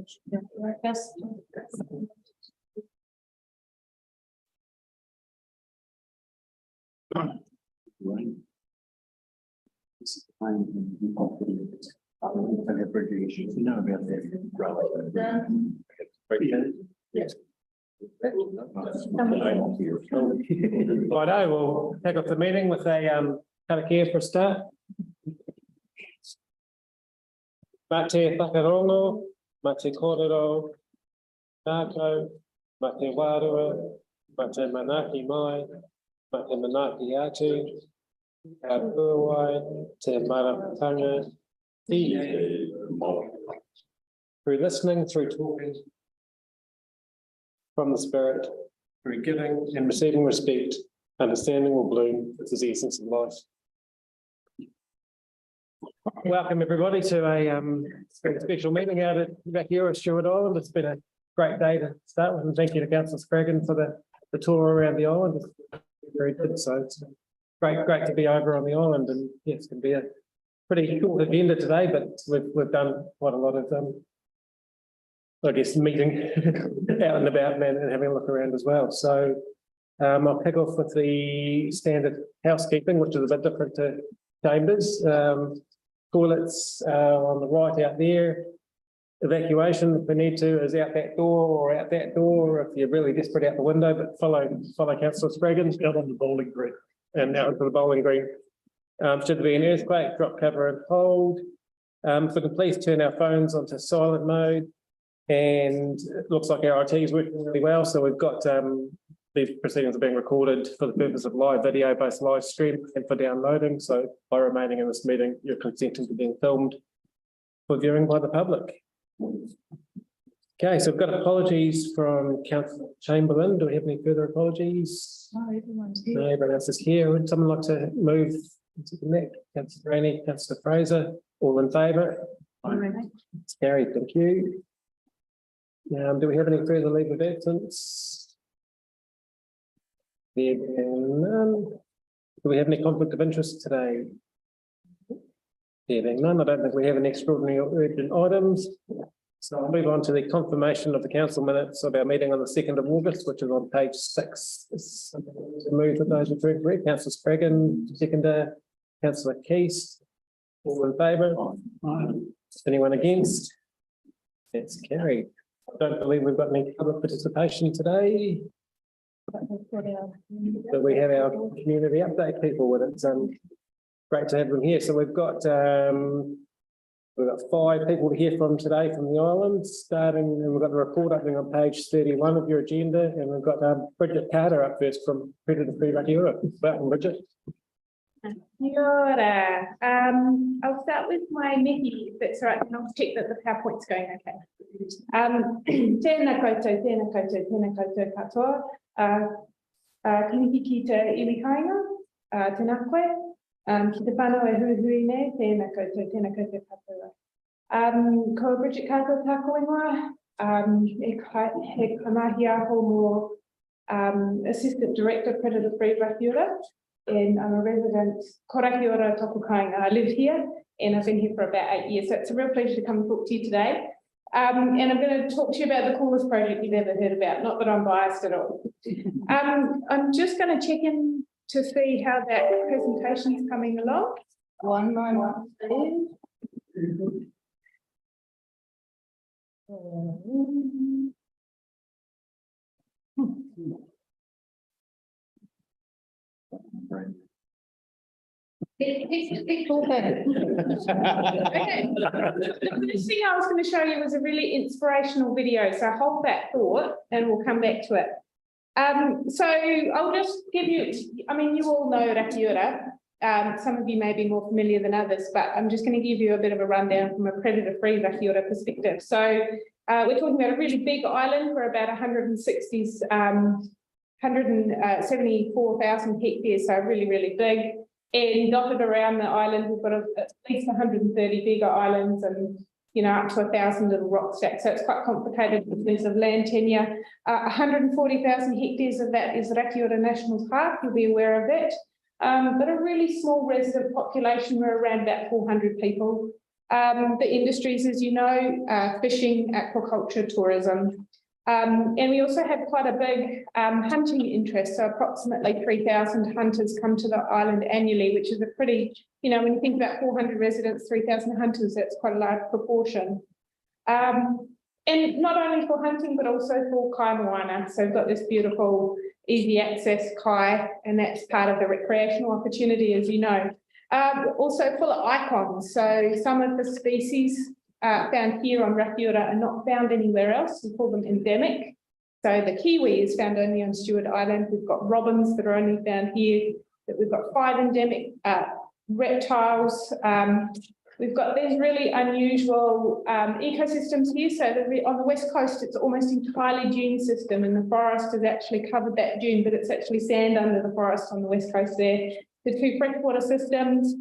Righto, we'll take off the meeting with a karakia for a start. Mate whakarongo, mate kōrero, tātou, mate wārua, mate manaki mai, mate manaki atu, ka puawai, te marapatanga, through listening, through talking, from the spirit, through giving and receiving respect, understanding will bloom. This is the essence of life. Welcome everybody to a special meeting out back here at Stewart Island. It's been a great day to start with, and thank you to Councillor Scraggan for the tour around the island. It's very good, so it's great to be over on the island, and yeah, it's going to be a pretty short agenda today, but we've done quite a lot of I guess meeting out and about and having a look around as well. So I'll kick off with the standard housekeeping, which is a bit different to chambers. Toilets on the right out there. Evacuation, if we need to, is out that door or out that door. If you're really desperate, out the window, but follow Councillor Scraggan. Out on the bowling green. And out to the bowling green. Should there be an earthquake, drop cover and hold. If we can please turn our phones onto silent mode. And it looks like our IT is working really well. So we've got these proceedings are being recorded for the purpose of live video-based live stream and for downloading. So by remaining in this meeting, you're consenting to being filmed for viewing by the public. Okay, so we've got apologies from Councillor Chamberlain. Do we have any further apologies? No, everyone's here. No, everyone else is here. Would someone like to move to the next? Councillor Rainey, Councillor Fraser, all in favour? It's carried, thank you. Do we have any further leave of absence? There being none. Do we have any conflict of interest today? There being none, I don't think we have any extraordinary or urgent items. So I'll move on to the confirmation of the council minutes of our meeting on the 2nd of August, which is on page 6. To move with those referred to, Councillor Scraggan, seconder, Councillor Keast, all in favour? Anyone against? It's carried. I don't believe we've got any public participation today. But we have our community update people with it. It's great to have them here. So we've got 5 people to hear from today from the island, starting, and we've got the report opening on page 31 of your agenda, and we've got Bridget Carter up first from Predator Free Rakiura. Welcome, Bridget. Kia ora. I'll start with my mihi, if that's right, and I'll check that the PowerPoint's going okay. Tēnā koutou, tēnā koutou, tēnā koutou katoa. Kiniki ki te iwi kāinga, tēnā koe. Ki te whanau e hui nei, tēnā koutou katoa. Ko Bridget Carter tāko ingoa, he kanahi aho mō Assistant Director, Predator Free Rakiura. And I'm a resident Korakiora Toku Kāinga. I live here and I've been here for about 8 years. So it's a real pleasure to come and talk to you today. And I'm going to talk to you about the coolest project you've ever heard about. Not that I'm biased at all. I'm just going to check in to see how that presentation is coming along. One moment, please. Okay. The first thing I was going to show you was a really inspirational video, so hold that thought and we'll come back to it. So I'll just give you, I mean, you all know Rakiura. Some of you may be more familiar than others, but I'm just going to give you a bit of a rundown from a predator-free Rakiura perspective. So we're talking about a really big island. We're about 174,000 hectares, so really, really big. And dotted around the island, we've got at least 130 bigger islands and, you know, up to 1,000 little rock stacks. So it's quite complicated in terms of land tenure. 140,000 hectares of that is Rakiura National Park, you'll be aware of that. But a really small resident population, we're around about 400 people. The industries, as you know, fishing, aquaculture, tourism. And we also have quite a big hunting interest. So approximately 3,000 hunters come to the island annually, which is a pretty, you know, when you think about 400 residents, 3,000 hunters, that's quite a large proportion. And not only for hunting, but also for kai moana. So we've got this beautiful easy access kai, and that's part of the recreational opportunity, as you know. Also full of icons. So some of the species found here on Rakiura are not found anywhere else. We call them endemic. So the kiwi is found only on Stewart Island. We've got robins that are only found here. We've got 5 endemic reptiles. We've got these really unusual ecosystems here. So on the west coast, it's almost entirely dune system, and the forest has actually covered that dune, but it's actually sand under the forest on the west coast there. The 2 freshwater systems,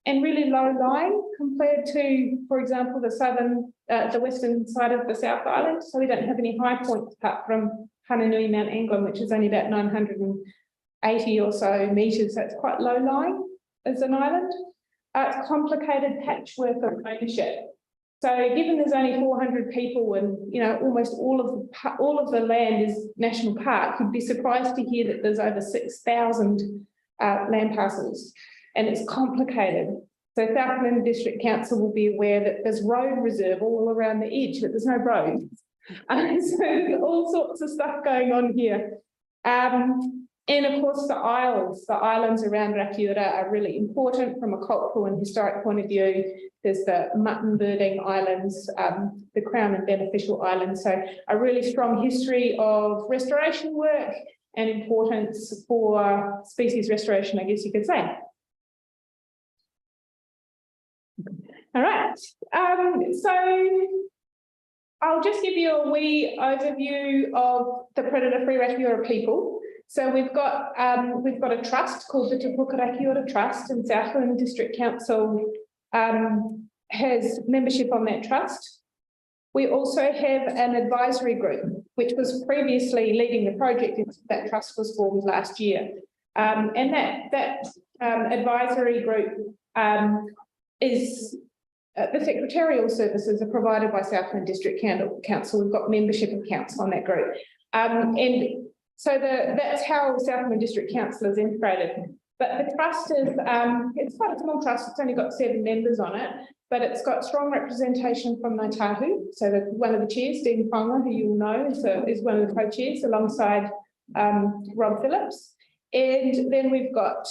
and really low lying compared to, for example, the western side of the South Island. So we don't have any high points apart from Hananui Mount Anglin, which is only about 980 or so metres. So it's quite low lying as an island. It's complicated patchwork of ownership. So given there's only 400 people and, you know, almost all of the land is national park, you'd be surprised to hear that there's over 6,000 land parcels, and it's complicated. So Southland District Council will be aware that there's road reserve all around the edge, but there's no road. So there's all sorts of stuff going on here. And of course, the islands around Rakiura are really important from a cultural and historic point of view. There's the mutton birding islands, the Crown and Beneficial Islands. So a really strong history of restoration work and importance for species restoration, I guess you could say. All right, so I'll just give you a wee overview of the predator-free Rakiura people. So we've got a trust called the Te Puka Rakiura Trust, and Southland District Council has membership on that trust. We also have an advisory group, which was previously leading the project until that trust was formed last year. And that advisory group is the secretarial services are provided by Southland District Council. We've got membership accounts on that group. And so that's how Southland District Council is integrated. But the trust is, it's quite a small trust, it's only got 7 members on it, but it's got strong representation from Ngāi Tahu. So one of the chairs, Dean Palmer, who you will know, is one of the co-chairs alongside Rob Phillips. And then we've got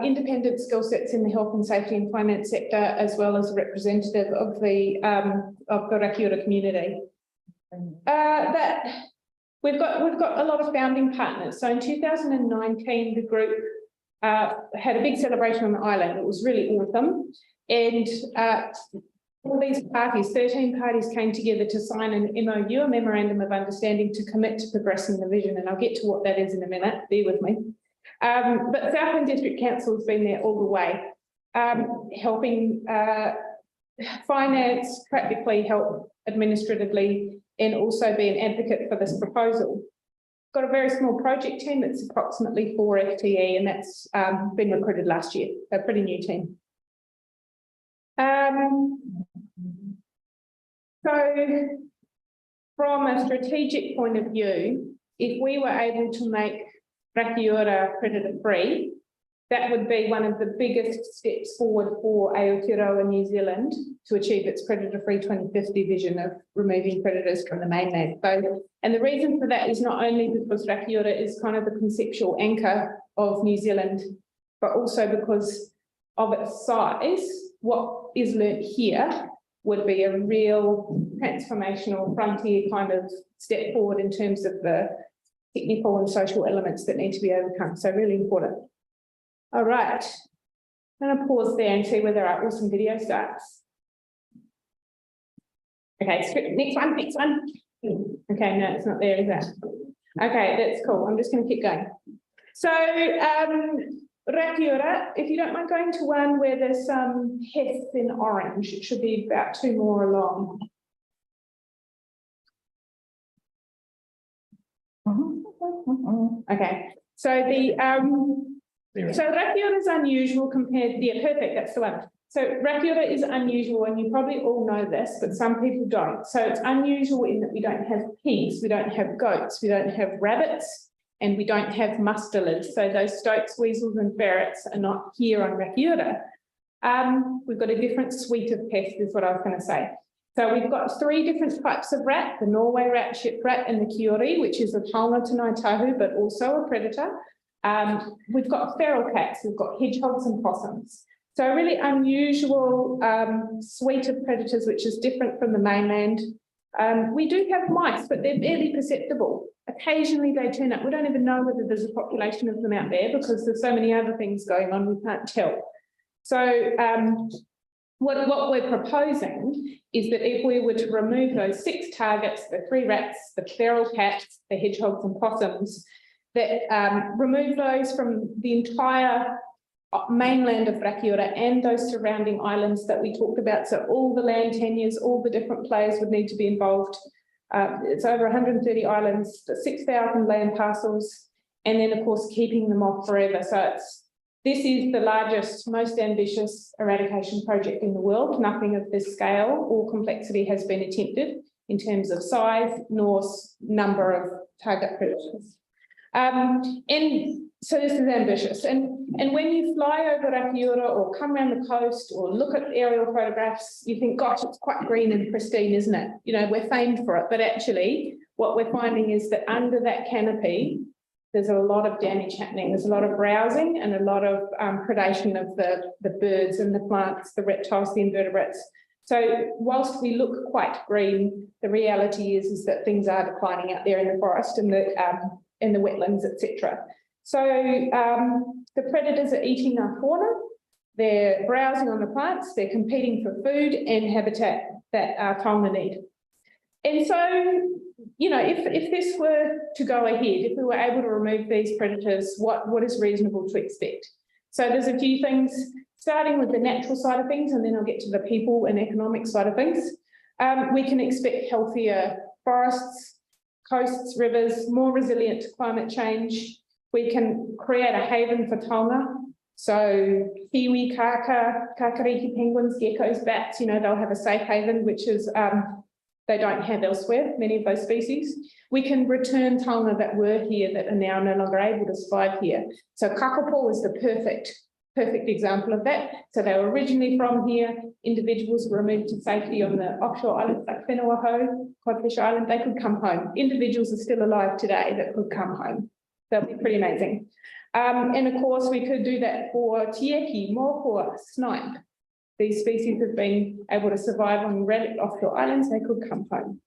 independent skill sets in the health and safety and finance sector, as well as a representative of the Rakiura community. We've got a lot of founding partners. So in 2019, the group had a big celebration on the island. It was really awesome. And all these parties, 13 parties, came together to sign an MOU, a Memorandum of Understanding, to commit to progressing the vision. And I'll get to what that is in a minute, bear with me. But Southland District Council has been there all the way, helping finance, practically help administratively, and also be an advocate for this proposal. Got a very small project team that's approximately 4 FTE, and that's been recruited last year, a pretty new team. So from a strategic point of view, if we were able to make Rakiura predator-free, that would be one of the biggest steps forward for Aotearoa New Zealand to achieve its predator-free 2050 vision of removing predators from the mainland. So, and the reason for that is not only because Rakiura is kind of the conceptual anchor of New Zealand, but also because of its size. What is learnt here would be a real transformational frontier kind of step forward in terms of the technical and social elements that need to be overcome. So really important. All right, I'm going to pause there and see whether our awesome video starts. Okay, next one. Okay, no, it's not there, is that? Okay, that's cool. I'm just going to keep going. So, Rakiura, if you don't mind going to one where there's some heaths in orange, it should be about 2 more along. Okay, so So Rakiura is unusual compared, yeah, perfect, that's the one. So Rakiura is unusual, and you probably all know this, but some people don't. So it's unusual in that we don't have pigs, we don't have goats, we don't have rabbits, and we don't have mustelid. So those stoats, weasels, and ferrets are not here on Rakiura. We've got a different suite of pests, is what I was going to say. So we've got 3 different types of rat: the Norway rat, ship rat, and the kiori, which is a taonga Tanai Tahu, but also a predator. We've got feral cats, we've got hedgehogs and possums. So a really unusual suite of predators, which is different from the mainland. We do have mice, but they're barely perceptible. Occasionally they turn up. We don't even know whether there's a population of them out there because there's so many other things going on, we can't tell. So what we're proposing is that if we were to remove those 6 targets, the 3 rats, the feral cats, the hedgehogs and possums, that remove those from the entire mainland of Rakiura and those surrounding islands that we talked about. So all the land tenures, all the different players would need to be involved. It's over 130 islands, 6,000 land parcels, and then of course keeping them off forever. So this is the largest, most ambitious eradication project in the world. Nothing of this scale or complexity has been attempted in terms of size nor number of target predators. And so this is ambitious. And when you fly over Rakiura or come around the coast or look at aerial photographs, you think, gosh, it's quite green and pristine, isn't it? You know, we're famed for it. But actually, what we're finding is that under that canopy, there's a lot of damage happening. There's a lot of browsing and a lot of predation of the birds and the plants, the reptiles, the invertebrates. So whilst we look quite green, the reality is that things are declining out there in the forest and the wetlands, etc. So the predators are eating our fauna, they're browsing on the plants, they're competing for food and habitat that our taonga need. And so, you know, if this were to go ahead, if we were able to remove these predators, what is reasonable to expect? So there's a few things, starting with the natural side of things, and then I'll get to the people and economic side of things. We can expect healthier forests, coasts, rivers, more resilient to climate change. We can create a haven for taonga. So kiwi, kaka, kakariki penguins, geckos, bats, you know, they'll have a safe haven, which is they don't have elsewhere, many of those species. We can return taonga that were here that are now no longer able to survive here. So kakapo is the perfect example of that. So they were originally from here. Individuals were removed to safety on the offshore islands like Whenua-Ho, Codfish Island. They could come home. Individuals are still alive today that could come home. That'd be pretty amazing. And of course, we could do that for tieki, mohua, snipe. These species have been able to survive on erratic offshore islands. They could come home.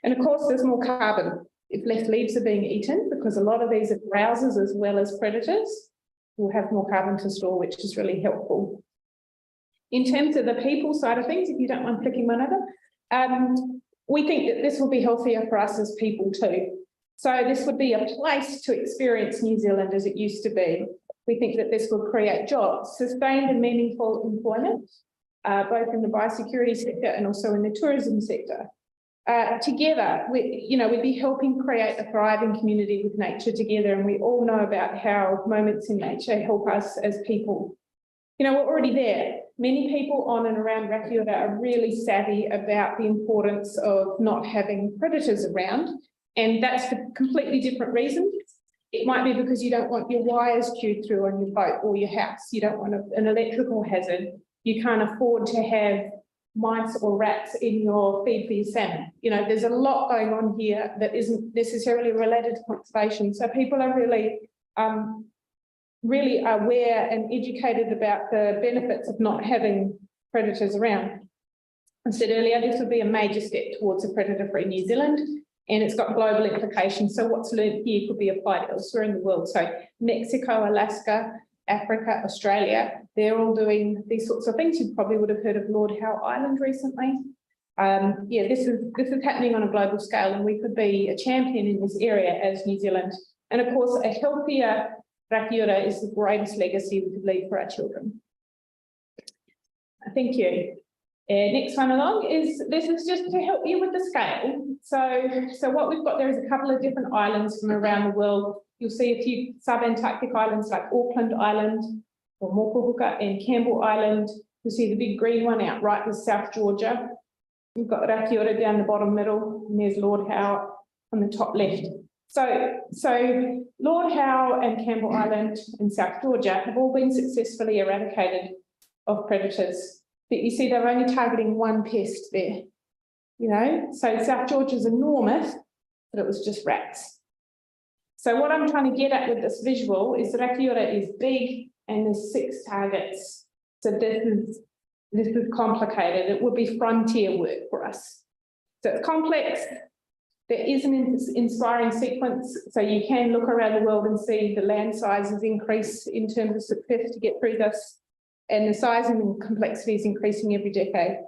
And of course, there's more carbon if left leaves are being eaten, because a lot of these are browsers as well as predators. We'll have more carbon to store, which is really helpful. In terms of the people side of things, if you don't mind flicking one over, we think that this will be healthier for us as people too. So this would be a place to experience New Zealand as it used to be. We think that this will create jobs, sustained and meaningful employment, both in the biosecurity sector and also in the tourism sector. Together, we'd be helping create a thriving community with nature together, and we all know about how moments in nature help us as people. You know, we're already there. Many people on and around Rakiura are really savvy about the importance of not having predators around, and that's for completely different reasons. It might be because you don't want your wires chewed through on your boat or your house. You don't want an electrical hazard. You can't afford to have mice or rats in your feed for your salmon. You know, there's a lot going on here that isn't necessarily related to conservation. So people are really, really aware and educated about the benefits of not having predators around. I said earlier, this would be a major step towards a predator-free New Zealand, and it's got global implications. So what's learned here could be applied elsewhere in the world. So Mexico, Alaska, Africa, Australia, they're all doing these sorts of things. You probably would have heard of Lord Howe Island recently. Yeah, this is happening on a global scale, and we could be a champion in this area as New Zealand. And of course, a healthier Rakiura is the greatest legacy we could leave for our children. Thank you. Next one along is, this is just to help you with the scale. So what we've got there is a couple of different islands from around the world you'll see a few sub-Antarctic islands like Auckland Island or Mokuhuka and Campbell Island. You'll see the big green one out right with South Georgia. We've got Rakiota down the bottom middle, and there's Lord Howe on the top left. So Lord Howe and Campbell Island in South Georgia have all been successfully eradicated of predators. But you see, they're only targeting one pest there. You know, so South Georgia's enormous, but it was just rats. So what I'm trying to get at with this visual is that Rakiota is big and there's 6 targets. So this is complicated. It would be frontier work for us. So it's complex. There is an inspiring sequence. So you can look around the world and see the land sizes increase in terms of success to get through this. And the size and complexity is increasing every decade.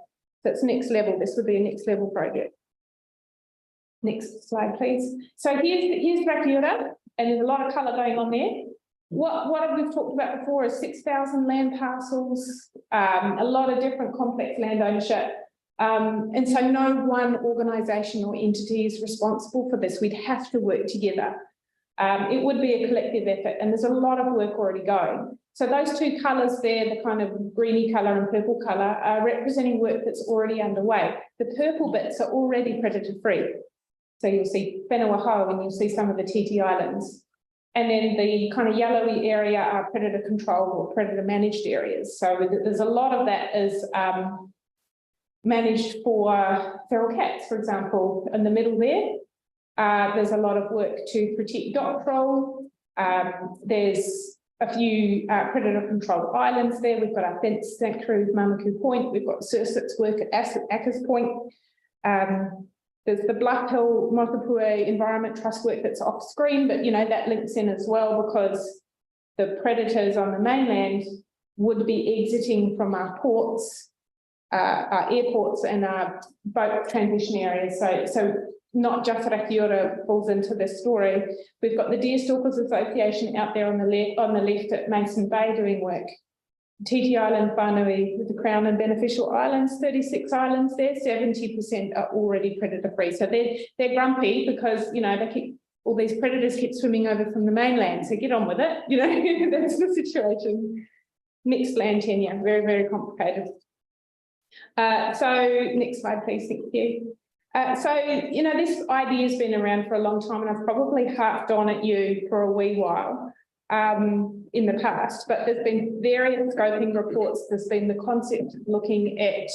So it's next level. This would be a next level project. Next slide, please. So here's Rakiota, and there's a lot of colour going on there. What we've talked about before is 6,000 land parcels, a lot of different complex land ownership. And so no one organisation or entity is responsible for this. We'd have to work together. It would be a collective effort, and there's a lot of work already going. So those 2 colours there, the kind of greeny colour and purple colour, are representing work that's already underway. The purple bits are already predator-free. So you'll see Whenua and you'll see some of the TT Islands. And then the kind of yellowy area are predator controlled or predator managed areas. So there's a lot of that is managed for feral cats, for example, in the middle there. There's a lot of work to protect dog troll. There's a few predator controlled islands there. We've got our fence sanctuary with Mamaku Point. We've got Sursit's work at Ackers Point. There's the Bluff Hill Motapue Environment Trust work that's off screen, but you know that links in as well because the predators on the mainland would be exiting from our ports, our airports and our boat transition areas. So not just Rakiota falls into this story. We've got the Deerstalkers Association out there on the left at Mason Bay doing work. TT Island, Whanui, with the Crown and Beneficial Islands, 36 islands there, 70% are already predator-free. So they're grumpy because, you know, all these predators keep swimming over from the mainland. So get on with it, you know, that's the situation. Mixed land tenure, very, very complicated. So next slide, please, thank you. So, you know, this idea has been around for a long time and I've probably harped on at you for a wee while. In the past, but there's been various scoping reports. There's been the concept of looking at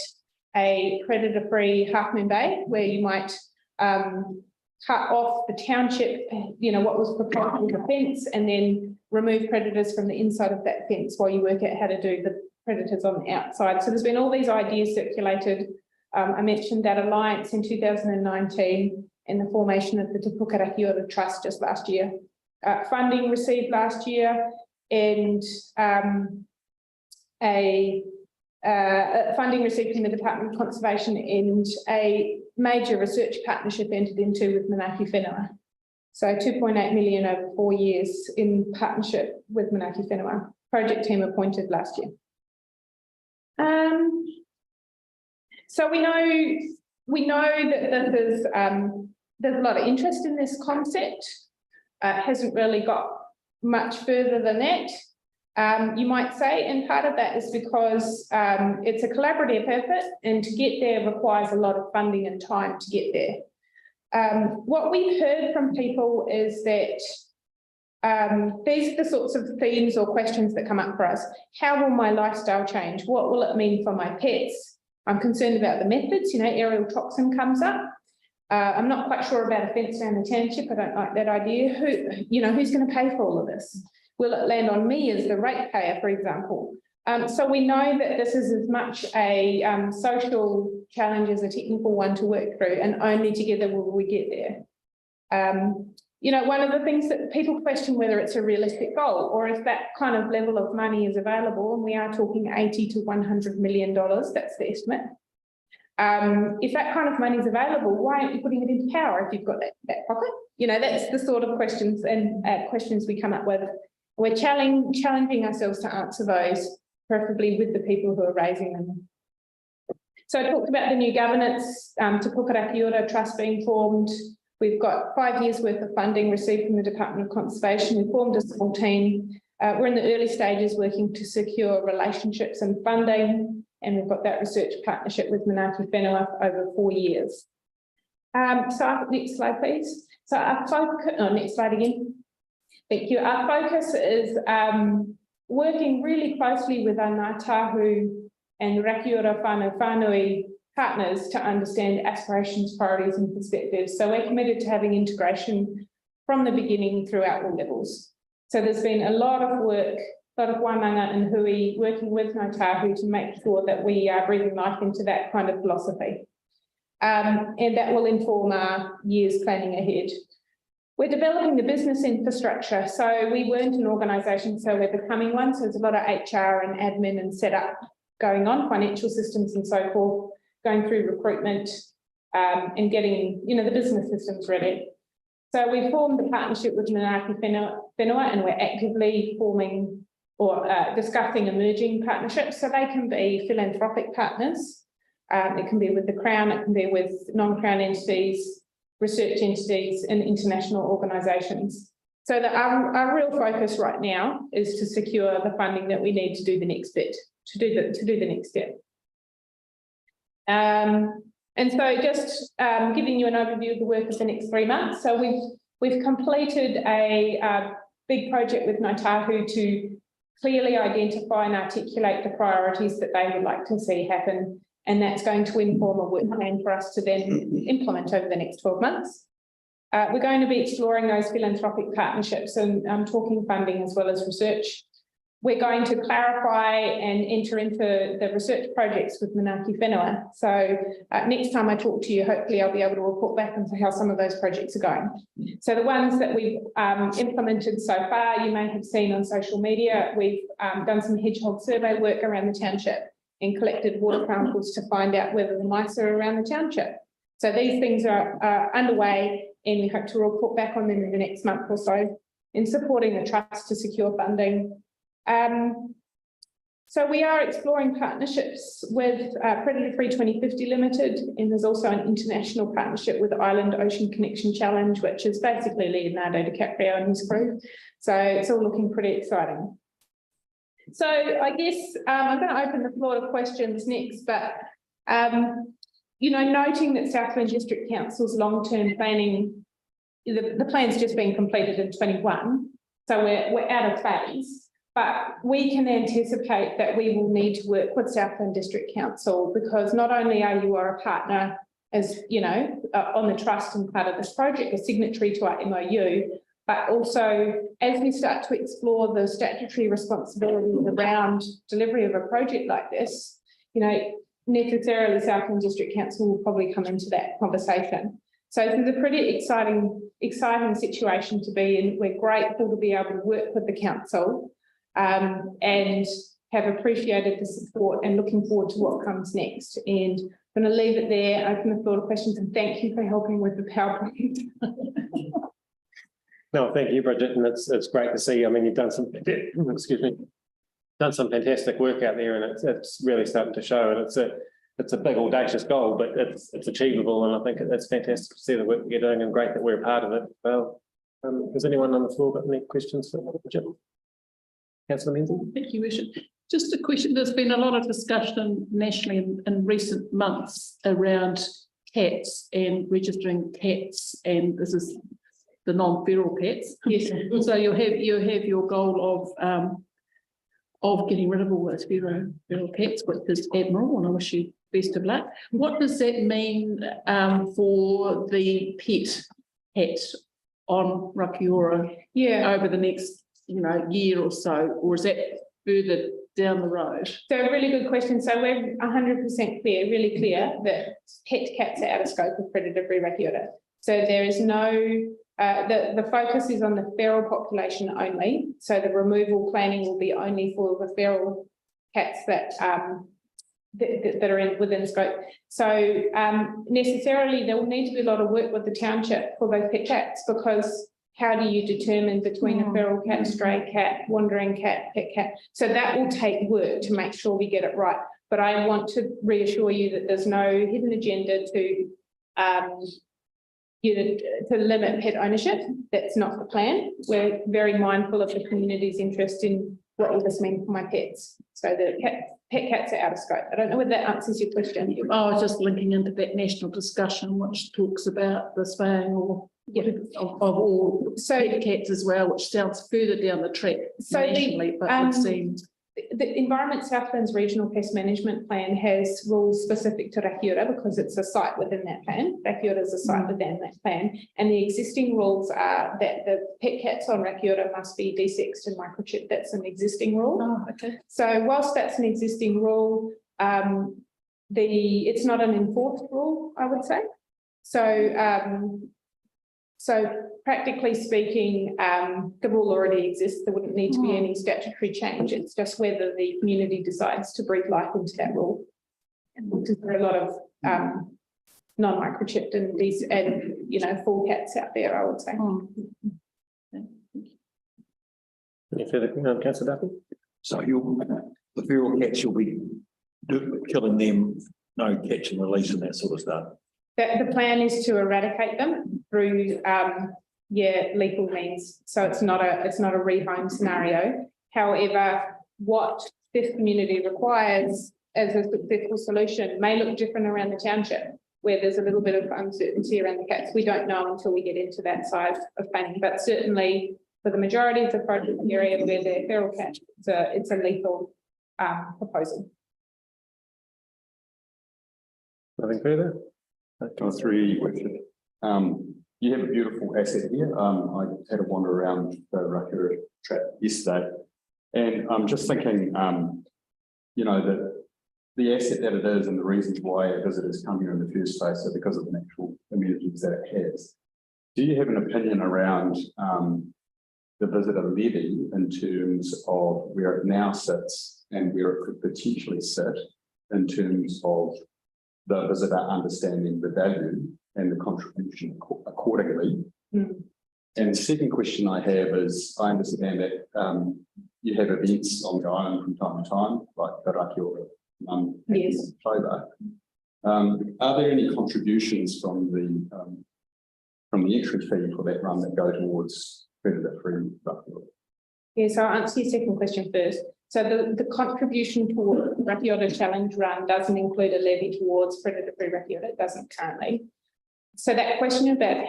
a predator-free Half Moon Bay, where you might cut off the township, you know, what was proposed with the fence, and then remove predators from the inside of that fence while you work out how to do the predators on the outside. So there's been all these ideas circulated. I mentioned that alliance in 2019 and the formation of the Te Puka Rakiota Trust just last year. Funding received last year and funding received from the Department of Conservation and a major research partnership entered into with Manaaki Whenua. So 2.8 million over 4 years in partnership with Manaaki Whenua. Project team appointed last year. So we know that there's a lot of interest in this concept. Hasn't really got much further than that, you might say, and part of that is because it's a collaborative effort and to get there requires a lot of funding and time to get there. What we've heard from people is that these are the sorts of themes or questions that come up for us. How will my lifestyle change? What will it mean for my pets? I'm concerned about the methods, you know, aerial toxin comes up. I'm not quite sure about a fence around the township. I don't like that idea. Who's going to pay for all of this? Will it land on me as the ratepayer, for example? So we know that this is as much a social challenge as a technical one to work through, and only together will we get there. You know, one of the things that people question whether it's a realistic goal or if that kind of level of money is available, and we are talking $80 to $100 million, that's the estimate. If that kind of money is available, why aren't you putting it into power if you've got that pocket? You know, that's the sort of questions and questions we come up with. We're challenging ourselves to answer those, preferably with the people who are raising them. So I talked about the new governance, Te Puka Rakiota Trust being formed. We've got 5 years worth of funding received from the Department of Conservation. We formed a small team. We're in the early stages working to secure relationships and funding, and we've got that research partnership with Manaaki Whenua over 4 years. So next slide, please. So our focus, next slide again. Thank you. Our focus is working really closely with our Ngāi Tahu and Rakiura Whānau Whānui partners to understand aspirations, priorities and perspectives. So we're committed to having integration from the beginning throughout all levels. So there's been a lot of work, a lot of wānanga and hui working with Ngāi Tahu to make sure that we are breathing life into that kind of philosophy. And that will inform our years planning ahead. We're developing the business infrastructure. So we weren't an organisation, so we're becoming one. So there's a lot of HR and admin and setup going on, financial systems and so forth, going through recruitment and getting, the business systems ready. So we formed a partnership with Manaaki Whenua and we're actively forming or discussing emerging partnerships. So they can be philanthropic partners. It can be with the Crown, it can be with non-Crown entities, research entities and international organisations. So that our real focus right now is to secure the funding that we need to do the next bit, to do the next step. And so just giving you an overview of the work of the next 3 months. So we've completed a big project with Ngāi Tahu to clearly identify and articulate the priorities that they would like to see happen. And that's going to inform a work plan for us to then implement over the next 12 months. We're going to be exploring those philanthropic partnerships and talking funding as well as research. We're going to clarify and enter into the research projects with Manaaki Whenua. So next time I talk to you, hopefully I'll be able to report back on how some of those projects are going. So the ones that we've implemented so far, you may have seen on social media, we've done some hedgehog survey work around the township and collected water samples to find out whether the mice are around the township. So these things are underway and we hope to report back on them in the next month or so in supporting the trust to secure funding. So we are exploring partnerships with Predator Free 2050 Limited, and there's also an international partnership with the Island Ocean Connection Challenge, which is basically Leonardo DiCaprio and his crew. So it's all looking pretty exciting. So I guess I'm going to open the floor to questions next, but noting that Southland District Council's long-term planning, the plan's just been completed in 21, so we're out of phase, but we can anticipate that we will need to work with Southland District Council because not only are you a partner, as on the trust and part of this project, a signatory to our MOU, but also as we start to explore the statutory responsibilities around delivery of a project like this, necessarily Southland District Council will probably come into that conversation. So it's a pretty exciting situation to be in. We're grateful to be able to work with the council and have appreciated the support and looking forward to what comes next. And I'm going to leave it there, open the floor to questions, and thank you for helping with the PowerPoint. No, thank you, Bridget, and it's great to see. I mean, you've done some, done some fantastic work out there, and it's really starting to show. And it's a big audacious goal, but it's achievable, and I think it's fantastic to see the work that you're doing, and great that we're a part of it. Well, has anyone on the floor got any questions for Bridget? Councillor Menzies? Thank you, Richard. Just a question. There's been a lot of discussion nationally in recent months around cats and registering cats, and this is the non-feral cats. Yes. So you have your goal of getting rid of all those feral cats, which is admirable, and I wish you best of luck. What does that mean for the pet cat on Rakiura over the next year or so, or is that further down the road? So a really good question. So we're 100% clear, really clear that pet cats are out of scope of Predator Free Rakiura. So there is no, the focus is on the feral population only. So the removal planning will be only for the feral cats that that are within scope. So necessarily there will need to be a lot of work with the township for those pet cats, because how do you determine between a feral cat, stray cat, wandering cat, pet cat? So that will take work to make sure we get it right. But I want to reassure you that there's no hidden agenda to to limit pet ownership. That's not the plan. We're very mindful of the community's interest in what will this mean for my pets. So the pet cats are out of scope. I don't know whether that answers your question. I was just linking into that national discussion, which talks about the spaying or of all pet cats as well, which sounds further down the track nationally, but it seems. The Environment Southland's Regional Pest Management Plan has rules specific to Rakiura because it's a site within that plan. Rakiura is a site within that plan. And the existing rules are that the pet cats on Rakiura must be desexed and microchipped. That's an existing rule. Oh, okay. So whilst that's an existing rule, it's not an enforced rule, I would say. So practically speaking, the rule already exists. There wouldn't need to be any statutory change. It's just whether the community decides to breathe life into that rule. Because there are a lot of non-microchipped and full cats out there, I would say. Any further, Councillor Duffy? So the feral cats, you'll be killing them, no catch and release and that sort of stuff. The plan is to eradicate them through lethal means. So it's not a rehome scenario. However, what this community requires as a successful solution may look different around the township, where there's a little bit of uncertainty around the cats. We don't know until we get into that side of planning, but certainly for the majority of the project area where they're feral cats, it's a lethal proposal. Nothing further? Three questions. You have a beautiful asset here. I had a wander around the Rakiura track yesterday, and I'm just thinking, that the asset that it is and the reasons why visitors come here in the first place are because of the natural amenities that it has. Do you have an opinion around the visitor levy in terms of where it now sits and where it could potentially sit in terms of the visitor understanding the value and the contribution accordingly? And the second question I have is, I understand that you have events on the island from time to time, like the Rakiura Yes. in October. Are there any contributions from the entry fee for that run that go towards predator-free Rakiura? Yes, I'll answer your second question first. So the contribution toward Rakiura Challenge Run doesn't include a levy towards predator-free Rakiura. It doesn't currently. So that question about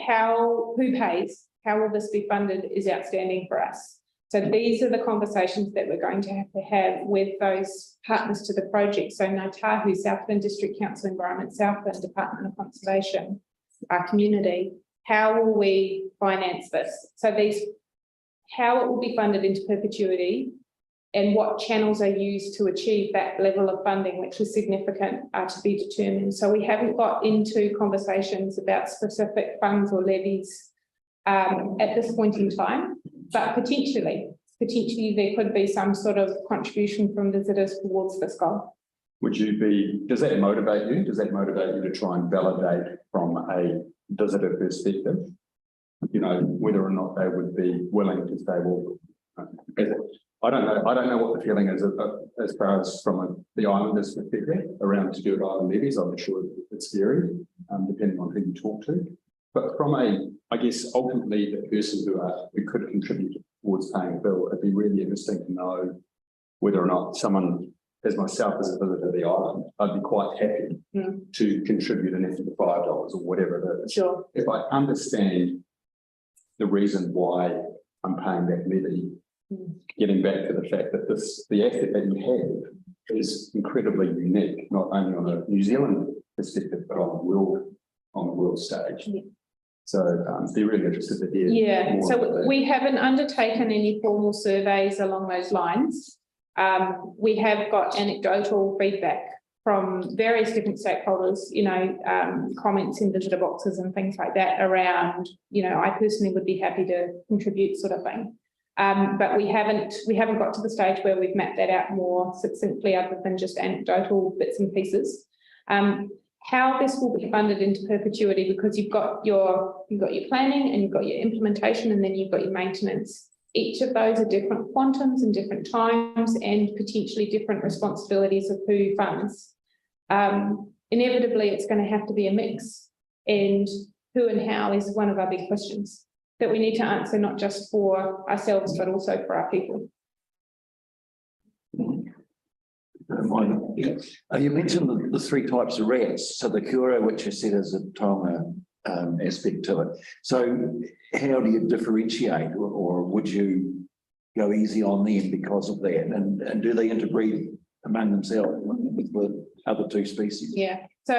who pays, how will this be funded is outstanding for us. So these are the conversations that we're going to have with those partners to the project. So Ngāi Southland District Council, Environment Southland, Department of Conservation, our community. How will we finance this? So how it will be funded into perpetuity and what channels are used to achieve that level of funding, which is significant, are to be determined. So we haven't got into conversations about specific funds or levies at this point in time, but potentially there could be some sort of contribution from visitors towards this goal. Does that motivate you? Does that motivate you to try and validate from a visitor perspective, whether or not they would be willing to say, well, I don't know what the feeling is as far as from the islanders' perspective around Stewart Island levies. I'm sure it's scary, depending on who you talk to. But from I guess ultimately the person who could contribute towards paying a bill, it'd be really interesting to know whether or not someone, as myself as a visitor to the island, I'd be quite happy to contribute an extra $5 or whatever it is. Sure. If I understand the reason why I'm paying that levy, getting back to the fact that the asset that you have is incredibly unique, not only on a New Zealand perspective, but on the world stage. Yeah. So be really interested to hear. Yeah, so we haven't undertaken any formal surveys along those lines. We have got anecdotal feedback from various different stakeholders, comments in visitor boxes and things like that around, I personally would be happy to contribute sort of thing. But we haven't got to the stage where we've mapped that out more succinctly other than just anecdotal bits and pieces. How this will be funded into perpetuity, because you've got your planning and you've got your implementation and then you've got your maintenance. Each of those are different quantums and different times and potentially different responsibilities of who funds. Inevitably, it's going to have to be a mix. And who and how is one of our big questions that we need to answer, not just for ourselves, but also for our people. You mentioned the three types of rats, so the Kura, which you said is a Tonga aspect to it. So how do you differentiate, or would you go easy on them because of that? And do they interbreed among themselves with the other two species? Yeah, so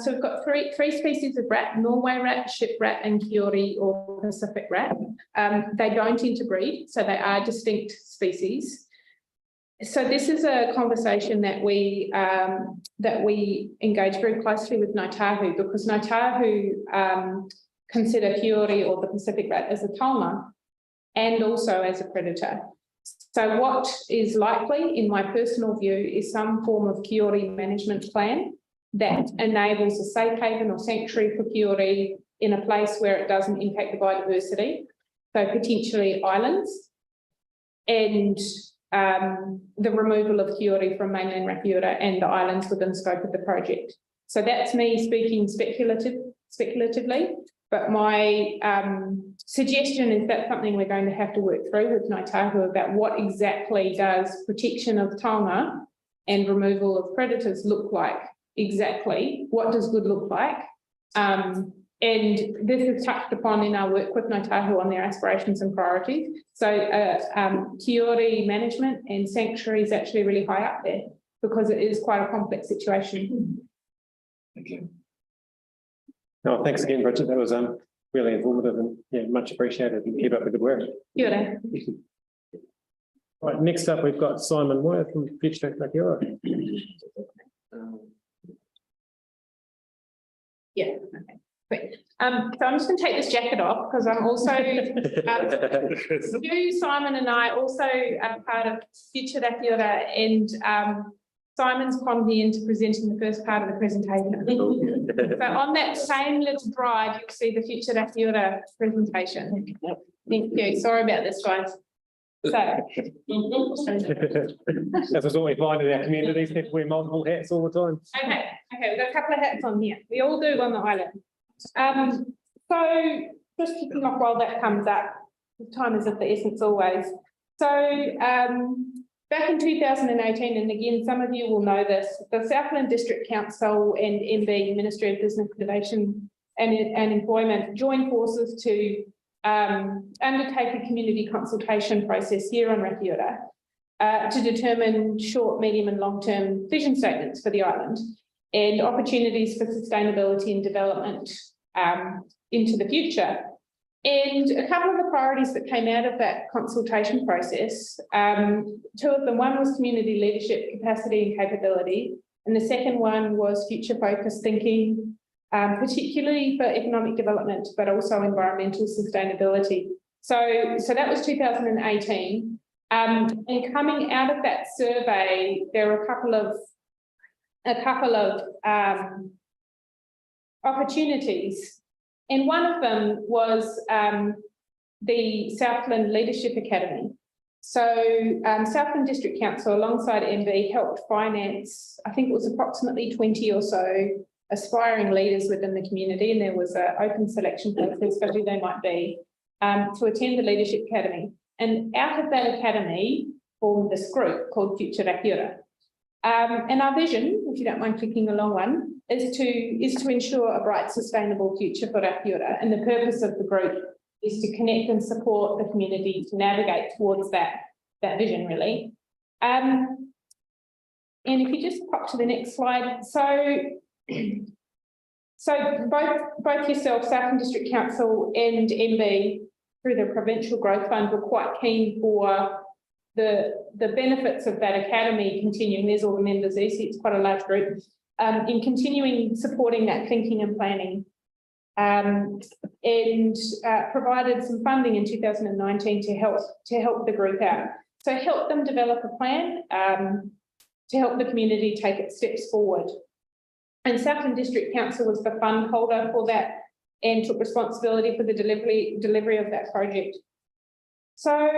we've got three species of rat: Norway rat, ship rat, and Kiori or Pacific rat. They don't interbreed, so they are distinct species. So this is a conversation that we engage very closely with Ngāi Tahu, because Ngāi Tahu consider Kiori or the Pacific rat as a taonga and also as a predator. So what is likely, in my personal view, is some form of Kiori management plan that enables a safe haven or sanctuary for Kiori in a place where it doesn't impact the biodiversity, so potentially islands, and the removal of Kiori from mainland Rakiura and the islands within scope of the project. So that's me speaking speculatively, but my suggestion is that's something we're going to have to work through with Ngāi Tahu about what exactly does protection of taonga and removal of predators look like exactly. What does good look like? And this is touched upon in our work with Ngāi Tahu on their aspirations and priorities. So Kiori management and sanctuary is actually really high up there because it is quite a complex situation. Thank you. No, thanks again, Bridget. That was really informative and yeah, much appreciated. Keep up the good work. Kia ora. Right, next up we've got Simon Moyer from Future Rakiura. Yeah, okay. Great. So I'm just going to take this jacket off because I'm also, you, Simon and I also are part of Future Rakiura, and Simon's conned me into presenting the first part of the presentation. So on that same little drive, you'll see the Future Rakiura presentation. Thank you. Sorry about this, guys. So. That's what we find in our communities. People wear multiple hats all the time. Okay, we've got a couple of hats on here. We all do on the island. So just kicking off while that comes up, time is of the essence always. So back in 2018, and again, some of you will know this, the Southland District Council and MB, Ministry of Business, Innovation and Employment, joined forces to undertake a community consultation process here on Rakiura to determine short, medium and long-term vision statements for the island and opportunities for sustainability and development into the future. And a couple of the priorities that came out of that consultation process, two of them, one was community leadership capacity and capability, and the second one was future-focused thinking, particularly for economic development, but also environmental sustainability. So that was 2018. And coming out of that survey, there were a couple of opportunities, and one of them was the Southland Leadership Academy. So Southland District Council alongside MB helped finance, I think it was approximately 20 or so aspiring leaders within the community, and there was an open selection process for who they might be to attend the Leadership Academy. And out of that academy formed this group called Future Rakiura. And our vision, if you don't mind clicking along one, is to ensure a bright, sustainable future for Rakiura. And the purpose of the group is to connect and support the community to navigate towards that vision, really. And if you just pop to the next slide. So both yourself, Southland District Council and MB, through the Provincial Growth Fund, were quite keen for the benefits of that academy continuing. There's all the members there, so it's quite a large group, in continuing supporting that thinking and planning, and provided some funding in 2019 to help the group out. So help them develop a plan to help the community take its steps forward. And Southland District Council was the fund holder for that and took responsibility for the delivery of that project. So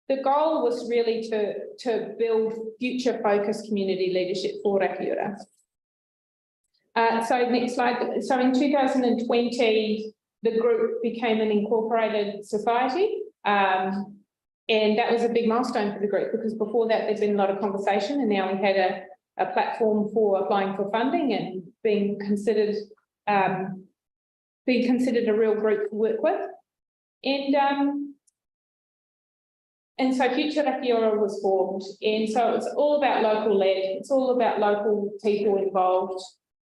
the goal was really to build future-focused community leadership for Rakiura. So next slide. So in 2020, the group became an incorporated society. And that was a big milestone for the group because before that there's been a lot of conversation, and now we had a platform for applying for funding and being considered a real group to work with. And so Future Raki Ora was formed. And so it's all about local led, it's all about local people involved,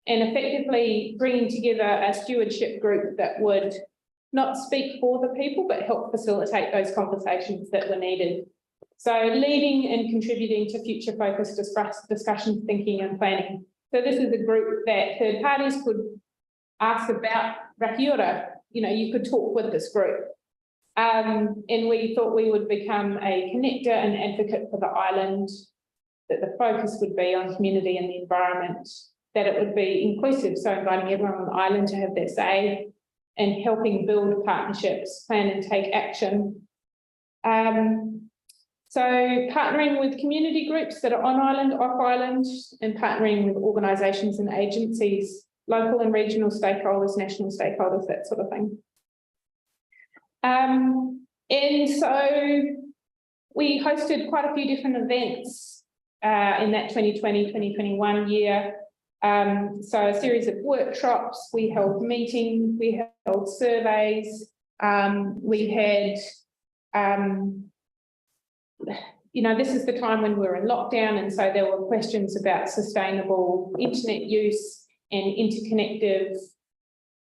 and effectively bringing together a stewardship group that would not speak for the people, but help facilitate those conversations that were needed. So leading and contributing to future focused discussion, thinking and planning. So this is a group that third parties could ask about Raki Ora. You know, you could talk with this group. And we thought we would become a connector and advocate for the island, that the focus would be on community and the environment, that it would be inclusive, so inviting everyone on the island to have their say, and helping build partnerships, plan and take action. So partnering with community groups that are on island, off island, and partnering with organisations and agencies, local and regional stakeholders, national stakeholders, that sort of thing. And so we hosted quite a few different events in that 2020-2021 year. So a series of workshops, we held meetings, we held surveys, we had, you know, this is the time when we were in lockdown, and so there were questions about sustainable internet use and interconnective,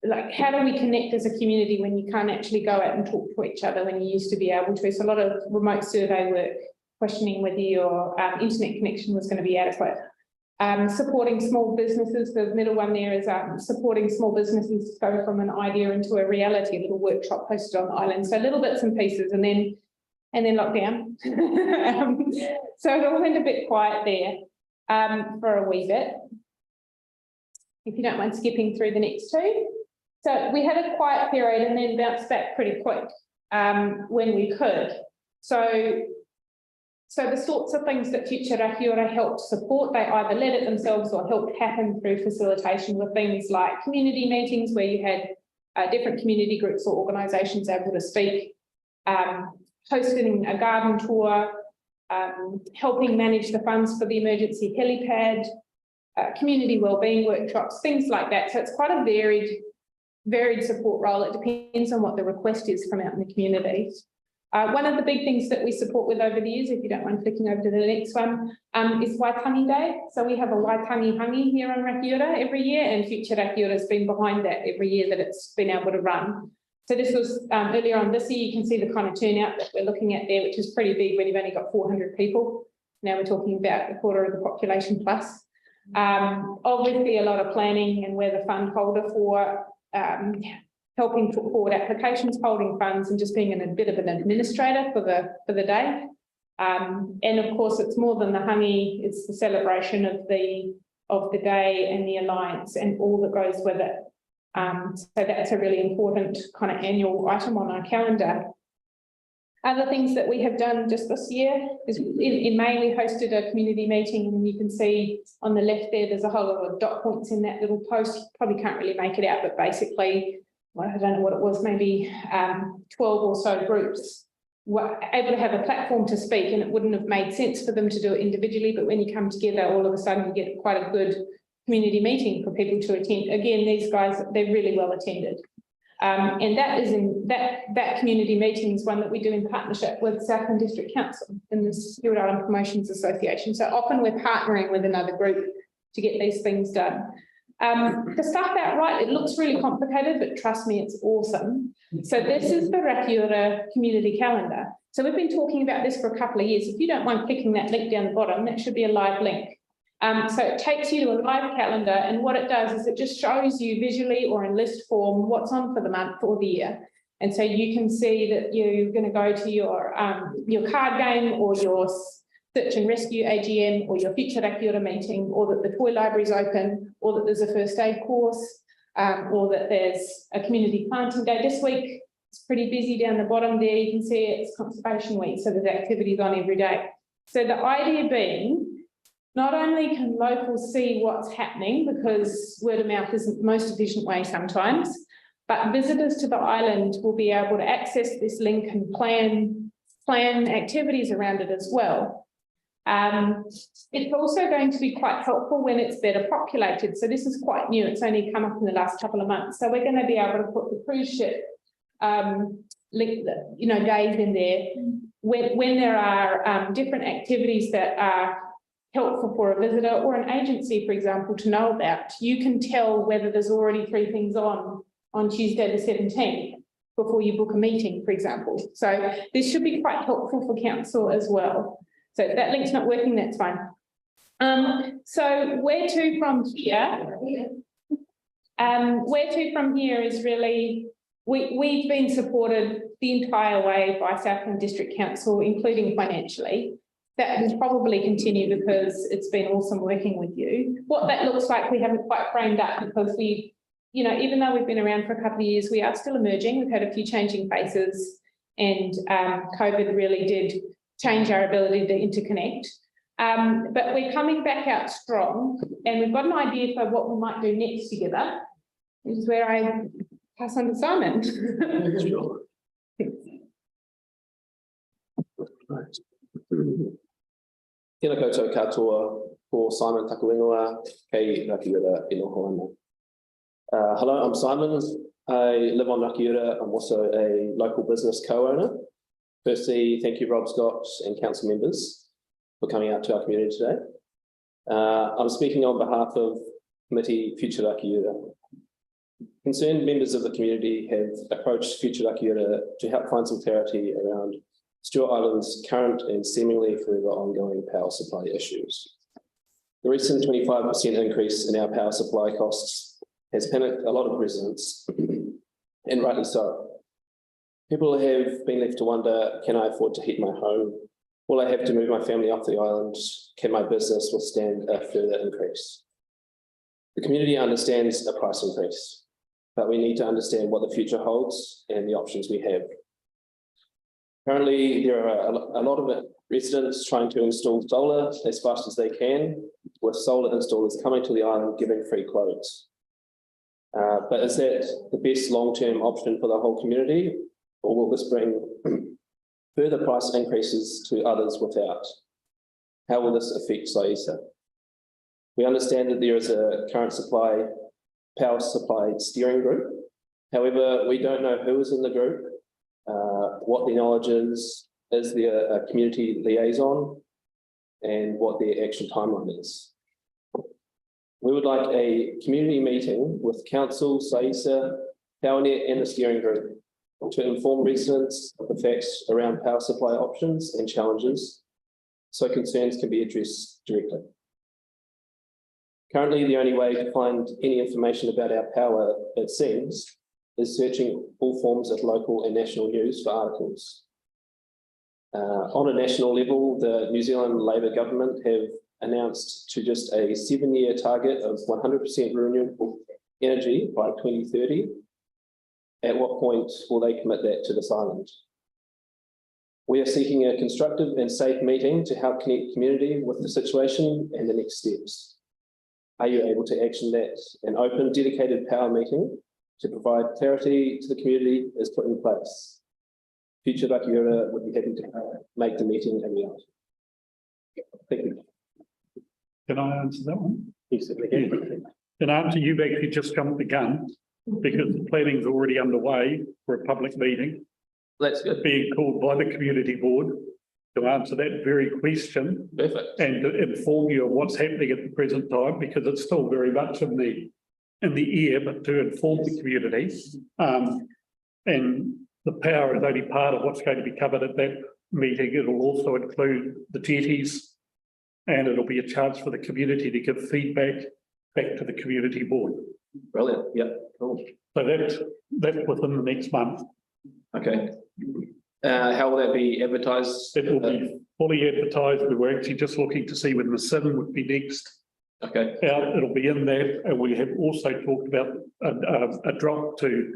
like how do we connect as a community when you can't actually go out and talk to each other when you used to be able to. So a lot of remote survey work, questioning whether your internet connection was going to be adequate. Supporting small businesses, the middle one there is supporting small businesses to go from an idea into a reality, a little workshop hosted on the island. So little bits and pieces, and then lockdown. So it all went a bit quiet there for a wee bit. If you don't mind skipping through the next two. So we had a quiet period and then bounced back pretty quick when we could. So the sorts of things that Future Raki Ora helped support, they either led it themselves or helped happen through facilitation with things like community meetings where you had different community groups or organisations able to speak, hosting a garden tour, helping manage the funds for the emergency helipad, community wellbeing workshops, things like that. So it's quite a varied support role. It depends on what the request is from out in the community. One of the big things that we support with over the years, if you don't mind flicking over to the next one, is Waitangi Day. So we have a Waitangi Hangi here on Raki Ora every year, and Future Raki Ora has been behind that every year that it's been able to run. So this was earlier on this year. You can see the kind of turnout that we're looking at there, which is pretty big when you've only got 400 people. Now we're talking about a quarter of the population plus. Obviously a lot of planning, and we're the fund holder for helping put forward applications, holding funds, and just being a bit of an administrator for the day. And of course, it's more than the hangi; it's the celebration of the day and the alliance and all that goes with it. So that's a really important kind of annual item on our calendar. Other things that we have done just this year is in May we hosted a community meeting, and you can see on the left there, there's a whole lot of dot points in that little post. You probably can't really make it out, but basically, well, I don't know what it was, maybe 12 or so groups were able to have a platform to speak, and it wouldn't have made sense for them to do it individually, but when you come together, all of a sudden you get quite a good community meeting for people to attend. Again, these guys, they're really well attended. And that is in that community meeting is one that we do in partnership with Southland District Council and the Stewart Island Promotions Association. So often we're partnering with another group to get these things done. To start out right, it looks really complicated, but trust me, it's awesome. So this is the Raki Ora community calendar. So we've been talking about this for a couple of years. If you don't mind clicking that link down the bottom, that should be a live link. So it takes you to a live calendar, and what it does is it just shows you visually or in list form what's on for the month or the year. And so you can see that you're going to go to your card game or your search and rescue AGM or your Future Raki Ora meeting, or that the toy library is open, or that there's a first aid course, or that there's a community planting day. This week it's pretty busy down the bottom there. You can see it's conservation week, so there's activities on every day. So the idea being not only can locals see what's happening, because word of mouth isn't the most efficient way sometimes, but visitors to the island will be able to access this link and plan activities around it as well. It's also going to be quite helpful when it's better populated. So this is quite new. It's only come up in the last couple of months. So we're going to be able to put the cruise ship link, days in there when there are different activities that are helpful for a visitor or an agency, for example, to know about. You can tell whether there's already 3 things on Tuesday the 17th before you book a meeting, for example. So this should be quite helpful for council as well. So if that link's not working, that's fine. So where to from here? Where to from here is really, we've been supported the entire way by Southland District Council, including financially. That will probably continue because it's been awesome working with you. What that looks like, we haven't quite framed up because we, even though we've been around for a couple of years, we are still emerging. We've had a few changing faces, and COVID really did change our ability to interconnect. But we're coming back out strong, and we've got an idea for what we might do next together, which is where I pass on to Simon. Tēnā koutou katoa ko Simon Takawengoa, kei Rakiura e noho ana. Hello, I'm Simon. I live on Rakiura. I'm also a local business co-owner. Firstly, thank you, Rob Scott and council members for coming out to our community today. I'm speaking on behalf of Committee Future Rakiura. Concerned members of the community have approached Future Rakiura to help find some clarity around Stewart Island's current and seemingly forever ongoing power supply issues. The recent 25% increase in our power supply costs has panicked a lot of residents, and rightly so. People have been left to wonder, can I afford to heat my home? Will I have to move my family off the island? Can my business withstand a further increase? The community understands a price increase, but we need to understand what the future holds and the options we have. Currently, there are a lot of residents trying to install solar as fast as they can, with solar installers coming to the island giving free quotes. But is that the best long-term option for the whole community, or will this bring further price increases to others without? How will this affect SAISA? We understand that there is a current power supply steering group. However, we don't know who is in the group, what their knowledge is there a community liaison, and what their action timeline is. We would like a community meeting with council, SAISA, PowerNet and the steering group to inform residents of the facts around power supply options and challenges so concerns can be addressed directly. Currently, the only way to find any information about our power, it seems, is searching all forms of local and national news for articles. On a national level, the New Zealand Labor government have announced to just a 7-year target of 100% renewable energy by 2030. At what point will they commit that to this island? We are seeking a constructive and safe meeting to help connect community with the situation and the next steps. Are you able to action that? An open, dedicated power meeting to provide clarity to the community is put in place. Future Rakiura would be happy to make the meeting a reality. Thank you. Can I answer that one? Yes, certainly can. In answer, you've actually just jumped the gun because the planning is already underway for a public meeting. That's good. Being called by the community board to answer that very question. Perfect. And to inform you of what's happening at the present time, because it's still very much in the air, but to inform the community. And the power is only part of what's going to be covered at that meeting. It'll also include the jetties, and it'll be a chance for the community to give feedback back to the community board. Brilliant. Yeah, cool. So that's within the next month. Okay. How will that be advertised? It will be fully advertised. We were actually just looking to see when the SIM would be next. Okay. It'll be in that, and we have also talked about a drop to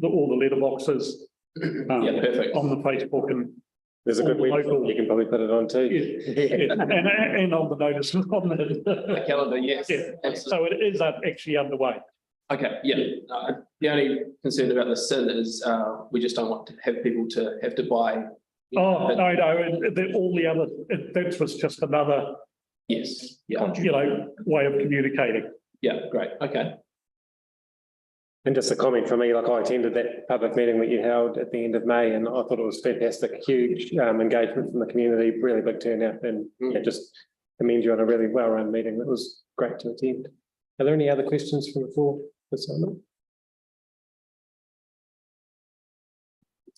all the letterboxes Yeah, perfect. on the Facebook There's a good website you can probably put it on too. Yeah, and on the notice on A calendar, yes. Yeah. Absolutely. So it is actually underway. Okay, yeah. The only concern about the SIN is we just don't want to have people to have to buy. Oh, no, all the other, that was just another, Yes, yeah, way of communicating. yeah, great, okay. And just a comment from me, like I attended that public meeting that you held at the end of May, and I thought it was fantastic, huge engagement from the community, really big turnout, and it just commend you on a really well-run meeting. That was great to attend. Are there any other questions from the floor for Simon?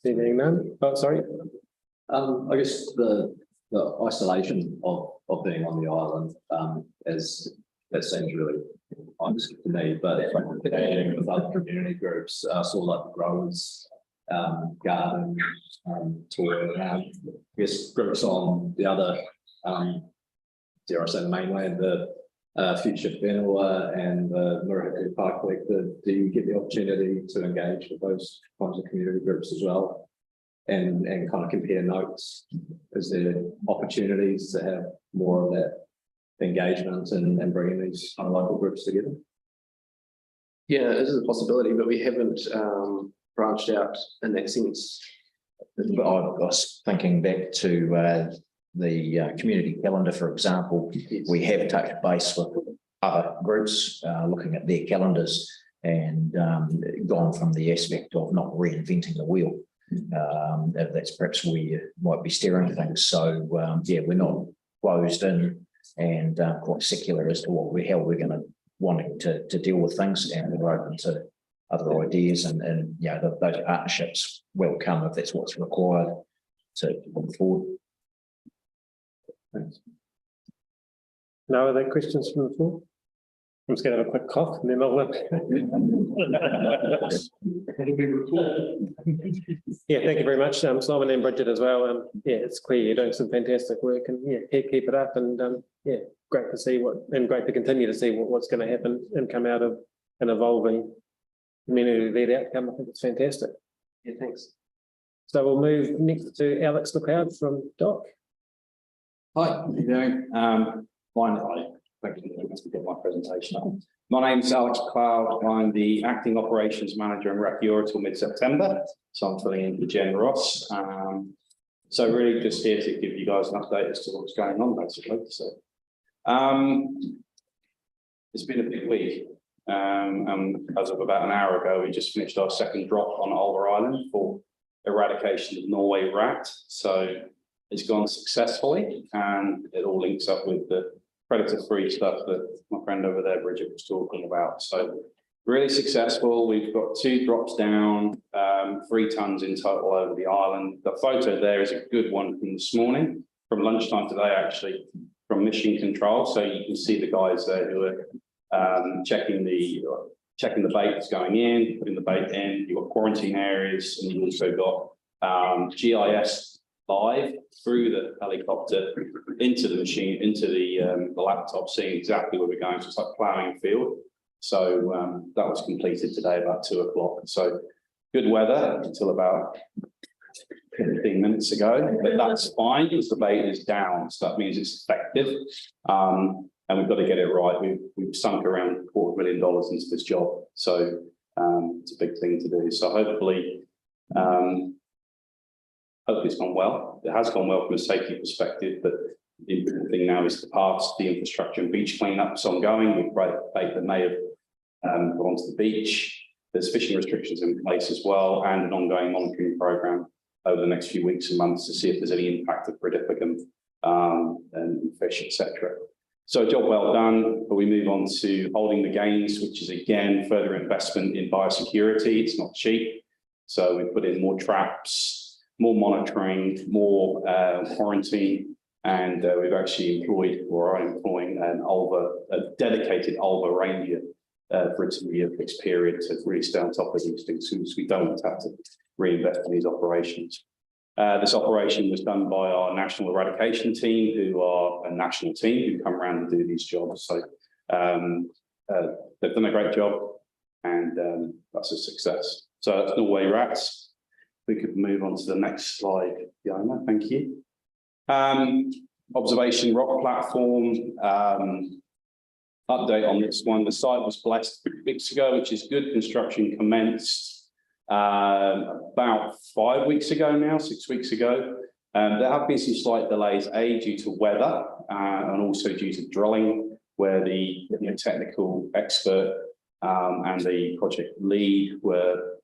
Seeing none? Oh, sorry. I guess the isolation of being on the island, as that seems really honest to me, but engaging with other community groups, sort of like the growers, garden, tour, I guess groups on the other, dare I say, the mainland, the Future Whenua and the Murihiku Park Collective. Do you get the opportunity to engage with those kinds of community groups as well? And kind of compare notes? Is there opportunities to have more of that engagement and bringing these kind of local groups together? Yeah, this is a possibility, but we haven't branched out in that sense. But I was thinking back to the community calendar, for example. We have touched base with other groups looking at their calendars and gone from the aspect of not reinventing the wheel. That's perhaps where you might be steering things. So yeah, we're not closed in and quite secular as to how we're going to wanting to deal with things, and we're open to other ideas, and those partnerships will come if that's what's required to move forward. Thanks. No other questions from the floor? I'm just going to have a quick cough and then I'll Yeah, thank you very much, Simon and Bridget as well. Yeah, it's clear you're doing some fantastic work, and yeah, keep it up, and yeah, great to see great to continue to see what's going to happen and come out of an evolving community-led outcome. I think it's fantastic. Yeah, thanks. So we'll move next to Alex McLeod from DOC. Hi, how are you doing? Thank you for getting my presentation up. My name is Alex McLeod. I'm the acting operations manager in Rakiura till mid-September, so I'm filling in for Jen Ross. So really just here to give you guys an update as to what's going on, basically. So it's been a big week. And as of about an hour ago, we just finished our second drop on Ulver Island for eradication of Norway rat. So it's gone successfully, and it all links up with the predator-free stuff that my friend over there, Bridget, was talking about. So really successful. We've got 2 drops down, 3 tons in total over the island. The photo there is a good one from this morning, from lunchtime today, actually, from Mission Control. So you can see the guys there who are checking the bait that's going in, putting the bait in. You've got quarantine areas, and you've also got GIS live through the helicopter into the machine, into the laptop, seeing exactly where we're going. So it's like ploughing a field. So that was completed today about 2 o'clock. So good weather until about 15 minutes ago, but that's fine because the bait is down. So that means it's effective. And we've got to get it right. We've sunk around $250,000 into this job. So it's a big thing to do. So hopefully it's gone well. It has gone well from a safety perspective, but the important thing now is the paths, the infrastructure and beach cleanups ongoing. We've bait that may have gone onto the beach. There's fishing restrictions in place as well, and an ongoing monitoring program over the next few weeks and months to see if there's any impact of bradipicum and fish, etc. So a job well done, but we move on to holding the gains, which is again further investment in biosecurity. It's not cheap. So we put in more traps, more monitoring, more quarantine, and we've actually employed, or are employing, a dedicated Ulver ranger for a 2-year fixed period to really stay on top of these things, so we don't have to reinvest in these operations. This operation was done by our national eradication team, who are a national team who come around and do these jobs. So they've done a great job, and that's a success. So that's Norway rats. We could move on to the next slide, Fiona, thank you. Observation rock platform, update on this one. The site was blessed 3 weeks ago, which is good. Construction commenced about 5 weeks ago now, 6 weeks ago. There have been some slight delays, due to weather and also due to drilling, where the technical expert and the project lead were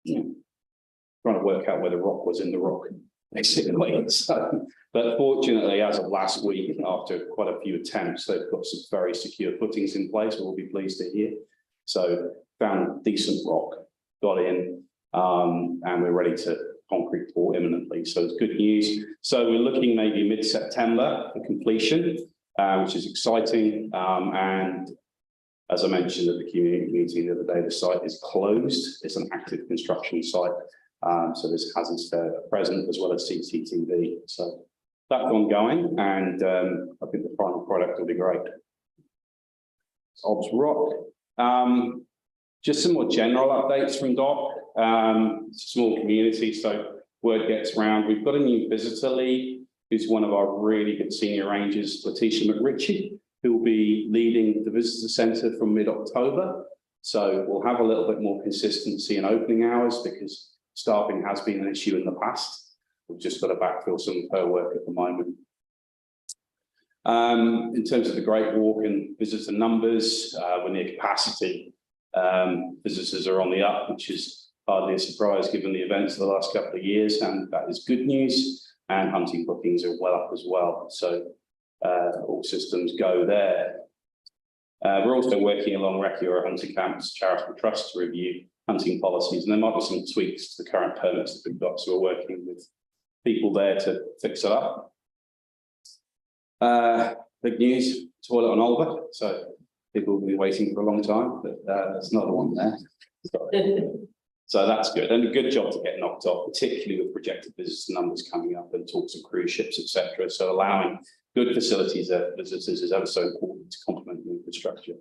trying to work out where the rock was in the rock, basically. So, but fortunately, as of last week, after quite a few attempts, they've got some very secure footings in place. We'll be pleased to hear. So found decent rock, got in, and we're ready to concrete pour imminently. So it's good news. So we're looking maybe mid-September for completion, which is exciting. And as I mentioned at the community meeting the other day, the site is closed. It's an active construction site. So there's hazards there present as well as CCTV. So that's ongoing, and I think the final product will be great. Obs Rock. Just some more general updates from Doc. It's a small community, so word gets around. We've got a new visitor lead, who's one of our really good senior rangers, Letitia McRitchie, who will be leading the visitor centre from mid-October. So we'll have a little bit more consistency in opening hours, because staffing has been an issue in the past. We've just got to backfill some of her work at the moment. In terms of the Great Walk and visitor numbers, we're near capacity. Visitors are on the up, which is hardly a surprise given the events of the last couple of years, and that is good news. And hunting bookings are well up as well. So all systems go there. We're also working along Rekiura Hunting Camps Charitable Trust to review hunting policies, and there might be some tweaks to the current permits that we've got, so we're working with people there to fix it up. Big news, toilet on Olver, so people will be waiting for a long time, but there's another one there. So that's good, and a good job to get knocked off, particularly with projected visitor numbers coming up and talks of cruise ships, etc. So allowing good facilities at visitors is ever so important to complement the infrastructure.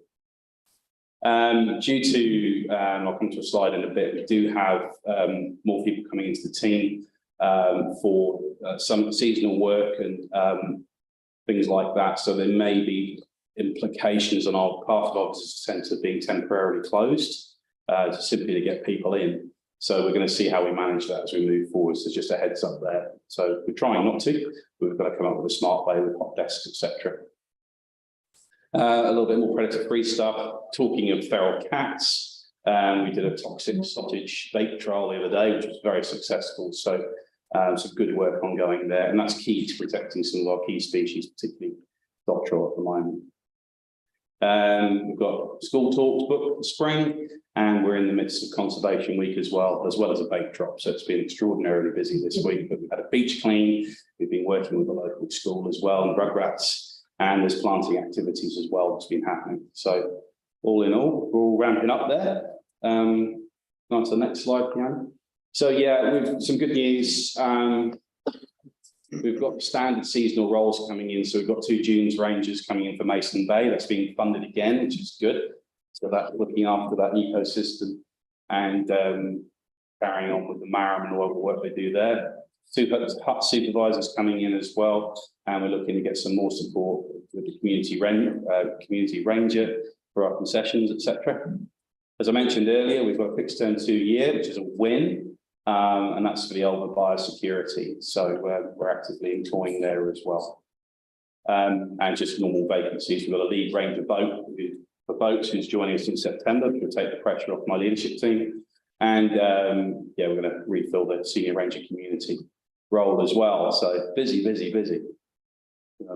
Due to, I'll come to a slide in a bit, we do have more people coming into the team for some seasonal work and things like that. So there may be implications on our part of our visitor centre being temporarily closed, simply to get people in. So we're going to see how we manage that as we move forward. So just a heads up there. So we're trying not to, but we've got to come up with a smart way with hot desks, etc. A little bit more predator-free stuff. Talking of feral cats, we did a toxic sausage bait trial the other day, which was very successful. So some good work ongoing there, and that's key to protecting some of our key species, particularly doctrine at the moment. We've got school talks booked for spring, and we're in the midst of Conservation Week as well as a bait drop. So it's been extraordinarily busy this week, but we've had a beach clean. We've been working with the local school as well, and rugrats. And there's planting activities as well that's been happening. So all in all, we're all ramping up there. On to the next slide, Piano. So yeah, we've some good news. We've got standard seasonal roles coming in. So we've got 2 Dunes Rangers coming in for Mason Bay. That's being funded again, which is good. So that's looking after that ecosystem and carrying on with the Marram and all the work they do there. 2 hut supervisors coming in as well, and we're looking to get some more support with the community ranger for our concessions, etc. As I mentioned earlier, we've got a fixed term 2-year, which is a win, and that's for the Olver biosecurity. So we're actively employing there as well, and just normal vacancies. We've got a lead ranger for boats who's joining us in September, which will take the pressure off my leadership team, and yeah, we're going to refill the senior ranger community role as well. So busy.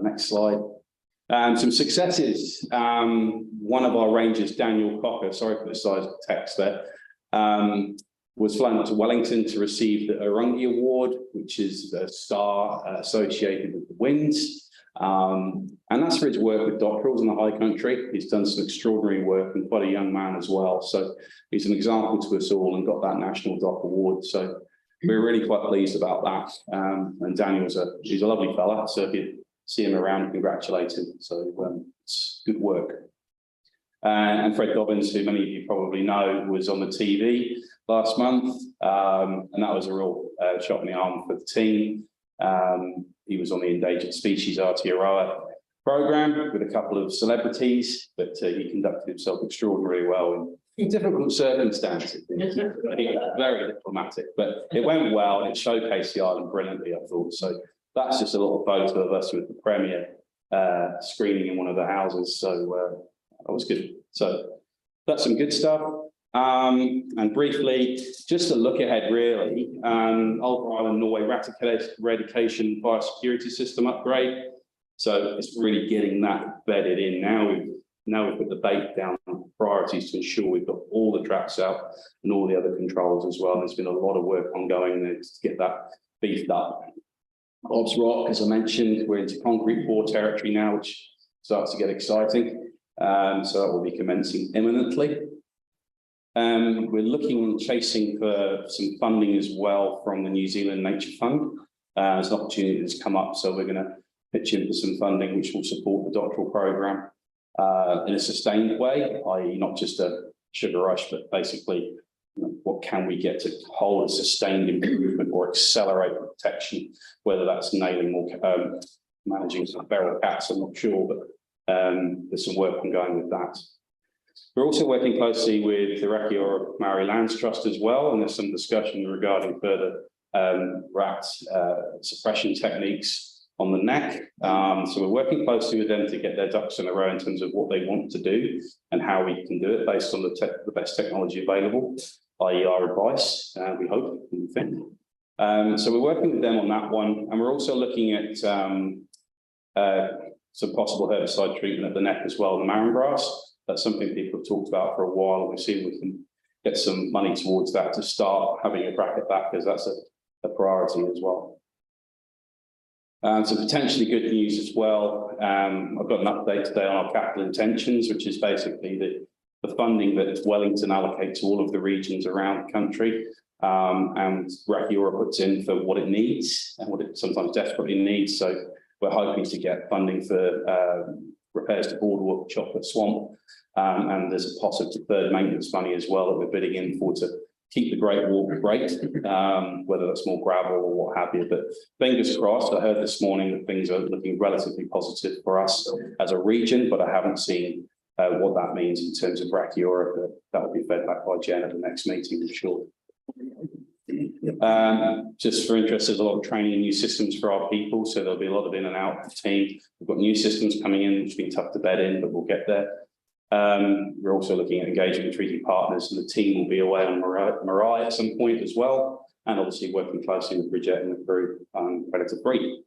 Next slide. Some successes. One of our rangers, Daniel Cocker, sorry for the size of the text there, was flown up to Wellington to receive the Urungi Award, which is a star associated with the winds. And that's for his work with doctorals in the high country. He's done some extraordinary work, and quite a young man as well. So he's an example to us all and got that National Doc Award. So we're really quite pleased about that. And Daniel's he's a lovely fella. So if you see him around, congratulate him. So it's good work. And Fred Dobbins, who many of you probably know, was on the TV last month. And that was a real shot in the arm for the team. He was on the Endangered Species Aotearoa program with a couple of celebrities, but he conducted himself extraordinarily well in difficult circumstances. Very diplomatic, but it went well and it showcased the island brilliantly, I thought. So that's just a little photo of us with the Premier screening in one of the houses. So that was good. So that's some good stuff. And briefly, just a look ahead really, Ulver Island Norway rat eradication biosecurity system upgrade. So it's really getting that bedded in now. We've put the bait down priorities to ensure we've got all the traps out and all the other controls as well. There's been a lot of work ongoing there to get that beefed up. Obs Rock, as I mentioned, we're into concrete pour territory now, which starts to get exciting. So that will be commencing imminently. We're looking and chasing for some funding as well from the New Zealand Nature Fund. There's an opportunity that's come up, so we're going to pitch in for some funding which will support the doctoral programme in a sustained way, i.e. not just a sugar rush, but basically what can we get to hold a sustained improvement or accelerate protection, whether that's nailing more, managing some feral cats, I'm not sure, but there's some work ongoing with that. We're also working closely with the Rakiora Maori Lands Trust as well, and there's some discussion regarding further rat suppression techniques on the neck. So we're working closely with them to get their ducks in a row in terms of what they want to do and how we can do it based on the best technology available, i.e. our advice, we hope and we think. So we're working with them on that one, and we're also looking at some possible herbicide treatment of the neck as well, the marron grass. That's something people have talked about for a while, and we've seen we can get some money towards that to start having a crack at that, because that's a priority as well. So potentially good news as well. I've got an update today on our capital intentions, which is basically the funding that Wellington allocates to all of the regions around the country, and Rakiora puts in for what it needs and what it sometimes desperately needs. So we're hoping to get funding for repairs to Boardwalk, Chocolate Swamp, and there's a possible deferred maintenance money as well that we're bidding in for to keep the Great Walk great, whether that's more gravel or what have you. But fingers crossed, I heard this morning that things are looking relatively positive for us as a region, but I haven't seen what that means in terms of Rakiora, but that will be fed back by Jen at the next meeting, I'm sure. Just for interest, there's a lot of training and new systems for our people, so there'll be a lot of in and out of the team. We've got new systems coming in, which have been tough to bed in, but we'll get there. We're also looking at engaging with treaty partners, and the team will be away on Marai at some point as well, and obviously working closely with Bridget and the crew on Predator Free.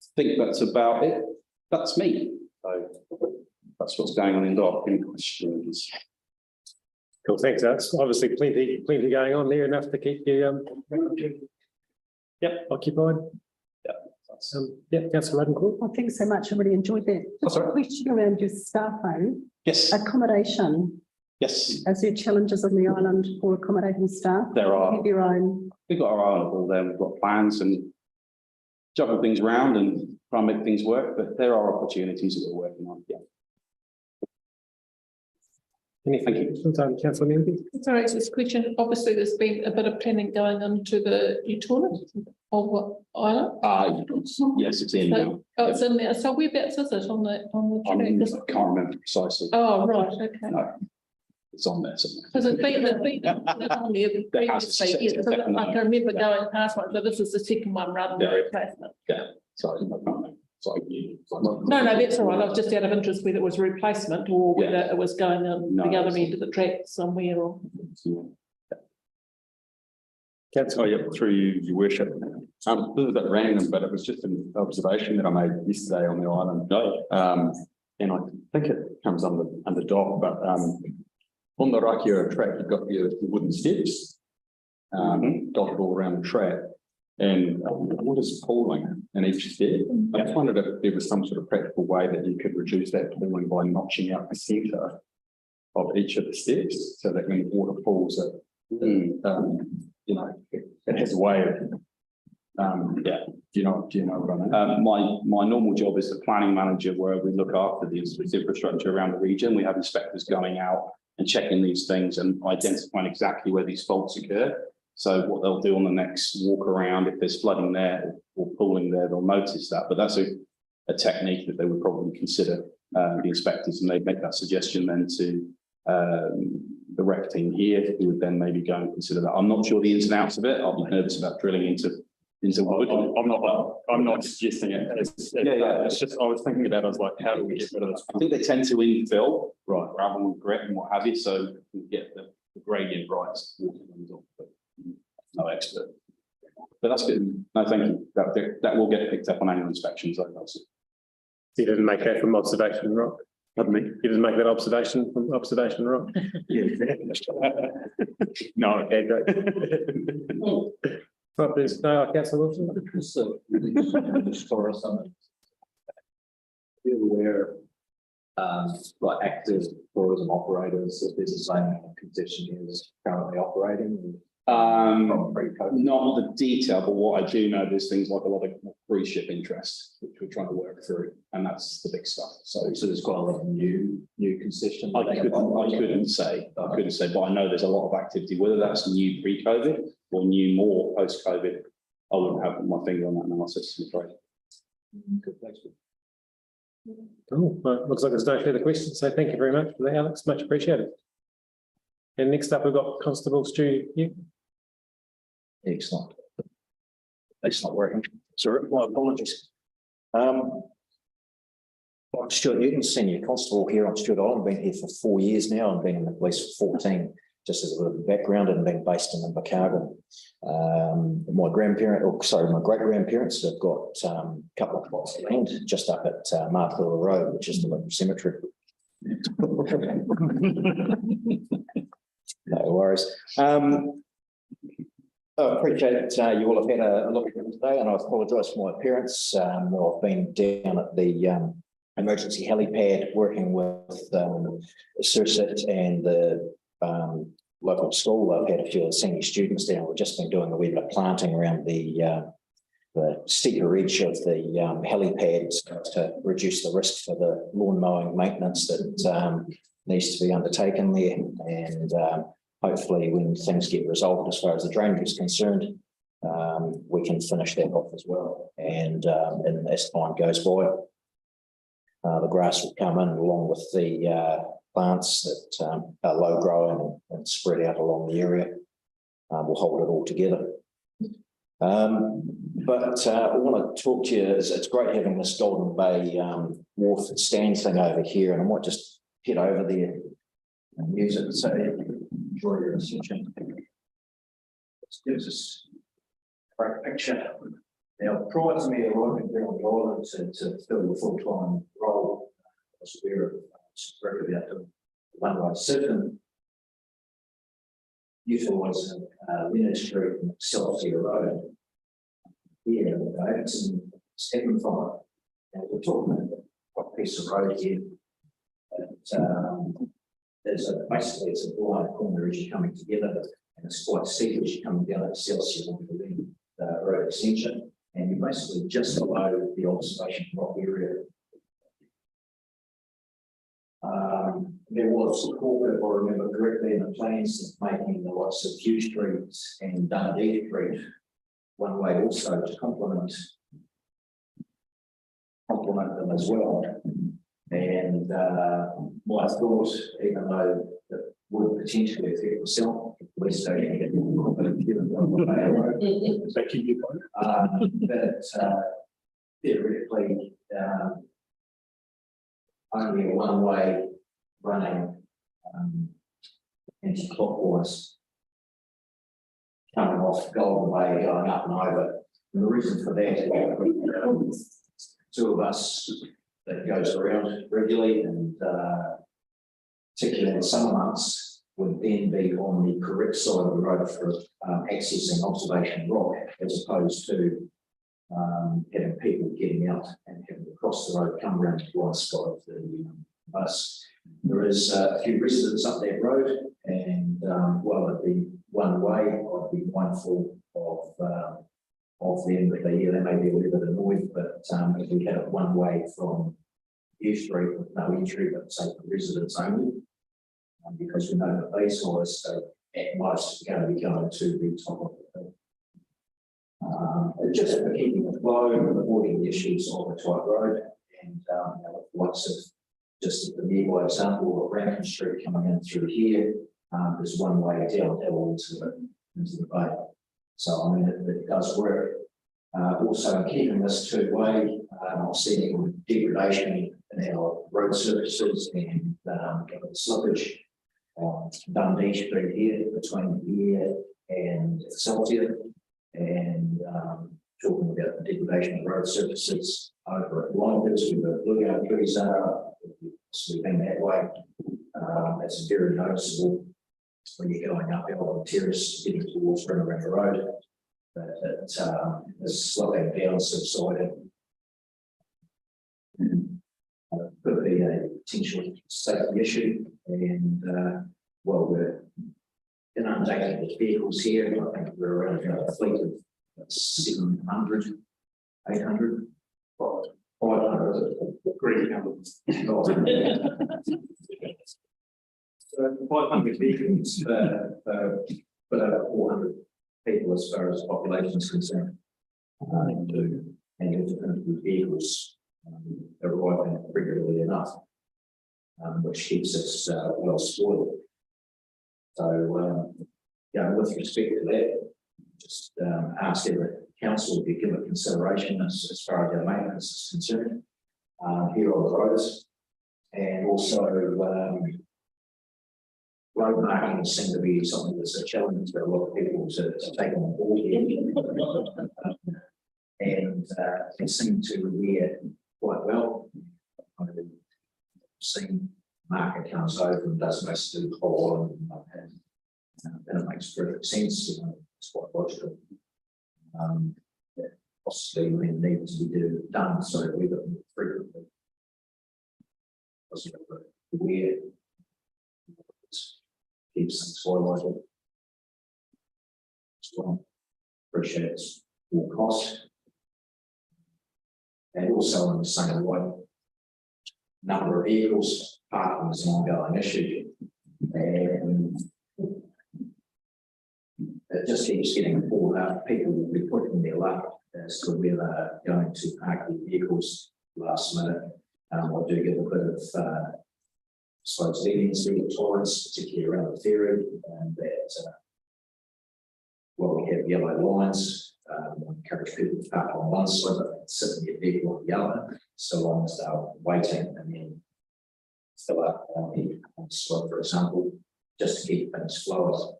I think that's about it. That's me. So that's what's going on in Dock. Any questions? Cool, thanks, Alex. Obviously plenty going on there, enough to keep you occupied. Councillor Radencourt. Well, thanks so much. I really enjoyed that. Just a question around your staff home. Yes. Accommodation. Yes. Is there challenges on the island for accommodating staff? There are. You have your own. We've got our eye on the ball there. We've got plans and juggle things around and try and make things work, but there are opportunities that we're working on. Yeah. Anything? Councillor Mendy. Sorry, it's this question. Obviously, there's been a bit of planning going into the new toilet of Island. Yes, it's in now. Oh, it's in there. So whereabouts is it on the track? I can't remember precisely. Oh, right, okay. No, it's on there somewhere. Because it's been on there previously, yes, so I can remember going past one, but this is the second one rather than the replacement. Yeah, sorry, I can't remember. Sorry. No, that's all right. I was just out of interest whether it was replacement or whether it was going on the other end of the track somewhere or. Oh, yeah, through you, your worship. This is a bit random, but it was just an observation that I made yesterday on the island. And I think it comes under dock, but on the Rakiora track, you've got your wooden steps dotted all around the track. And water's pooling in each step. I just wondered if there was some sort of practical way that you could reduce that pooling by notching out the centre of each of the steps, so that when the water pools, it has a way of Yeah. Do you know what I mean? My normal job is the planning manager, where we look after the infrastructure around the region. We have inspectors going out and checking these things and identifying exactly where these faults occur. So what they'll do on the next walk around, if there's flooding there or pooling there, they'll notice that. But that's a technique that they would probably consider, the inspectors, and they'd make that suggestion then to the rec team here, who would then maybe go and consider that. I'm not sure the ins and outs of it. I'll be nervous about drilling into wood. I'm not suggesting it. It's just, I was thinking about it, I was like, how do we get rid of this? I think they tend to infill, Right. rather than grit and what have you, so you get the gradient right. But no expert. But that's good. No, thank you. That will get picked up on annual inspections. You didn't make that from observation, rock? Pardon me? You didn't make that observation from observation, rock? Yeah. No. Okay, great. Right, there's no, councillor Wilson? Be aware, like active tourism operators, if there's the same concessionaires currently operating. From pre-COVID. Not the detail, but what I do know, there's things like a lot of cruise ship interest, which we're trying to work through, and that's the big stuff. So there's quite a lot of new concessions. I couldn't say, but I know there's a lot of activity, whether that's new pre-COVID or new more post-COVID. I wouldn't have my finger on that analysis, I'm afraid. Good, thanks. Cool. Well, looks like there's no further questions, so thank you very much for that, Alex, much appreciated. And next up, we've got Constable Stu. Excellent. It's not working. Sorry, my apologies. I'm Stuart Newton, Senior Constable here on Stewart Island. Been here for 4 years now and been in the police for 14, just as a bit of background, and been based in Invercargill. My great-grandparents have got a couple of plots of land just up at Martha Road, which is the local cemetery. No worries. I appreciate you all have had a look at it today, and I apologise for my appearance. I've been down at the emergency helipad working with Sursit and the local school. I've had a few of the senior students down. We've just been doing a wee bit of planting around the steeper edge of the helipads to reduce the risk for the lawn mowing maintenance that needs to be undertaken there. And hopefully when things get resolved as far as the drainage is concerned, we can finish that off as well. And as time goes by, the grass will come in along with the plants that are low growing and spread out along the area. We'll hold it all together. But I want to talk to you, it's great having this Golden Bay Wharf stand thing over here, and I might just head over there and use it, so enjoy your attention. This gives us a great picture. Now, prior to me arriving here on the island to fill the full-time role, I was aware of about the one-way system, utilising Leonard Street and Excelsior Road. Here, it's in 7-5. And we're talking about a piece of road here. Basically it's a blind corner as you're coming together, and it's quite steep as you're coming down Excelsior onto the road extension, and you're basically just below the observation rock area. There was support, if I remember correctly, in the plans of making the likes of Hugh Street and Dundee Street one way also to complement them as well. And my thought, even though that would potentially affect myself, police station, that theoretically only a one-way running anti-clockwise coming off Golden Bay going up and over. And the reason for that is two of us that goes around regularly, and particularly in the summer months would then be on the correct side of the road for accessing Observation Rock, as opposed to having people getting out and having to cross the road, come around to one side of the bus. There is a few residents up that road, and while it'd be one way, I'd be mindful of of them that they may be a little bit annoyed, but if we had it one way from New Street with no entry, but say for residents only, because we know that these guys are at most going to be going to the top of the hill. Just for keeping it low and avoiding the issues of a tight road, and lots of just the nearby example of Rankin Street coming in through here. There's one way downhill into the bay. So I mean, it does work. Also, keeping this two-way, I'm seeing degradation in our road surfaces and slippage on Dundee Street here between here and Southland, and talking about the degradation of road surfaces over at Longers, where the bluegout trees are, sweeping that way. That's very noticeable when you're going up Elton Terrace, getting towards Ringarooma Road. That is slowing down, subsided. Could be a potential safety issue, and well, we're inundated with vehicles here. I think we're around a fleet of 700, 800, 500. Great number. So 500 vehicles, but over 400 people as far as population is concerned. And independent vehicles arriving regularly enough, which keeps us well spoiled. So, with respect to that, just ask every council to give it consideration as far as our maintenance is concerned here on the roads, and also road marking seem to be something that's a challenge for a lot of people to take on board here. And they seem to wear quite well. I've seen market comes over and does most of the whole, and it makes perfect sense. It's quite logical. Possibly when it needs to be done, so we got more frequently. Wear keeps things highlighted. Well, appreciates more cost. And also in the same way, number of vehicles, parking is an ongoing issue. And it just keeps getting pulled up. People will be putting their luck as to where they're going to park their vehicles last minute. I do get a bit of suppose leniency at times, particularly around the ferry, and that well, we have yellow lines. I encourage people to park on one side and sit in their vehicle on the other, so long as they're waiting, and then fill up on the slot, for example, just to keep things flowing.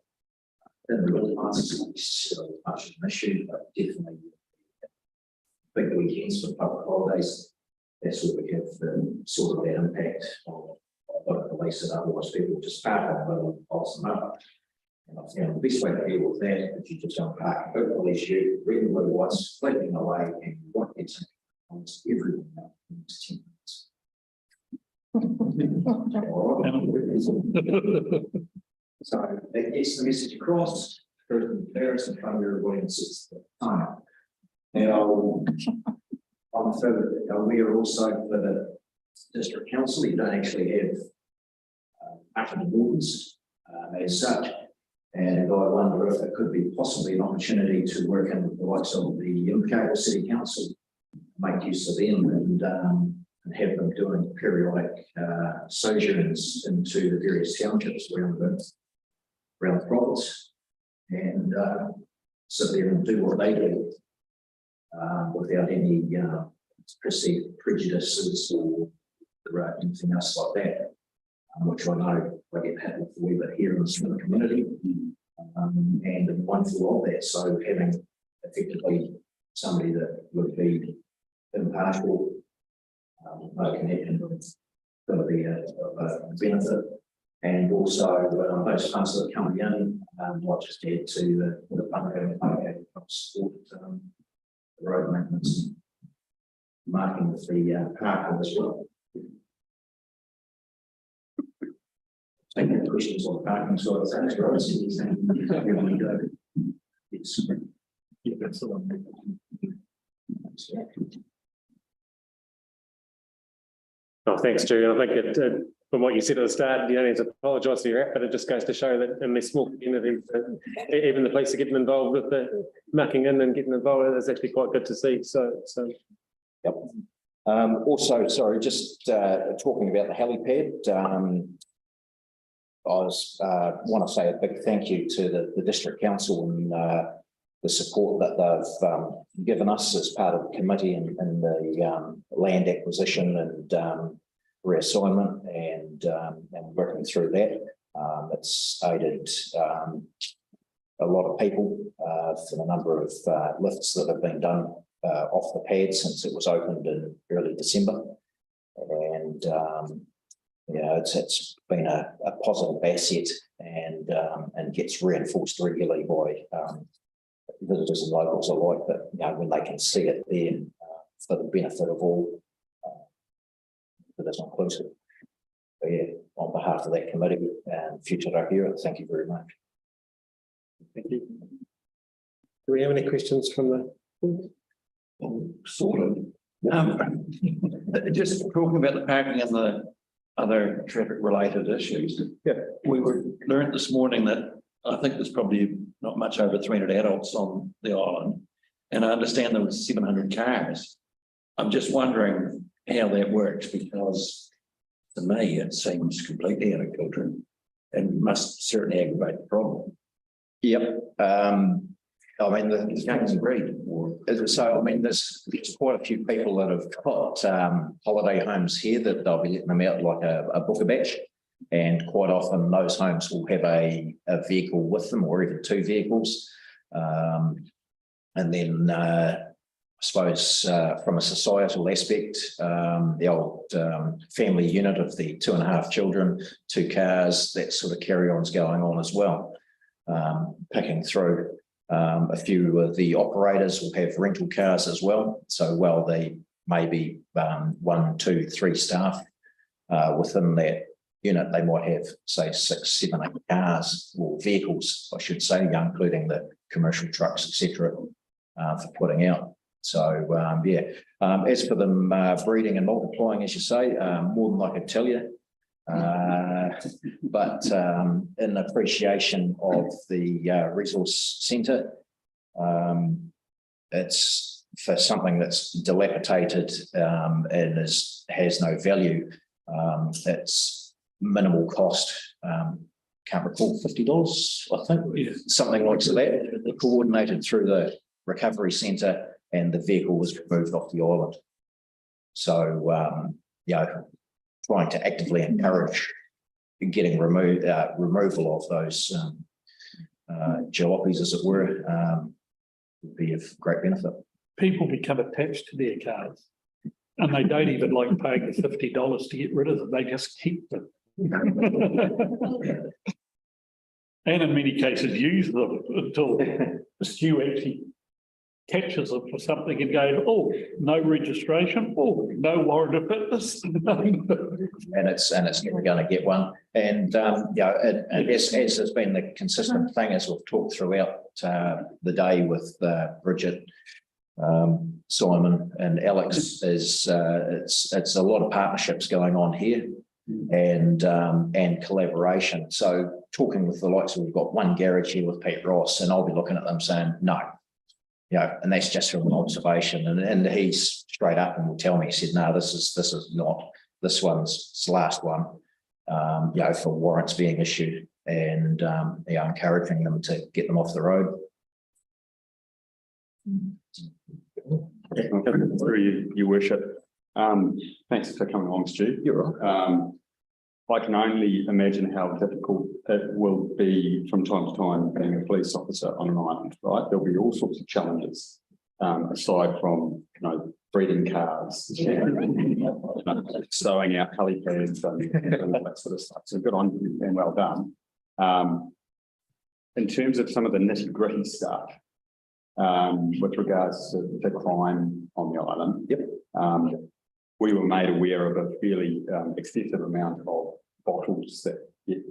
In the winter months, it's not necessarily much of an issue, but definitely big weekends for public holidays, that's where we have sort of that impact on the police, and otherwise people just park on the middle and pulse them up. And I found the best way to deal with that is you just don't park, don't police you, read the blue lights, flipping away, and you want to get almost everyone out in 10 minutes. So that gets the message across, first and fairest in front of everybody and sits the time. Now, we are also for the district council, you don't actually have active wardens as such. And I wonder if it could be possibly an opportunity to work in with the likes of the Invercargill City Council, make use of them and have them doing periodic sojourns into the various townships around the province, and sit there and do what they do without any perceived prejudices or anything else like that, which I know I get happened a wee bit here in the smaller community, and I'm mindful of that. So having effectively somebody that would be impartial, no connection, going to be a benefit. And also those funds that are coming in, not just add to the funding, help support the road maintenance, marking with the parking as well. Taking the questions on the parking side of things, right? Yes. That's the one. Oh, thanks, Julian. I think it, from what you said at the start, you don't need to apologise for your app, but it just goes to show that in these small communities, even the police are getting involved with the mucking in and getting involved. It's actually quite good to see. So. Yep. Also, sorry, just talking about the helipad. I want to say a big thank you to the district council and the support that they've given us as part of the committee and the land acquisition and reassignment and working through that. It's aided a lot of people for the number of lifts that have been done off the pad since it was opened in early December. And you know, it's been a positive asset and gets reinforced regularly by visitors and locals alike, but you know, when they can see it there for the benefit of all, that is inclusive. So yeah, on behalf of that committee and future Rahira, thank you very much. Thank you. Do we have any questions from the? Sort of. Just talking about the parking and the other traffic related issues. Yeah. We learned this morning that I think there's probably not much over 300 adults on the island. And I understand there was 700 cars. I'm just wondering how that works, because to me, it seems completely out of kilter and must certainly aggravate the problem. Yep. I mean, the gangs agreed. So, I mean, there's quite a few people that have got holiday homes here that they'll be letting them out like a booker batch. And quite often those homes will have a vehicle with them or even two vehicles. And then I suppose from a societal aspect, the old family unit of the 2.5 children, 2 cars, that sort of carry-on's going on as well. Picking through. A few of the operators will have rental cars as well. So while they may be 1, 2, 3 staff within that unit, they might have, say, 6, 7, 8 cars or vehicles, I should say, including the commercial trucks, etc., for putting out. So yeah, as for them breeding and multiplying, as you say, more than I could tell you. But in appreciation of the resource centre, it's for something that's dilapidated and has no value. It's minimal cost. Can't recall, $50, I think, Yeah. something like that. Coordinated through the recovery centre, and the vehicle was removed off the island. So you know, trying to actively encourage getting removal of those jalopies, as it were, would be of great benefit. People become attached to their cars and they don't even like paying the $50 to get rid of them. They just keep them. And in many cases use them until Stu actually catches them for something and goes, oh, no registration, oh, no warrant of fitness. And it's never going to get one. And you know, and as has been the consistent thing, as we've talked throughout the day with Bridget, Simon and Alex, is it's a lot of partnerships going on here and collaboration. So talking with the likes of, we've got one garage here with Pete Ross, and I'll be looking at them saying no. You know, and that's just from an observation. And he's straight up and will tell me, he said, no, this is not, this one's the last one, you know, for warrants being issued, and you know, encouraging them to get them off the road. Through you, your worship. Thanks for coming along, Stu. You're right. I can only imagine how difficult it will be from time to time being a police officer on an island, right? There'll be all sorts of challenges, aside from, you know, breeding cars, stowing out helipads and all that sort of stuff. So good on you and well done. In terms of some of the nitty-gritty stuff, with regards to crime on the island. Yep. We were made aware of a fairly excessive amount of bottles that get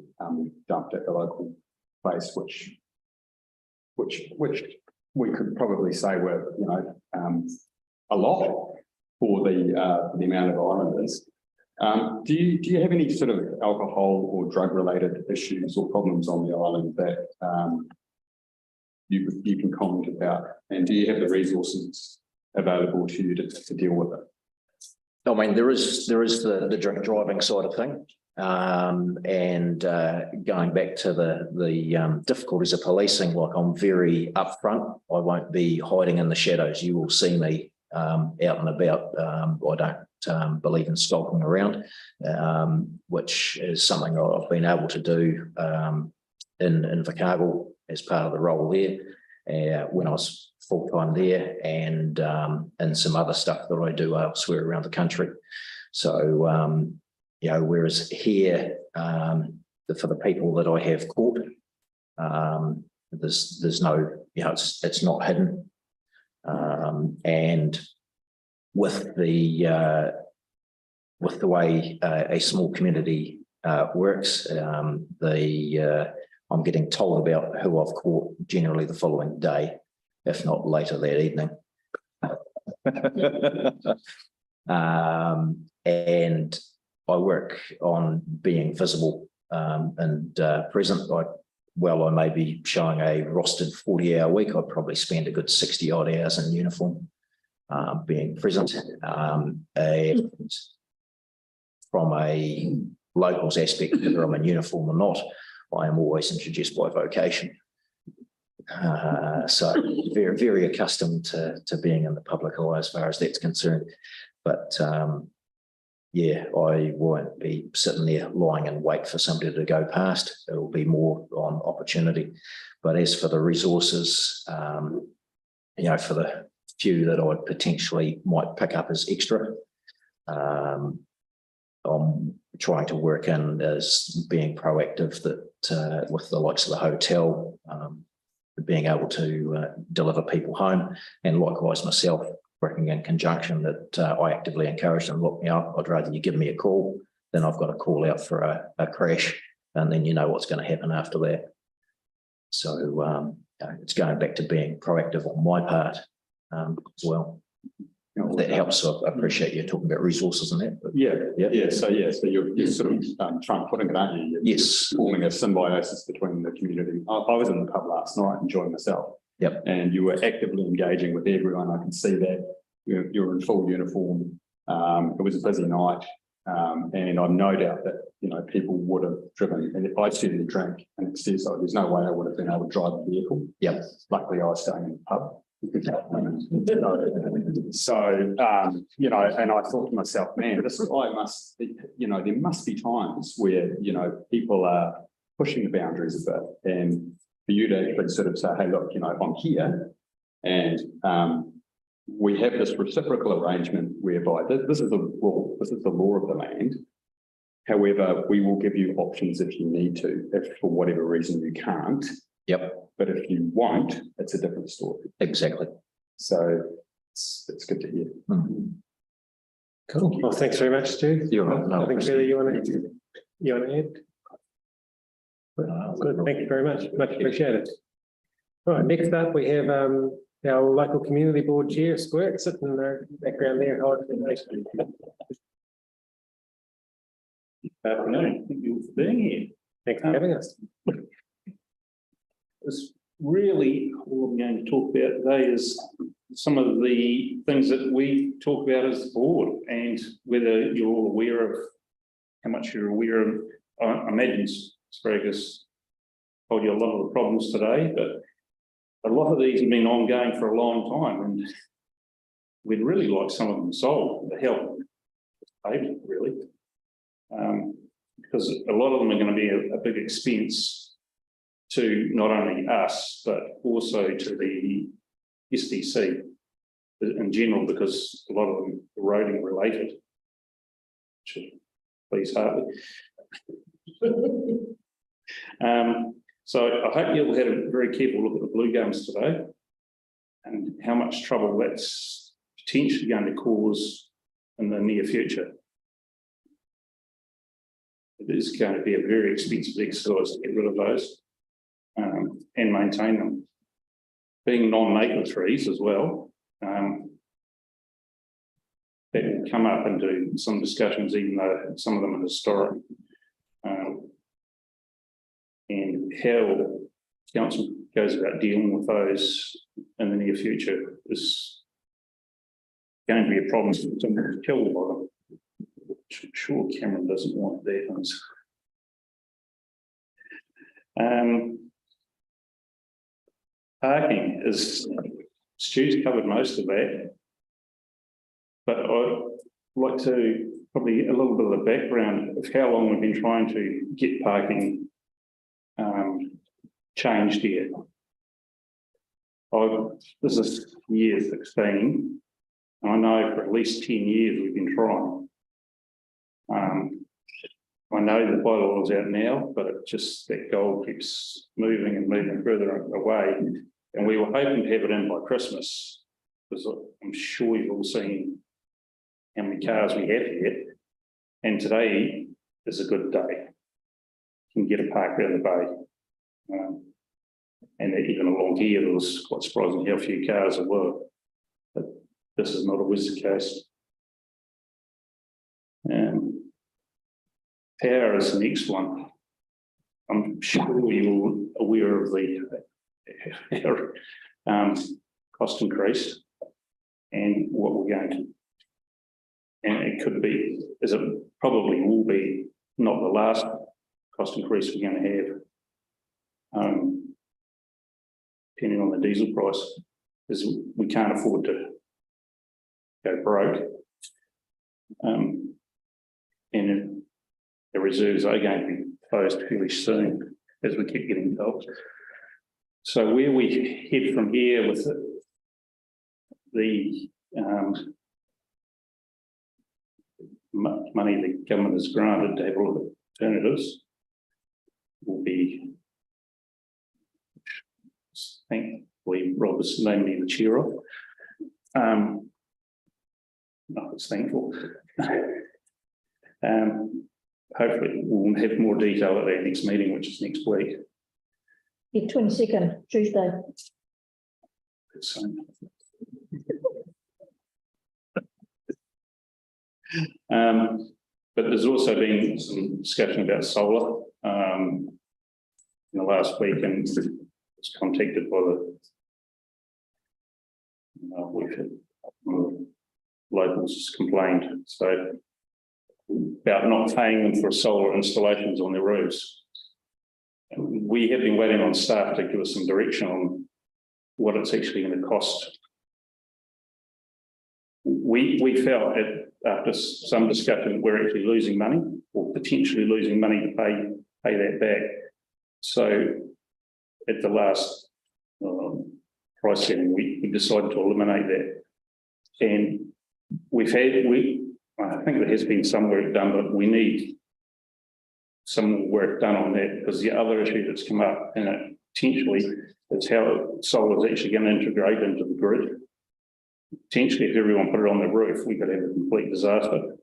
dumped at the local place, which we could probably say we're, you know, a lot for the amount of islanders. Do you have any sort of alcohol or drug related issues or problems on the island that you can comment about? And do you have the resources available to you to deal with it? I mean, there is the drink driving side of thing. And going back to the difficulties of policing, like I'm very upfront. I won't be hiding in the shadows. You will see me out and about. I don't believe in skulking around, which is something I've been able to do in Invercargill as part of the role there when I was full-time there, and some other stuff that I do elsewhere around the country. So you know, whereas here, for the people that I have caught, there's no, you know, it's not hidden. And with the way a small community works, I'm getting told about who I've caught generally the following day, if not later that evening. And I work on being visible and present. Like, well, I may be showing a rostered 40-hour week. I probably spend a good 60 odd hours in uniform being present. And from a locals aspect, whether I'm in uniform or not, I am always introduced by vocation. So very, very accustomed to being in the public eye as far as that's concerned. But yeah, I won't be sitting there lying in wait for somebody to go past. It will be more on opportunity. But as for the resources, you know, for the few that I potentially might pick up as extra, I'm trying to work in as being proactive that with the likes of the hotel, being able to deliver people home, and likewise myself, working in conjunction, that I actively encourage them. Look, you know, I'd rather you give me a call than I've got to call out for a crash, and then you know what's going to happen after that. So it's going back to being proactive on my part as well. That helps. So I appreciate you talking about resources and that. But Yeah. So you're sort of putting it, aren't you? You're yes, forming a symbiosis between the community. I was in the pub last night enjoying myself. Yep. And you were actively engaging with everyone. I can see that you're in full uniform. It was a busy night, and I've no doubt that, you know, people would have driven. And if I certainly drank in excess, there's no way I would have been able to drive a vehicle. Yep. Luckily, I was staying in the pub. So you know, and I thought to myself, man, this guy must, you know, there must be times where, you know, people are pushing the boundaries a bit, and for you to actually sort of say, hey, look, you know, I'm here, and we have this reciprocal arrangement whereby this is the law of the land. However, we will give you options if you need to, if for whatever reason you can't. Yep. But if you won't, it's a different story. Exactly. So it's good to hear. Mm-hmm. Cool. Well, thanks very much, Stu. You're right. No, I think Billy, you want to add? Good. Thank you very much. Much appreciated. All right. Next up, we have our local community board chair, Squirt, sitting in the background there. Good afternoon. Thank you for being here. Thanks for having us. It's really all I'm going to talk about today is some of the things that we talk about as the board, and whether you're all aware of how much you're aware of. I imagine Sprague's told you a lot of the problems today, but a lot of these have been ongoing for a long time, and we'd really like some of them solved to help table, really, because a lot of them are going to be a big expense to not only us, but also to the SDC in general, because a lot of them are eroding related. Please hardly. So I hope you'll have a very careful look at the blue gums today and how much trouble that's potentially going to cause in the near future. It is going to be a very expensive exercise to get rid of those and maintain them. being non-native trees as well. That will come up into some discussions, even though some of them are historic. And how council goes about dealing with those in the near future is going to be a problem. Someone's killed by them. I'm sure Cameron doesn't want that. Parking is, Stu's covered most of that. But I'd like to probably a little bit of the background of how long we've been trying to get parking changed here. This is year 16. I know for at least 10 years we've been trying. I know the bylaw is out now, but it just, that goal keeps moving and moving further away. And we were hoping to have it in by Christmas, because I'm sure you've all seen how many cars we have here. And today is a good day. You can get a park around the bay. And even along here, it was quite surprising how few cars there were. But this is not always the case. Power is the next one. I'm sure you're aware of the cost increase and what we're going to. And it could be, as it probably will be, not the last cost increase we're going to have, depending on the diesel price, because we can't afford to go broke. And the reserves are going to be closed fairly soon, as we keep getting told. So where we head from here with the money the government has granted to have all the alternatives will be, thankfully Rob is named me the chair of. No, it's thankful. Hopefully we'll have more detail at our next meeting, which is next week. The 22nd, Tuesday. But there's also been some discussion about solar in the last week, and was contacted by the we've had locals complained about not paying them for solar installations on their roofs. We have been waiting on staff to give us some direction on what it's actually going to cost. We felt after some discussion we're actually losing money, or potentially losing money to pay that back. So at the last price setting, we decided to eliminate that. And I think there has been some work done, but we need some work done on that, because the other issue that's come up, and it potentially is how solar is actually going to integrate into the grid. Potentially, if everyone put it on the roof, we could have a complete disaster,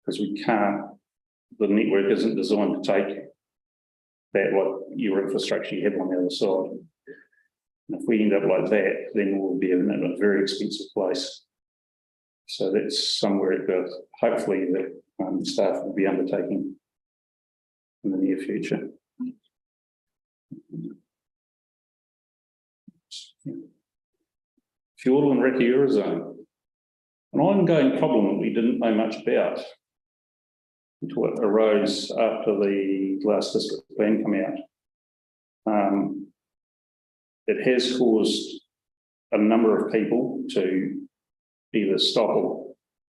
because we can't, the network isn't designed to take that, like your infrastructure you have on the other side. And if we end up like that, then we'll be in a very expensive place. So that's somewhere that hopefully the staff will be undertaking in the near future. Fuel and Rekiura zone, an ongoing problem that we didn't know much about until it arose after the last district plan came out. It has caused a number of people to either stop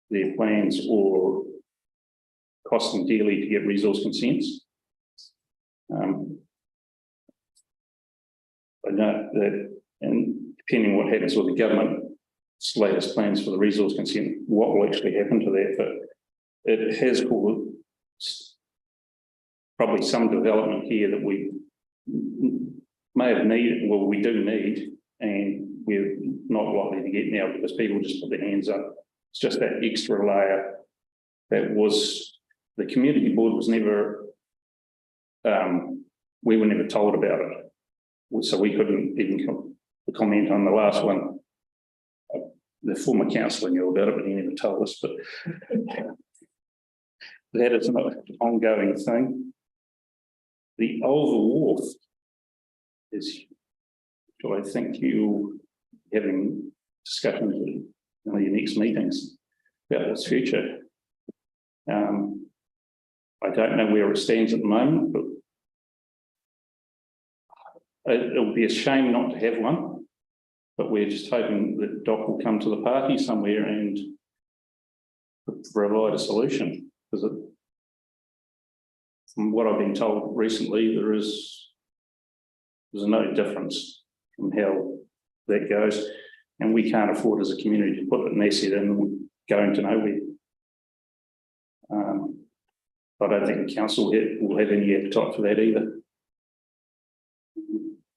their plans or cost them dearly to get resource consents. I know that, and depending on what happens with the government's latest plans for the resource consent, what will actually happen to that, but it has caused probably some development here that we may have needed, well, we do need, and we're not likely to get now because people just put their hands up. It's just that extra layer that was, the community board was never, we were never told about it. So we couldn't even the comment on the last one. The former councillor knew about it, but he never told us, but that is an ongoing thing. The Oval Wharf is, I think you having discussions in your next meetings about its future. I don't know where it stands at the moment, but it'll be a shame not to have one. But we're just hoping that Doc will come to the party somewhere and provide a solution. Because from what I've been told recently, there's no difference from how that goes. And we can't afford as a community to put an asset in going to nowhere. I don't think the council will have any appetite for that either,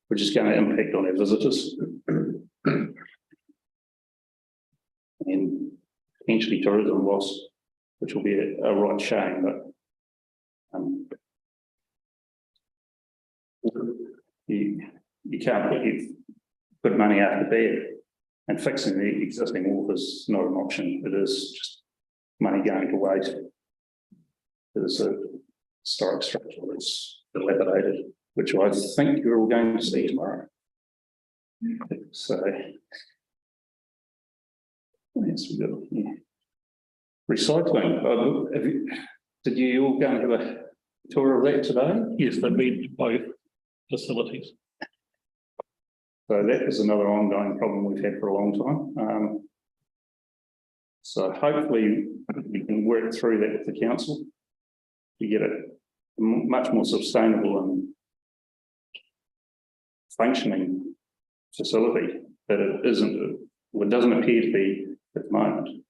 which is going to impact on our visitors and potentially tourism loss, which will be a right shame. But you can't put money after bad, and fixing the existing wharf is not an option. It is just money going to waste. It is a historic structure that's dilapidated, which I think you're all going to see tomorrow. So, yes, we got recycling. Did you all go and have a tour of that today? Yes, they've been to both facilities. So that is another ongoing problem we've had for a long time. So hopefully we can work through that with the council to get it much more sustainable and functioning facility that it isn't, well, it doesn't appear to be at the moment.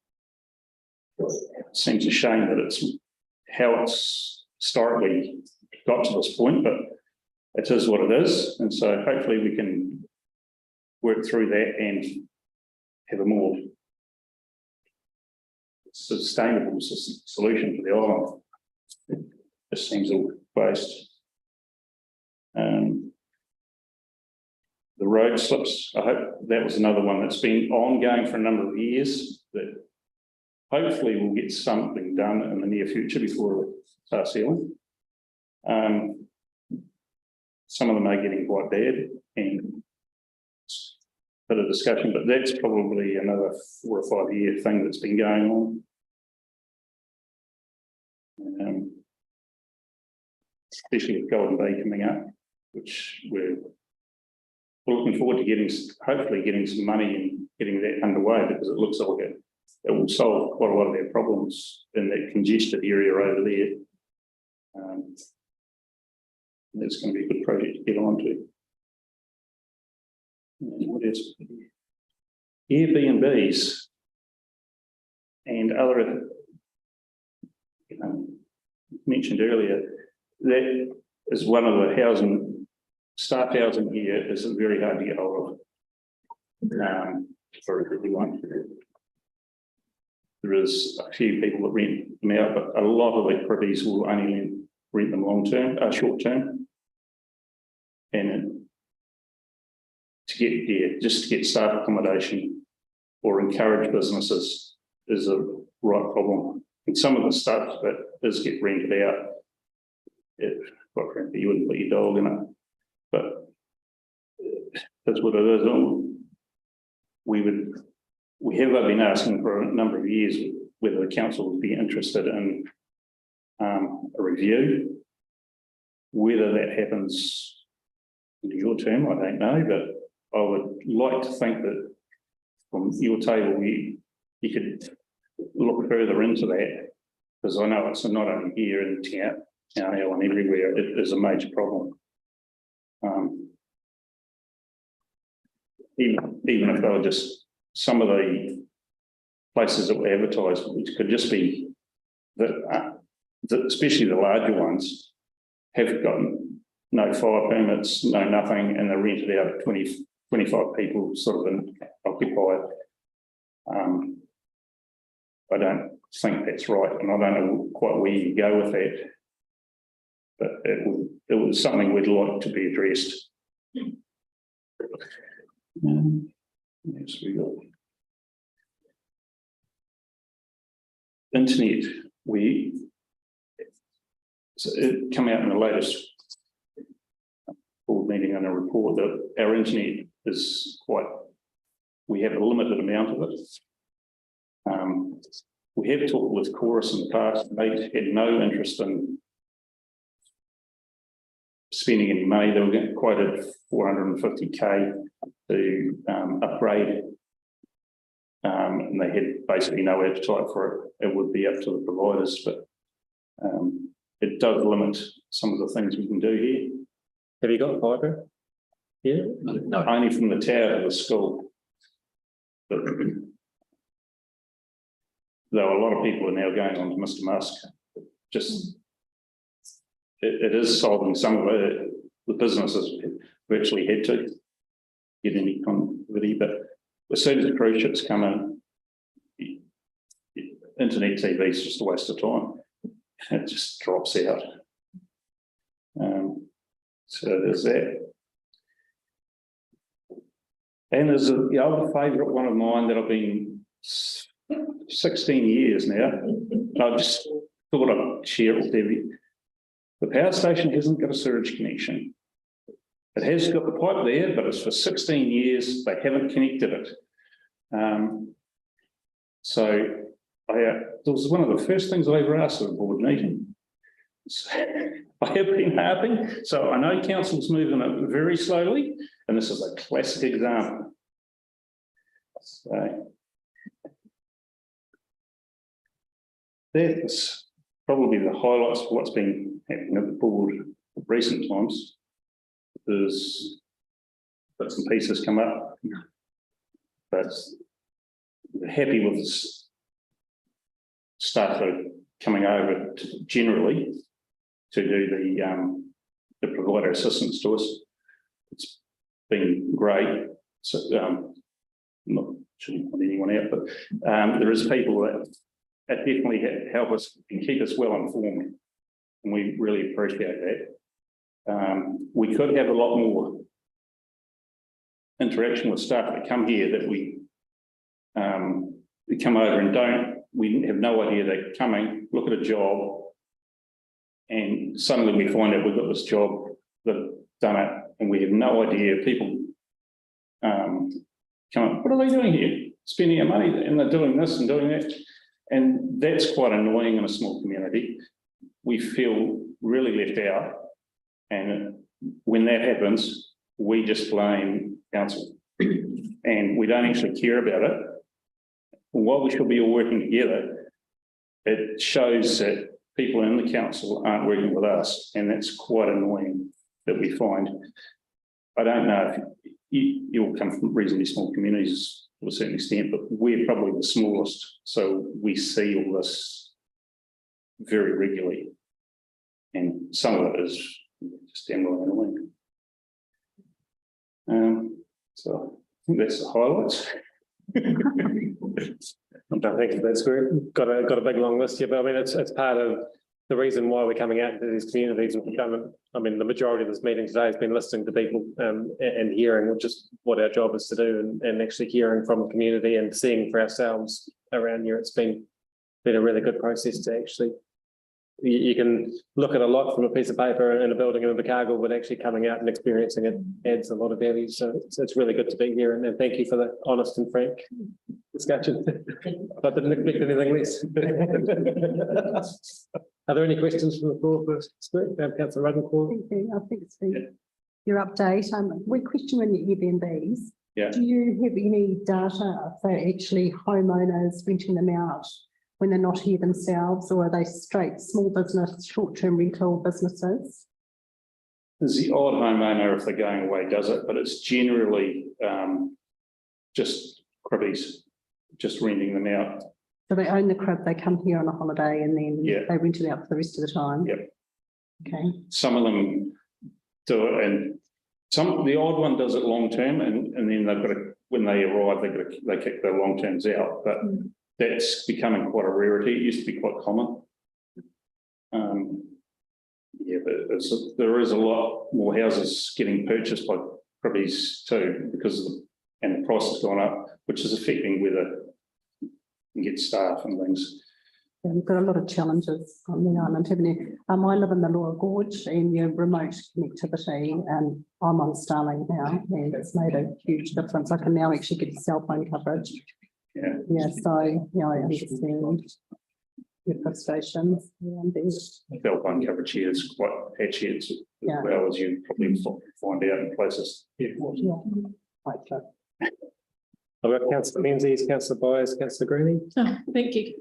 It seems a shame that it's how it's historically got to this point, but it is what it is. And so hopefully we can work through that and have a more sustainable solution for the island. It just seems all waste. The road slips, I hope that was another one that's been ongoing for a number of years, that hopefully we'll get something done in the near future before it starts sealing. Some of them are getting quite bad and a bit of discussion, but that's probably another 4 or 5 year thing that's been going on. Especially with Golden Bay coming up, which we're looking forward to getting, hopefully getting some money and getting that underway, because it looks like it will solve quite a lot of their problems in that congested area over there. It's going to be a good project to get onto. What else? Airbnbs and other, mentioned earlier, that is one of the housing, staff housing here is very hard to get hold of for everyone. There is a few people that rent them out, but a lot of the properties will only rent them long term, short term. And to get here, just to get staff accommodation or encourage businesses is a right problem. And some of the stuff that does get rented out, quite frankly, you wouldn't put your dog in it, but that's what it is. We have been asking for a number of years whether the council would be interested in a review. Whether that happens in your term, I don't know, but I would like to think that from your table, you could look further into that, because I know it's not only here in town and everywhere, it is a major problem. Even if they were just some of the places that were advertised, which could just be that, especially the larger ones, have gotten no fire permits, no nothing, and they're rented out 20, 25 people sort of occupied. I don't think that's right, and I don't know quite where you go with that, but it was something we'd like to be addressed. Yes, we got. Internet, so it come out in the latest board meeting and a report that our internet is we have a limited amount of it. We have talked with Chorus in the past, they had no interest in spending any money. They were getting quoted 450K to upgrade. And they had basically no appetite for it. It would be up to the providers, but it does limit some of the things we can do here. Have you got fibre? Yeah. No. Only from the tower to the school. But, though a lot of people are now going on to Mr. Musk, just it is solving some of the businesses virtually had to get any connectivity, but as soon as the cruise ships come in, internet TV is just a waste of time. It just drops out. So there's that. And there's the other favourite one of mine that I've been 16 years now. I just thought I'd share it with you. The power station hasn't got a sewage connection. It has got the pipe there, but it's for 16 years, they haven't connected it. So it was one of the first things I ever asked at a board meeting. So, I have been harping, so I know council's moving it very slowly, and this is a classic example. So that's probably the highlights of what's been happening at the board in recent times. There's bits and pieces come up, but we're happy with this staff that are coming over generally to do the provider assistance to us. It's been great. So not shouldn't put anyone out, but there is people that definitely help us and keep us well informed, and we really appreciate that. We could have a lot more interaction with staff that come here that we come over and we have no idea they're coming, look at a job, and suddenly we find out we've got this job, that done it, and we have no idea. People come up, what are they doing here? Spending our money, and they're doing this and doing that. And that's quite annoying in a small community. We feel really left out. And when that happens, we just blame council. And we don't actually care about it. While we should be all working together, it shows that people in the council aren't working with us. And that's quite annoying that we find. I don't know if you all come from reasonably small communities to a certain extent, but we're probably the smallest. So we see all this very regularly. And some of it is just downright annoying. So I think that's the highlights. Thank you, that's great. Got a big long list here, but I mean, it's part of the reason why we're coming out into these communities. I mean, the majority of this meeting today has been listening to people and hearing, which is what our job is to do, and actually hearing from the community and seeing for ourselves around here. It's been a really good process to actually, you can look at a lot from a piece of paper in a building in the cargo, but actually coming out and experiencing it adds a lot of value. So it's really good to be here, and thank you for the honest and frank discussion. I didn't expect anything less. Are there any questions from the floor first? Councillor Rutherford. Thank you. I think it's your update. One question on the Airbnbs. Yeah. Do you have any data for actually homeowners renting them out when they're not here themselves, or are they straight small business, short-term rental businesses? There's the odd homeowner, if they're going away, does it, but it's generally just cribbies, just renting them out. So they own the crib, they come here on a holiday, and then they rent it out for the rest of the time? Yep. Okay. Some of them do it, and the odd one does it long term, and then they've got to, when they arrive, they kick their long terms out, but that's becoming quite a rarity. It used to be quite common. Yeah, but there is a lot more houses getting purchased by cribbies too, because of and the price has gone up, which is affecting whether you can get staff and things. Yeah, we've got a lot of challenges on the island, haven't you? I live in the Lower Gorge and your remote connectivity, and I'm on Starlink now, and it's made a huge difference. I can now actually get cell phone coverage. Yeah. Yeah, so, yeah, I understand your frustrations around these. Cell phone coverage here is quite patchy, as Yeah. well as you probably find out in places. Yeah. Right, so. I've got councillor Menzies, councillor Byers, councillor Greenie. Oh, thank you.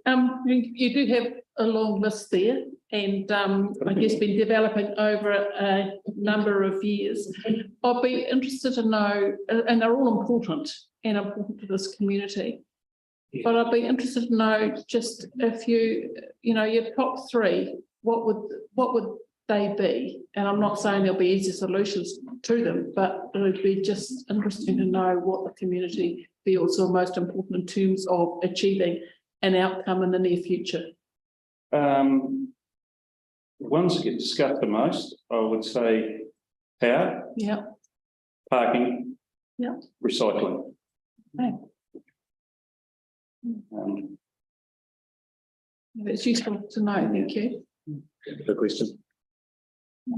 You do have a long list there, and I guess been developing over a number of years. I'd be interested to know, and they're all important to this community. But I'd be interested to know just if you know, your top three, what would they be? And I'm not saying there'll be easy solutions to them, but it would be just interesting to know what the community feels are most important in terms of achieving an outcome in the near future. The ones that get discussed the most, I would say power, Yeah. parking, Yeah. recycling. Okay. It's useful to know, thank you. Good question.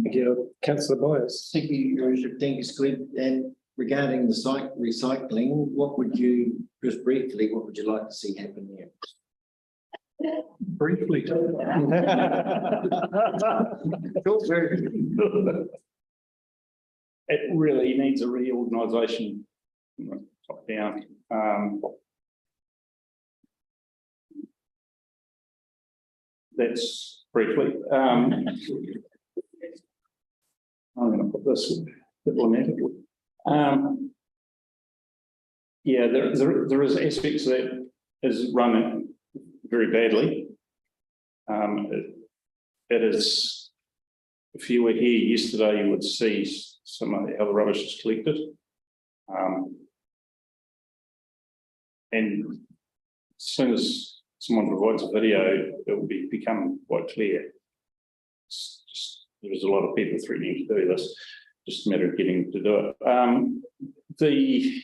Thank you, councillor Byers. Thank you, Your Worship. Thank you, Squid. And regarding the site recycling, what would you, just briefly, what would you like to see happen there? Briefly. It really needs a reorganisation, top down. That's briefly. I'm going to put this diplomatically. Yeah, there is aspects that is running very badly. It is, if you were here yesterday, you would see some of the other rubbish is collected. And as soon as someone provides a video, it will become quite clear. It's just, there's a lot of people threatening to do this, just a matter of getting to do it.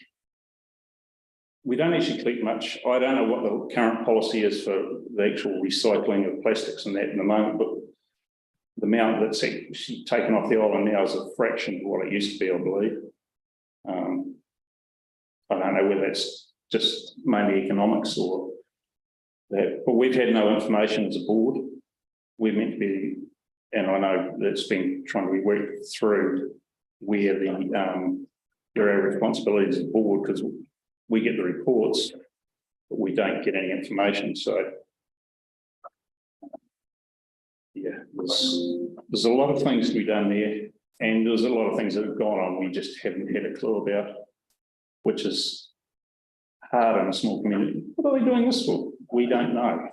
We don't actually collect much. I don't know what the current policy is for the actual recycling of plastics and that in the moment, but the amount that's actually taken off the island now is a fraction of what it used to be, I believe. I don't know whether that's just mainly economics or that, but we've had no information as a board. We're meant to be, and I know that's been trying to be worked through where there are responsibilities of the board, because we get the reports, but we don't get any information. So, yeah, there's a lot of things to be done there, and there's a lot of things that have gone on we just haven't had a clue about, which is hard in a small community. What are they doing this for? We don't know.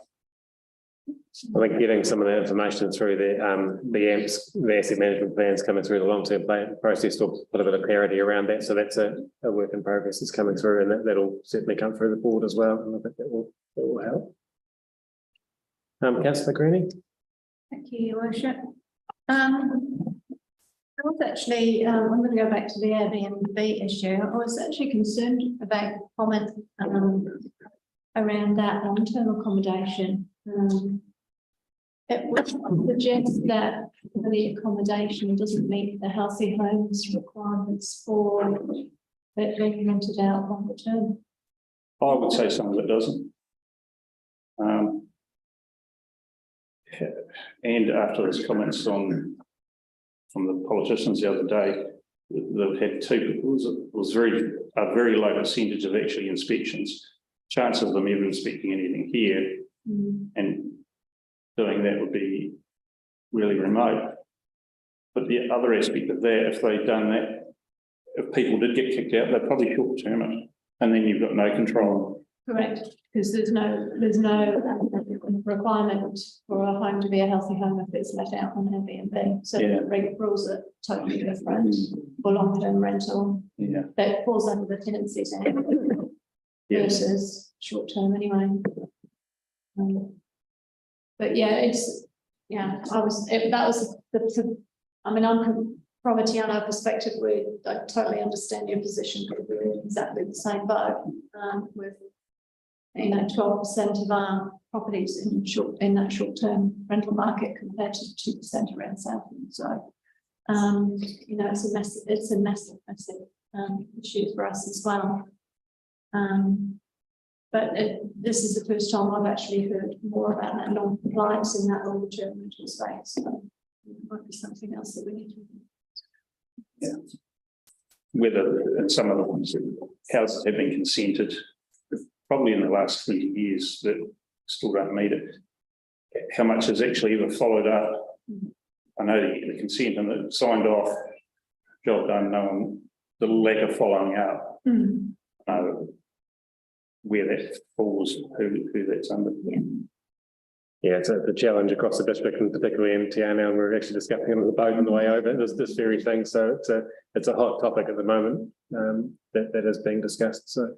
I think getting some of the information through the AMPs, the asset management plans coming through the long-term plan process will put a bit of clarity around that. So that's a work in progress that's coming through, and that'll certainly come through the board as well. And I think that will help. Councillor Greenie. Thank you, Your Worship. I was actually, I'm going to go back to the Airbnb issue. I was actually concerned about the comment around that long-term accommodation. It would suggest that the accommodation doesn't meet the healthy homes requirements for it being rented out longer term. I would say some of it doesn't. And after those comments from the politicians the other day, they've had it was a very low percentage of actually inspections. Chance of them ever inspecting anything here and doing that would be really remote. But the other aspect of that, if they'd done that, if people did get kicked out, they'd probably short-term it, and then you've got no control. Correct, because there's no requirement for a home to be a healthy home if it's let out on Airbnb. So Yeah. the rules are totally different for long-term rental. Yeah. That falls under the tenancies act versus short-term anyway. But yeah, that was I mean, I'm from a Tiana perspective, I totally understand your position, but we exactly the same boat, with, 12% of our properties in that short-term rental market compared to 2% around Southland. So, it's a massive issue for us as well. But this is the first time I've actually heard more about that non-compliance in that long-term rental space. So it might be something else that we need to. Whether in some of the ones that houses have been consented, probably in the last 20 years that still don't meet it. How much has actually ever followed up? I know the consent and it signed off, job done, knowing the lack of following up. Where that falls, who that's under. Yeah, it's a challenge across the district and particularly in town now. We're actually discussing it on the boat on the way over this very thing. So it's a hot topic at the moment that is being discussed. So,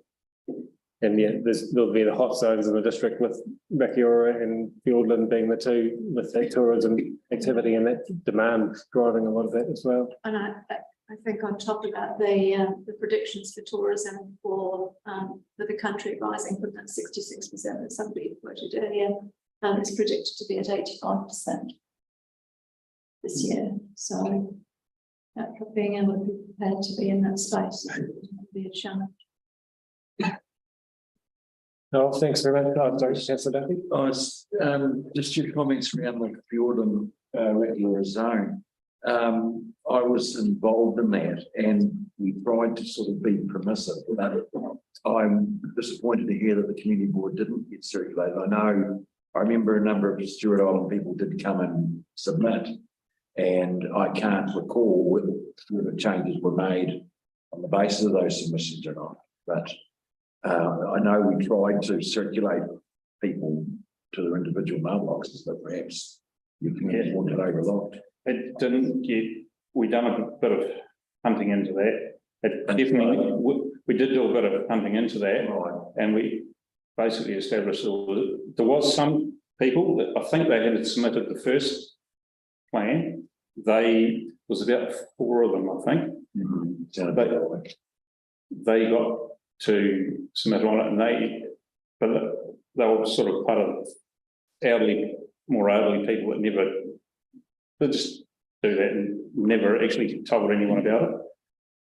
and yeah, there'll be the hot zones in the district with Rakiura and Fiordland being the two with that tourism activity and that demand driving a lot of that as well. And I think on top of that, the predictions for tourism for the country rising from that 66% that somebody quoted earlier, is predicted to be at 85% this year. So being able to be prepared to be in that space would be a challenge. Oh, thanks very much. Oh, sorry, Councillor Duffy. Just your comments around the Fiordland regular zone. I was involved in that and we tried to sort of be permissive, but I'm disappointed to hear that the community board didn't get circulated. I remember a number of Stewart Island people did come and submit, and I can't recall whether changes were made on the basis of those submissions or not. But I know we tried to circulate people to their individual mailboxes that perhaps the community wanted overlooked. It didn't get, we done a bit of hunting into that. It definitely, we did do a bit of hunting into that, Right. and we basically established there was some people that I think they had submitted the first plan. Was about 4 of them, I think. They got to submit on it, and but they were sort of part of more elderly people that never. They just do that and never actually told anyone about it.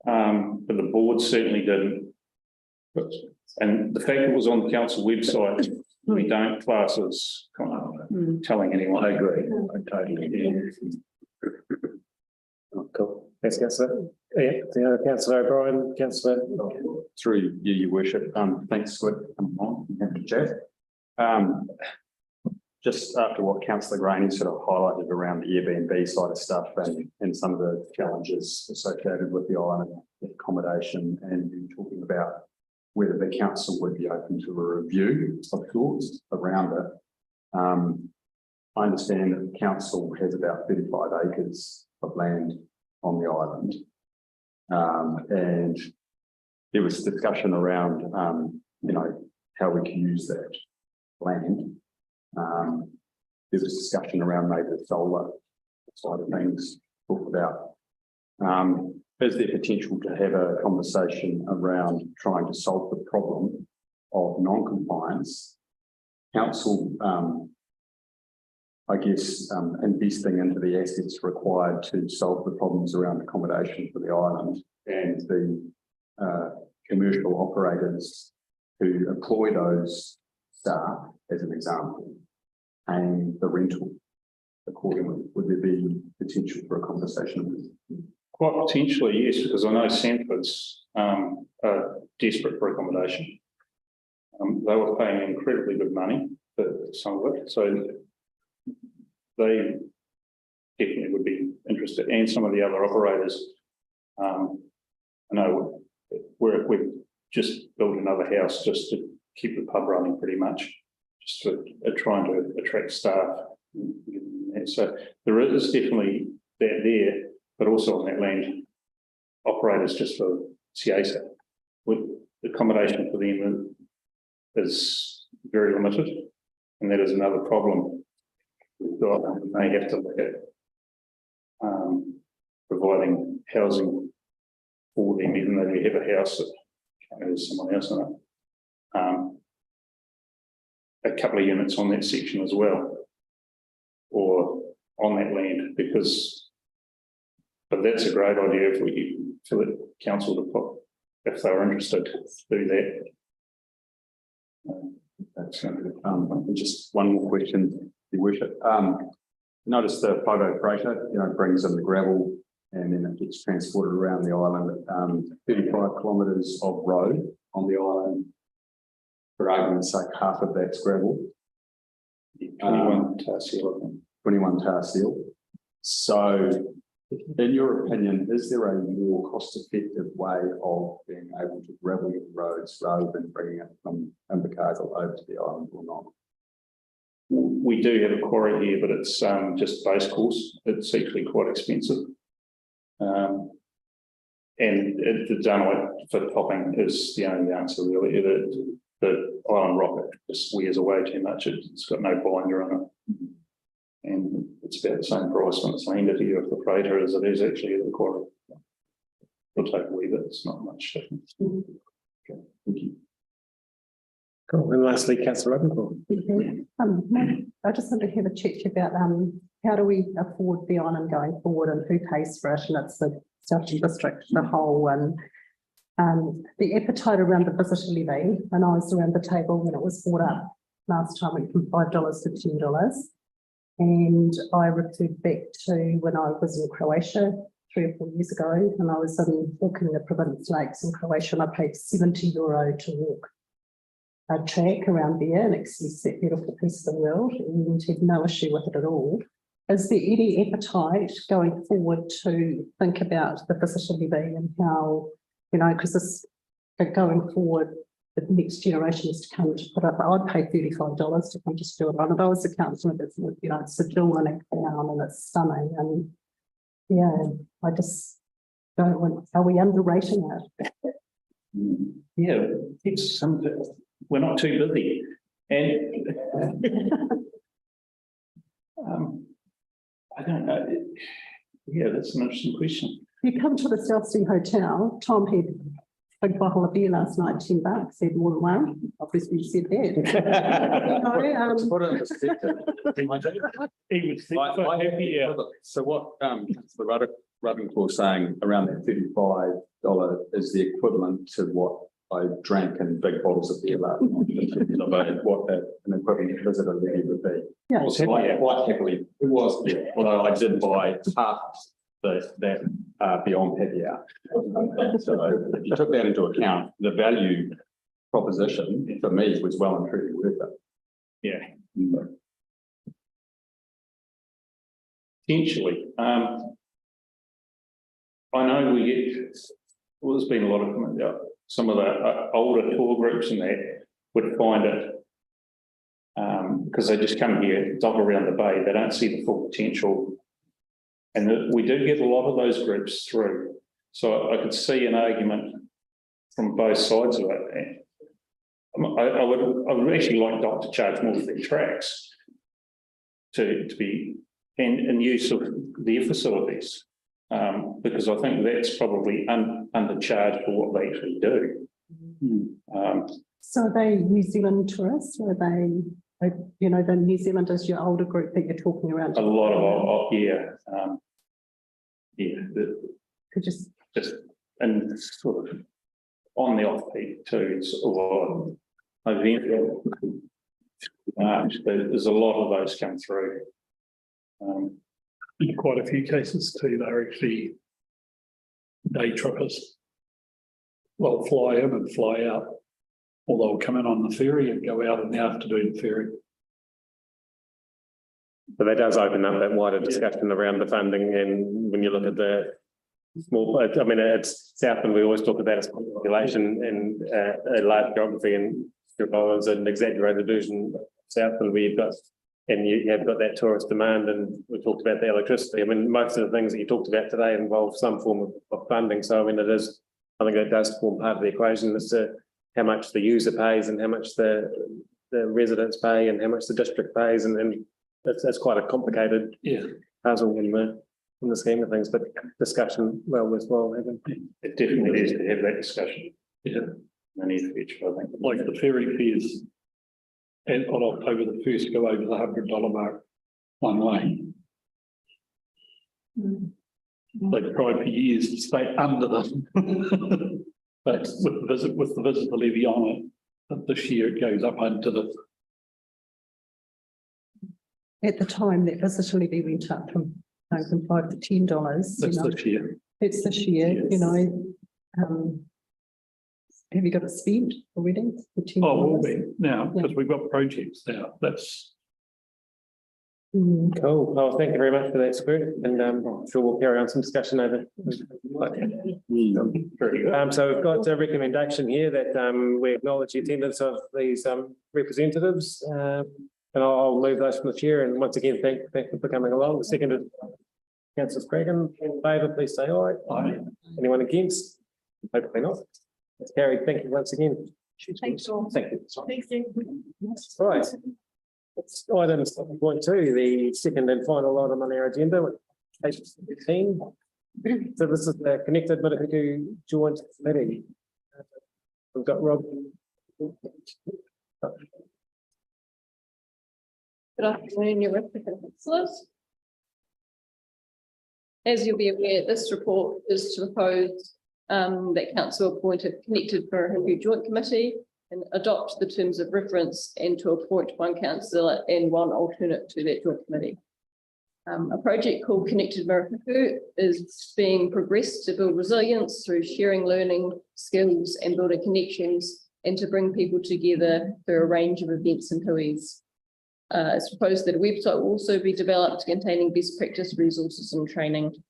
But the board certainly didn't. And the fact it was on the council website, we don't class as telling anyone. I agree. I totally agree. Oh, cool. Thanks, Councillor. Yeah, Councillor O'Brien, Councillor. Through you, your worship. Thanks for coming on and to chat. Just after what Councillor Graney sort of highlighted around the Airbnb side of stuff and some of the challenges associated with the island accommodation, and you talking about whether the council would be open to a review of thoughts around it. I understand that the council has about 35 acres of land on the island. And there was discussion around, how we can use that land. There was discussion around maybe the solar side of things talked about. Is there potential to have a conversation around trying to solve the problem of non-compliance? Council, investing into the assets required to solve the problems around accommodation for the island, and the commercial operators who employ those staff, as an example, and the rental accordingly. Would there be potential for a conversation? Quite potentially, yes, because I know Sanford's are desperate for accommodation. They were paying incredibly good money for some of it, so they definitely would be interested, and some of the other operators. I know we've just built another house just to keep the pub running, pretty much, just for trying to attract staff. And so there is definitely that there, but also on that land, operators just for siesta, with accommodation for them is very limited, and that is another problem. They have to look at providing housing for them, even though we have a house there's someone else in it. A couple of units on that section as well, or on that land, because, but that's a great idea for the council to put, if they're interested, to do that. Just one more question, Your Worship. Notice the photo freighter, brings in the gravel and then it gets transported around the island. 35 kilometres of road on the island. For argument's sake, half of that's gravel. 21 tar seal, I think. 21 tar seal. So, in your opinion, is there a more cost-effective way of being able to gravel your roads rather than bringing it from Invercargill over to the island or not? We do have a quarry here, but it's just base course. It's actually quite expensive. And the donut for topping is the only answer really. The island rocket just wears away too much. It's got no binder on it. And it's about the same price when it's landed here with the freighter as it is actually at the quarry. It'll take a wee bit, it's not much difference. Okay, thank you. Cool. And lastly, councillor Ravenpool. I just want to have a chat to you about how do we afford the island going forward and who pays for it, and it's the Southland district, the whole one. The appetite around the visitor levy, when I was around the table when it was brought up last time, went from $5 to $10. And I referred back to when I was in Croatia 3 or 4 years ago, and I was walking the Providence Lakes in Croatia, and I paid €70 to walk a track around there and actually see that beautiful piece of the world, and had no issue with it at all. Is there any appetite going forward to think about the visitor levy and how, because this going forward, the next generation is to come to put up, I'd pay $35 to come to Stewart Island. I was a councillor, it's a jewel-like town and it's stunning. And yeah, I just don't want, are we underrating it? Yeah, it's something, we're not too busy. And I don't know. Yeah, that's an interesting question. You come to the South Sea Hotel, Tom had a big bottle of beer last night, $10, said more than one. Obviously you said that. He was so happy, yeah. So what Councillor Ravenpool was saying around that $35 is the equivalent to what I drank in big bottles of beer last night. What an equivalent visitor levy would be. Yeah. Quite happily. It was, yeah. Although I did buy half that beyond happy hour. So if you took that into account, the value proposition for me was well and truly worth it. Yeah. Potentially. I know we get, well, there's been a lot of some of the older tour groups and that would find it because they just come here, dog around the bay, they don't see the full potential. And we do get a lot of those groups through. So I could see an argument from both sides of it. I would actually like Doc to charge more for their tracks to be in use of their facilities. Because I think that's probably undercharged for what they actually do. So are they New Zealand tourists, or are they, the New Zealanders, your older group that you're talking around? A lot of, Could just and sort of on the off peak too. It's or event. There's a lot of those come through. In quite a few cases too, they're actually day trippers. They'll fly in and fly out, or they'll come in on the ferry and go out in the afternoon ferry. So that does open up that wider discussion around the funding, and when you look at the small, I mean, it's Southland, we always talk about its population and a large geography, and it's an exaggerated illusion of Southland where you've got, and you have got that tourist demand, and we talked about the electricity. I mean, most of the things that you talked about today involve some form of funding. So, I mean, I think that does form part of the equation as to how much the user pays and how much the residents pay and how much the district pays. And that's quite a complicated puzzle in the scheme of things, but discussion well worthwhile having. It definitely is to have that discussion. Yeah. the near future, I think, like the ferry fares. And on October the 1st go over the $100 mark one way. They've tried for years to stay under them. But with the visitor levy on it, this year it goes up into the. At the time that visitor levy went up from $5 to $10, That's this year. it's this year, you know. Have you got it spent already? The $10? Oh, will be now, because we've got projects now, that's. Cool. Well, thank you very much for that, Screw. And I'm sure we'll carry on some discussion over. Very good. So we've got a recommendation here that we acknowledge the attendance of these representatives. And I'll move those from the chair. And once again, thank you for coming along. The second is Councillor Scraggin. In favour, please say aye. Aye. Anyone against? Hopefully not. It's carried. Thank you once again. Thanks, Sean. Thank you. Thank you. All right. It's item 7.2, the second and final item on our agenda, page 15. So this is the Connected Marahuku Joint Committee. We've got Rob. Good afternoon, your councillors. As you'll be aware, this report is to propose that council appoint a Connected Marahuku Joint Committee and adopt the terms of reference and to appoint one councillor and one alternate to that joint committee. A project called Connected Marahuku is being progressed to build resilience through sharing learning skills and building connections and to bring people together through a range of events and huis. It's proposed that a website will also be developed containing best practice resources and training.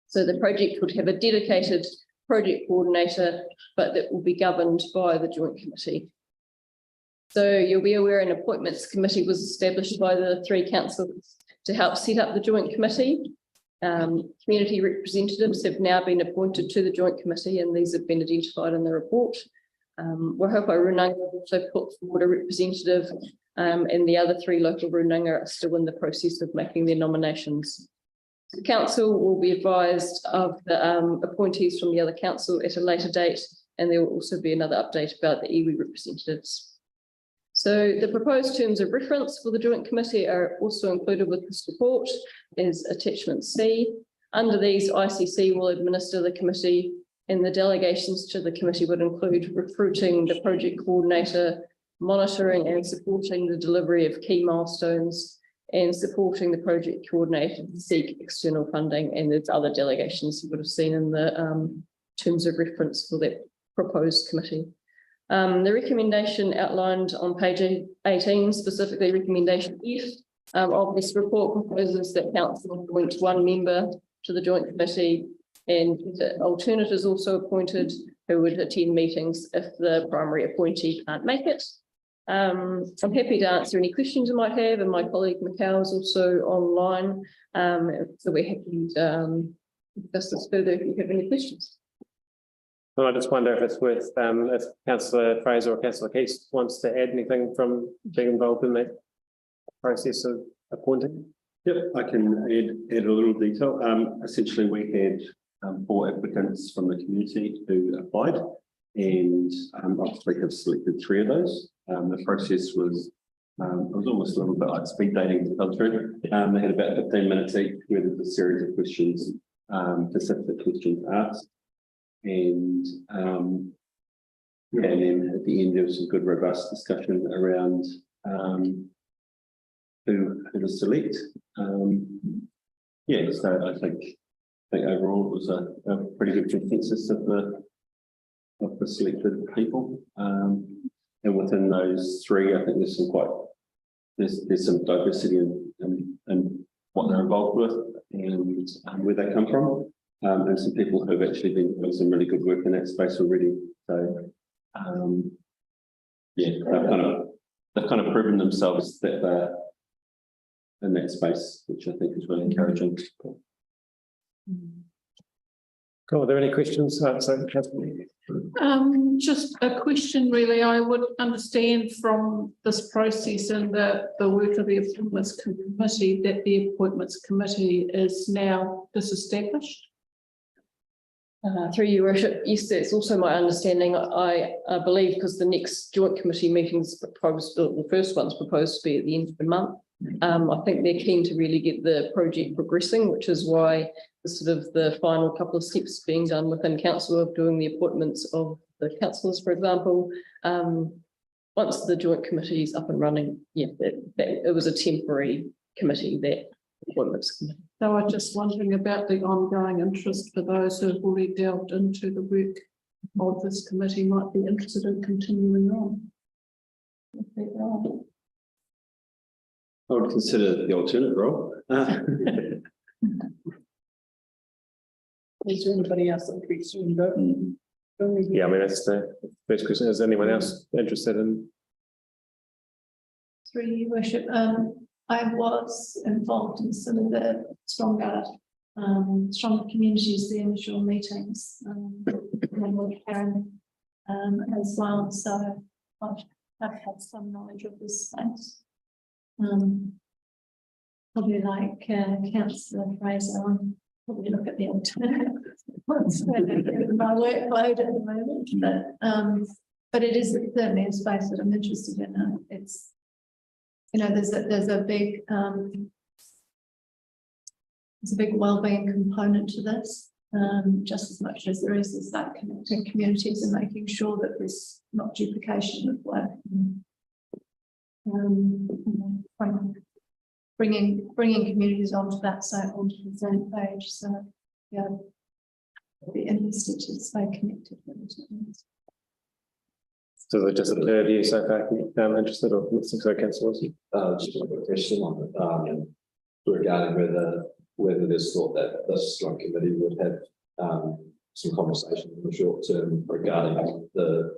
So the project would have a dedicated project coordinator, but that will be governed by the joint committee. So you'll be aware an appointments committee was established by the three councillors to help set up the joint committee. Community representatives have now been appointed to the joint committee and these have been identified in the report. Wahopo Runanga also put forward a representative and the other three local Runanga are still in the process of making their nominations. The council will be advised of the appointees from the other council at a later date, and there will also be another update about the iwi representatives. So the proposed terms of reference for the joint committee are also included with this report as attachment C. Under these, ICC will administer the committee and the delegations to the committee would include recruiting the project coordinator, monitoring and supporting the delivery of key milestones, and supporting the project coordinator to seek external funding, and there's other delegations you would have seen in the terms of reference for that proposed committee. The recommendation outlined on page 18, specifically recommendation F of this report, proposes that council appoint one member to the joint committee and the alternate is also appointed who would attend meetings if the primary appointee can't make it. I'm happy to answer any questions you might have, and my colleague Mikhail is also online. So we're happy to discuss this further if you have any questions. Well, I just wonder if it's worth, if Councillor Fraser or Councillor Keast wants to add anything from being involved in that process of appointing. Yep, I can add a little detail. Essentially, we had 4 applicants from the community who applied, and obviously have selected 3 of those. The process was, it was almost a little bit like speed dating to come through. They had about 15 minutes each where there's a series of questions, specific questions asked. And yeah, and then at the end there was some good robust discussion around who to select. Yeah, so I think overall it was a pretty good consensus of the selected people. And within those 3, I think there's some there's some diversity in what they're involved with and where they come from. And some people who have actually been doing some really good work in that space already. So yeah, they've kind of proven themselves that they're in that space, which I think is really encouraging. Cool. Are there any questions? Just a question really. I would understand from this process and the work of the appointments committee that the appointments committee is now disestablished. Through your worship, yes, that's also my understanding. I believe because the next joint committee meeting's proposed, the first one's proposed to be at the end of the month. I think they're keen to really get the project progressing, which is why the sort of the final couple of steps being done within council of doing the appointments of the councillors, for example. Once the joint committee is up and running, yeah, it was a temporary committee, that appointments committee. So I'm just wondering about the ongoing interest for those who have already delved into the work of this committee might be interested in continuing on. I would consider the alternate role. Is there anybody else that would be soon go? Yeah, I mean, that's the first question. Is anyone else interested in? Through your worship, I was involved in some of the stronger communities, the initial meetings, and with Karen as well. So I've had some knowledge of this space. Probably like Councillor Fraser, I'll probably look at the alternative ones my workload at the moment, but it is certainly a space that I'm interested in. It's, you know, there's a big wellbeing component to this, just as much as there is that connecting communities and making sure that there's not duplication of work. Bringing communities onto that site, onto the same page. So yeah, I'd be interested to stay connected with it. So is it just a third year so far? I'm interested or so councillors? Just a quick question on it, regarding whether there's thought that this joint committee would have some conversation in the short term regarding the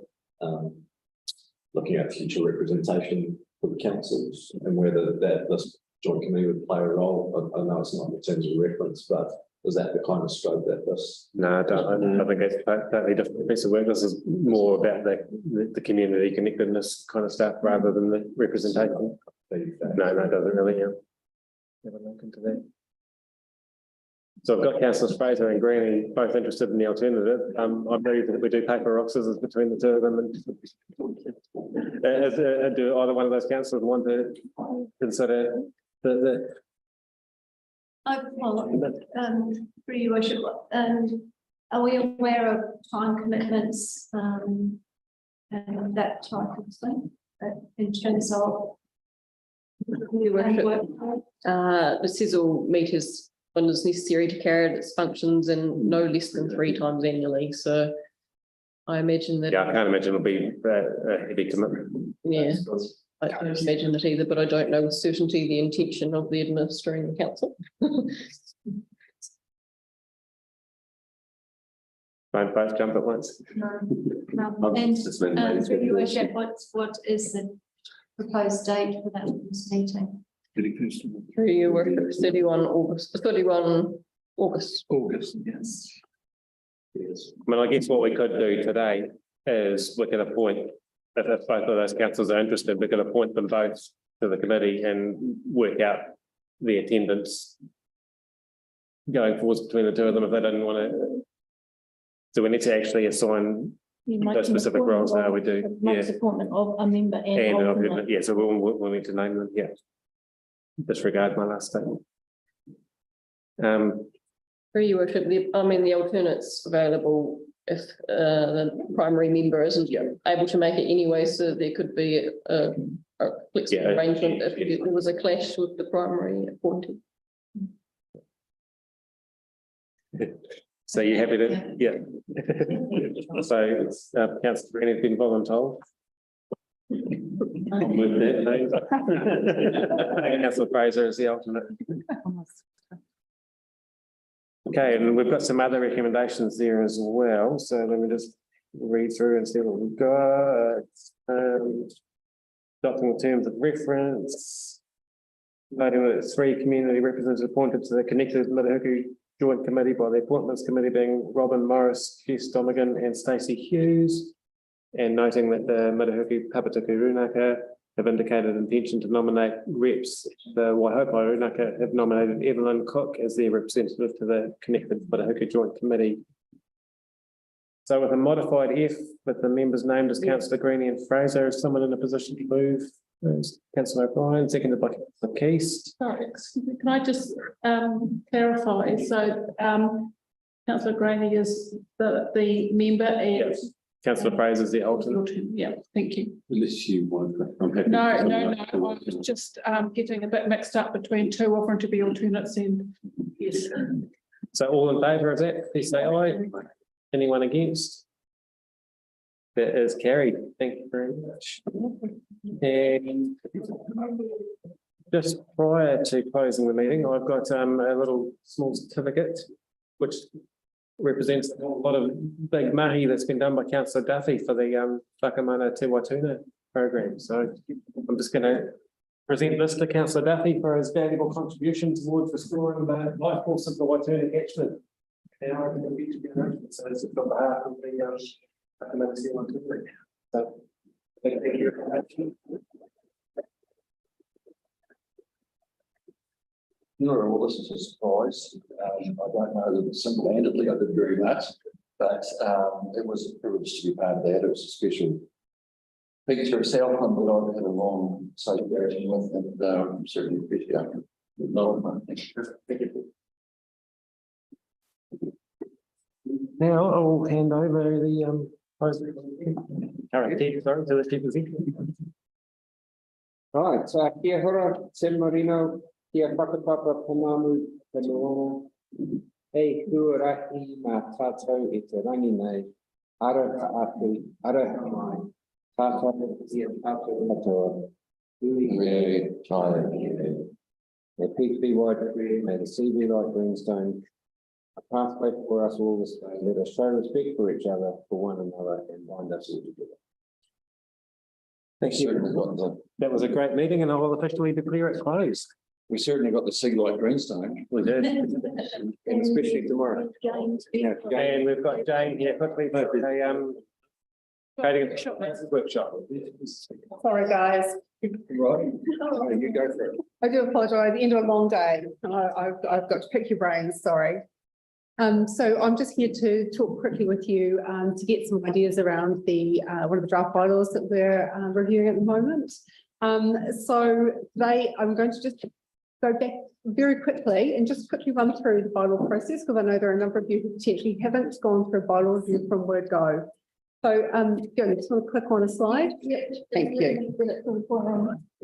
looking at future representation for the councils and whether this joint committee would play a role. I know it's not in terms of reference, but is that the kind of scope that this? No, I don't. I think it's totally different piece of work. This is more about the community connectedness kind of stuff rather than the representation. No, it doesn't really. Never look into that. So I've got councillors Fraser and Greenie both interested in the alternative. I believe that we do paper rock scissors between the two of them. And do either one of those councillors want to consider the Through your worship, are we aware of time commitments and that type of thing in terms of Your worship, the CISL meters when it's necessary to carry out its functions and no less than 3 times annually. So I imagine that. Yeah, I can't imagine it'll be a heavy commitment. Yeah, I don't imagine it either, but I don't know with certainty the intention of the administering council. Don't both jump at once. And through your worship, what is the proposed date for that meeting? Through your worship, 31 August. August, yes. I mean, I guess what we could do today is we can appoint, if both of those councils are interested, we can appoint them both to the committee and work out the attendance going forwards between the two of them if they didn't want to. So we need to actually assign those specific roles. Now we do. Yeah. Appointment of a member and And alternate. yeah, so we'll need to name them. Yeah. Disregard my last statement. Through your worship, the alternate's available if the primary member isn't able to make it anyway, so there could be a flexible arrangement if there was a clash with the primary appointee. So you happy to, yeah. So councillor Green has been voluntold. I'll move that. Councillor Fraser is the alternate. Okay, and we've got some other recommendations there as well. So let me just read through and see what we've got. Adopting terms of reference. Noting that 3 community representatives appointed to the Connected Matahuku Joint Committee by the Appointments Committee being Robin Morris, Jess Domigan and Stacey Hughes. And noting that the Matahuku Papatuku Runaka have indicated intention to nominate reps. The Waihopa Runaka have nominated Evelyn Cook as their representative to the Connected Matahuku Joint Committee. So with a modified F, with the members named as councillor Greenie and Fraser, is someone in a position to move? Councillor O'Brien, seconded by councillor Keast. Sorry, excuse me, can I just clarify? So councillor Graney is the member and Yes. Councillor Fraser is the alternate. yeah, thank you. Unless you want, I'm happy. No, to- no, no, I was just getting a bit mixed up between two offering to be alternates and yes. So all in favour of that, please say aye. Anyone against? That is carried. Thank you very much. And just prior to closing the meeting, I've got a little small certificate which represents a lot of big mahi that's been done by Councillor Duffy for the Whakamana Te Watuna program. So I'm just going to present this to Councillor Duffy for his valuable contribution towards restoring the life force of the Watuna catchment. Now I can be together. So this is on behalf of the Whakamana Te Watuna. So thank you very much. No, well, this is a surprise. I don't know that single-handedly I did very much, but it was a privilege to be part of that. It was a special picture of Southland that I've had a long association with, and certainly appreciate it. Thank you. Now I will hand over the to the chief executive. Right, so kia hora, San Marino, kia whakapapa panamu te moana. Hei huarahi mā tātou e te rangi nei, aroha atu, aroha mai, tātou ia tātou katoa. Ui e tai e. May peace be widespread, may the sea be like greenstone. A pathway for us all this day. Let us show respect for each other, for one another, and bind us all together. Thank you. That was a great meeting and I will officially declare it closed. We certainly got the sea like greenstone. We did. And especially tomorrow. Yeah, And we've got Jane here quickly for a coding workshop. Sorry, guys. Right. Oh, you go for it. I do apologise. The end of a long day. And I've got to pick your brains, sorry. So I'm just here to talk quickly with you to get some ideas around the one of the draft bylaws that we're reviewing at the moment. So today I'm going to just go back very quickly and just quickly run through the bylaw process because I know there are a number of you who potentially haven't gone through bylaws from word go. So Fiona, just want to click on a slide. Yep. Thank you.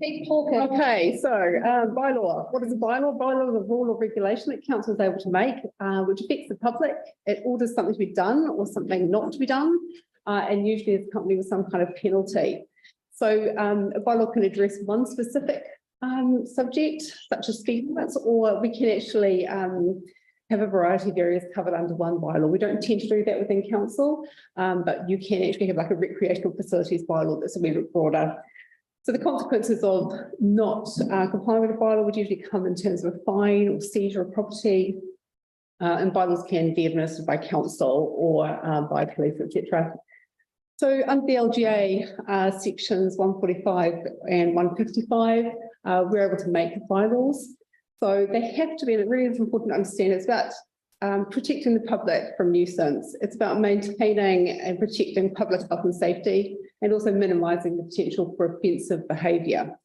Okay, so bylaw. What is a bylaw? Bylaw is a rule or regulation that council is able to make, which affects the public. It orders something to be done or something not to be done, and usually it's accompanied with some kind of penalty. So a bylaw can address one specific subject, such as speed limits, or we can actually have a variety of areas covered under one bylaw. We don't tend to do that within council, but you can actually have like a recreational facilities bylaw that's a little bit broader. So the consequences of not complying with a bylaw would usually come in terms of a fine or seizure of property, and bylaws can be administered by council or by police, etc. So under the LGA sections 145 and 155, we're able to make bylaws. So they have to be, and it really is important to understand, it's about protecting the public from nuisance. It's about maintaining and protecting public health and safety, and also minimising the potential for offensive behaviour.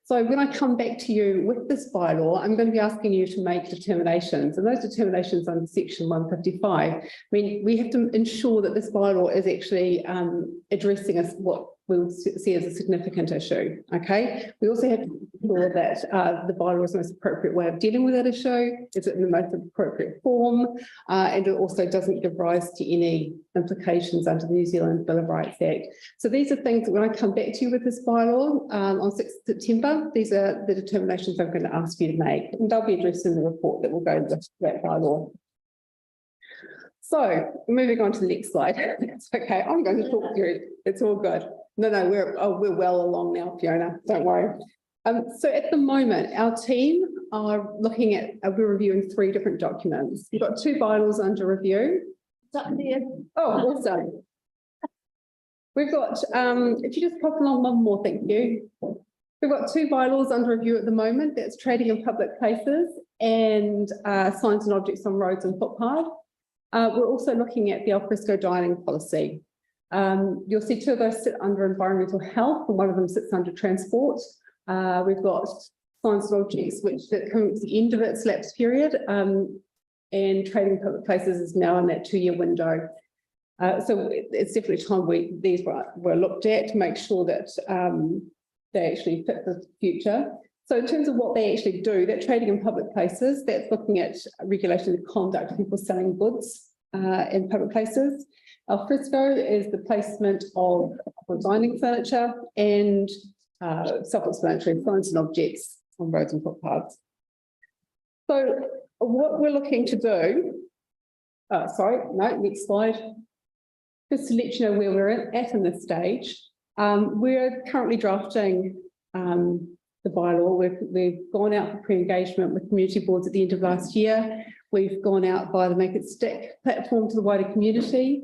So when I come back to you with this bylaw, I'm going to be asking you to make determinations, and those determinations under section 155, I mean, we have to ensure that this bylaw is actually addressing us what we'll see as a significant issue, okay? We also have to ensure that the bylaw is the most appropriate way of dealing with that issue, is it in the most appropriate form, and it also doesn't give rise to any implications under the New Zealand Bill of Rights Act. So these are things that when I come back to you with this bylaw on 6th September, these are the determinations I'm going to ask you to make, and they'll be addressed in the report that will go with that bylaw. So moving on to the next slide. It's okay, I'm going to talk through it. It's all good. No, we're well along now, Fiona, don't worry. So at the moment, our team are looking at, we're reviewing 3 different documents. We've got 2 bylaws under review. Oh, awesome. We've got, if you just pop along one more, thank you. We've got 2 bylaws under review at the moment. That's trading in public places and signs and objects on roads and footpaths. We're also looking at the alfresco dining policy. You'll see two of those sit under environmental health, and one of them sits under transport. We've got science and objects, which comes to the end of its lapse period, and trading in public places is now in that 2-year window. So it's definitely time these were looked at to make sure that they actually fit the future. So in terms of what they actually do, that trading in public places, that's looking at regulation of the conduct of people selling goods in public places. Alfresco is the placement of dining furniture and self-explanatory signs and objects on roads and footpaths. So what we're looking to do, next slide. Just to let you know where we're at in this stage. We're currently drafting the bylaw. We've gone out for pre-engagement with community boards at the end of last year. We've gone out via the Make It Stick platform to the wider community.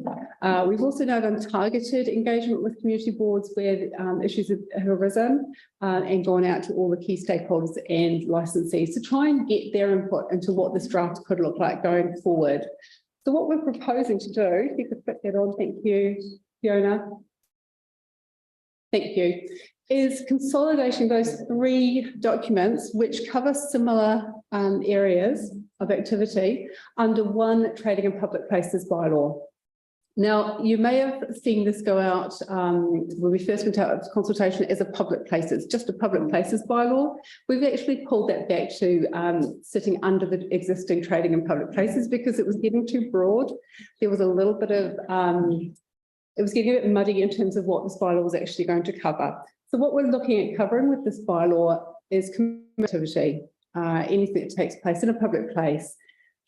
We've also now done targeted engagement with community boards where issues have arisen and gone out to all the key stakeholders and licensees to try and get their input into what this draft could look like going forward. So what we're proposing to do, if you could put that on, thank you, Fiona. Thank you, is consolidating those 3 documents which cover similar areas of activity under one trading in public places bylaw. Now, you may have seen this go out when we first went out of consultation as a public places, just a public places bylaw. We've actually pulled that back to sitting under the existing trading in public places because it was getting too broad. There was a little bit of, it was getting a bit muddy in terms of what this bylaw was actually going to cover. So what we're looking at covering with this bylaw is activity, anything that takes place in a public place.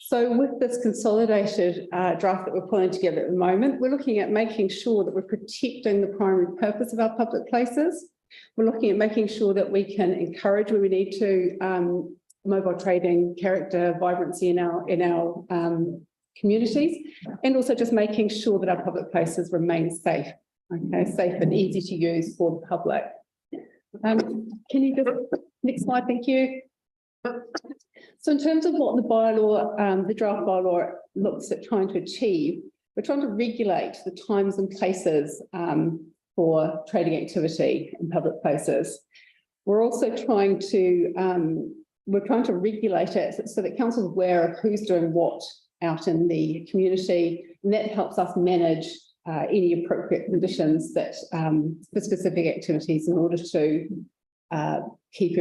So with this consolidated draft that we're pulling together at the moment, we're looking at making sure that we're protecting the primary purpose of our public places. We're looking at making sure that we can encourage where we need to mobile trading, character, vibrancy in our communities, and also just making sure that our public places remain safe, safe and easy to use for the public. Can you just, next slide, thank you. So in terms of what the bylaw, the draft bylaw looks at trying to achieve, we're trying to regulate the times and places for trading activity in public places. We're also trying to, regulate it so that council's aware of who's doing what out in the community, and that helps us manage any appropriate conditions that for specific activities in order to keep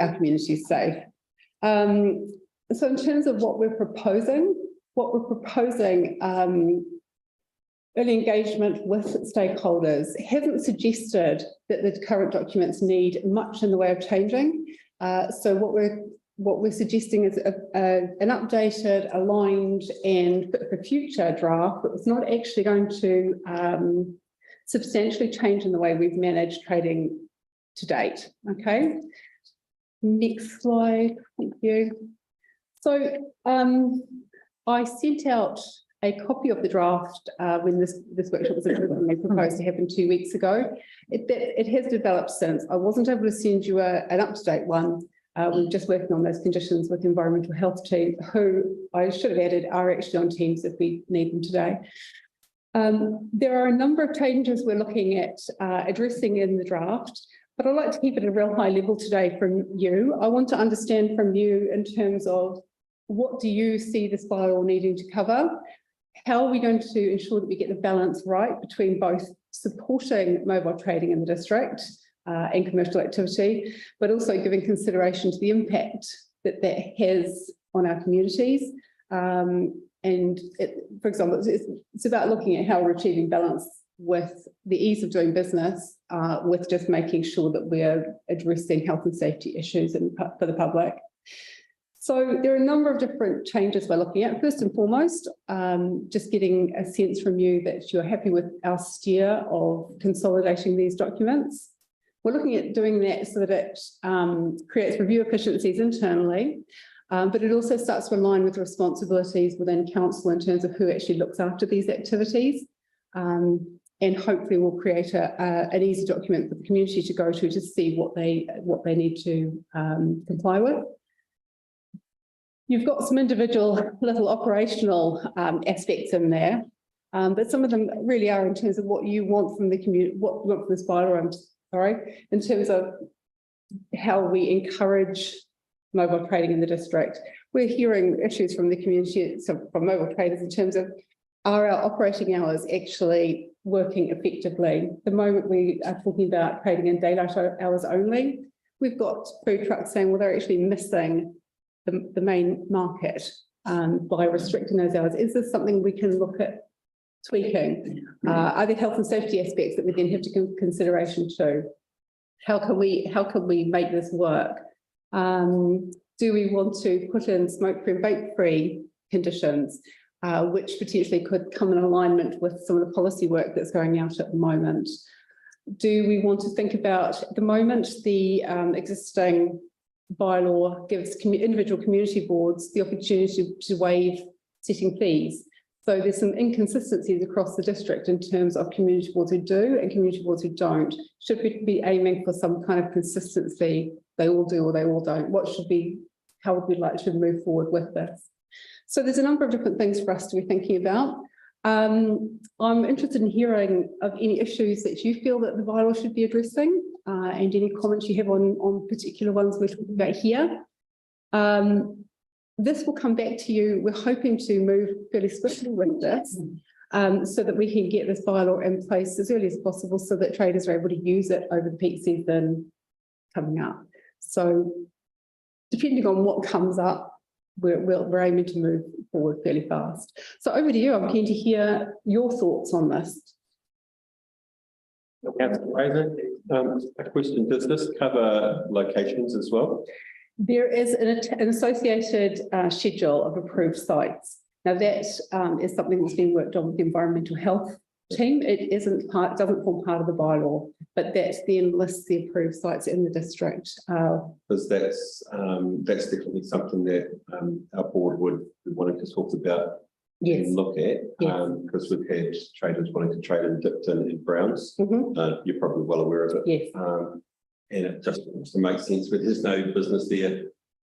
our communities safe. So in terms of what we're proposing, early engagement with stakeholders hasn't suggested that the current documents need much in the way of changing. So what we're suggesting is an updated, aligned, and for future draft, but it's not actually going to substantially change in the way we've managed trading to date. Okay. Next slide, thank you. So I sent out a copy of the draft when this workshop was originally proposed to happen 2 weeks ago. It has developed since. I wasn't able to send you an up-to-date one. We're just working on those conditions with the environmental health team, who I should have added are actually on Teams if we need them today. There are a number of changes we're looking at addressing in the draft, but I'd like to keep it at a real high level today from you. I want to understand from you in terms of what do you see this bylaw needing to cover? How are we going to ensure that we get the balance right between both supporting mobile trading in the district and commercial activity, but also giving consideration to the impact that that has on our communities. For example, it's about looking at how we're achieving balance with the ease of doing business, with just making sure that we're addressing health and safety issues for the public. So there are a number of different changes we're looking at. First and foremost, just getting a sense from you that you're happy with our steer of consolidating these documents. We're looking at doing that so that it creates review efficiencies internally, but it also starts to align with responsibilities within council in terms of who actually looks after these activities. And hopefully we'll create an easy document for the community to go to see what they need to comply with. You've got some individual little operational aspects in there, but some of them really are in terms of what you want from the community, what you want from this bylaw, I'm sorry, in terms of how we encourage mobile trading in the district. We're hearing issues from the community, so from mobile traders, in terms of, are our operating hours actually working effectively? The moment we are talking about trading in daylight hours only, we've got food trucks saying, well, they're actually missing the main market by restricting those hours. Is this something we can look at tweaking? Are there health and safety aspects that we then have to give consideration to? How can we make this work? Do we want to put in smoke-free and vape-free conditions, which potentially could come in alignment with some of the policy work that's going out at the moment? Do we want to think about, at the moment, the existing bylaw gives individual community boards the opportunity to waive setting fees. So there's some inconsistencies across the district in terms of community boards who do and community boards who don't. Should we be aiming for some kind of consistency? They all do or they all don't. How would we like to move forward with this? So there's a number of different things for us to be thinking about. I'm interested in hearing of any issues that you feel that the bylaw should be addressing, and any comments you have on particular ones we're talking about here. This will come back to you. We're hoping to move fairly swiftly with this, so that we can get this bylaw in place as early as possible so that traders are able to use it over the peak season coming up. So depending on what comes up, we're aiming to move forward fairly fast. So over to you. I'm keen to hear your thoughts on this. A question, does this cover locations as well? There is an associated schedule of approved sites. Now that is something that's been worked on with the environmental health team. It doesn't form part of the bylaw, but that then lists the approved sites in the district. Because that's definitely something that our board would be wanting to talk about and look at, because we've had traders wanting to trade in Dipton and Browns. You're probably well aware of it. Yes. And it just makes sense, but there's no business there.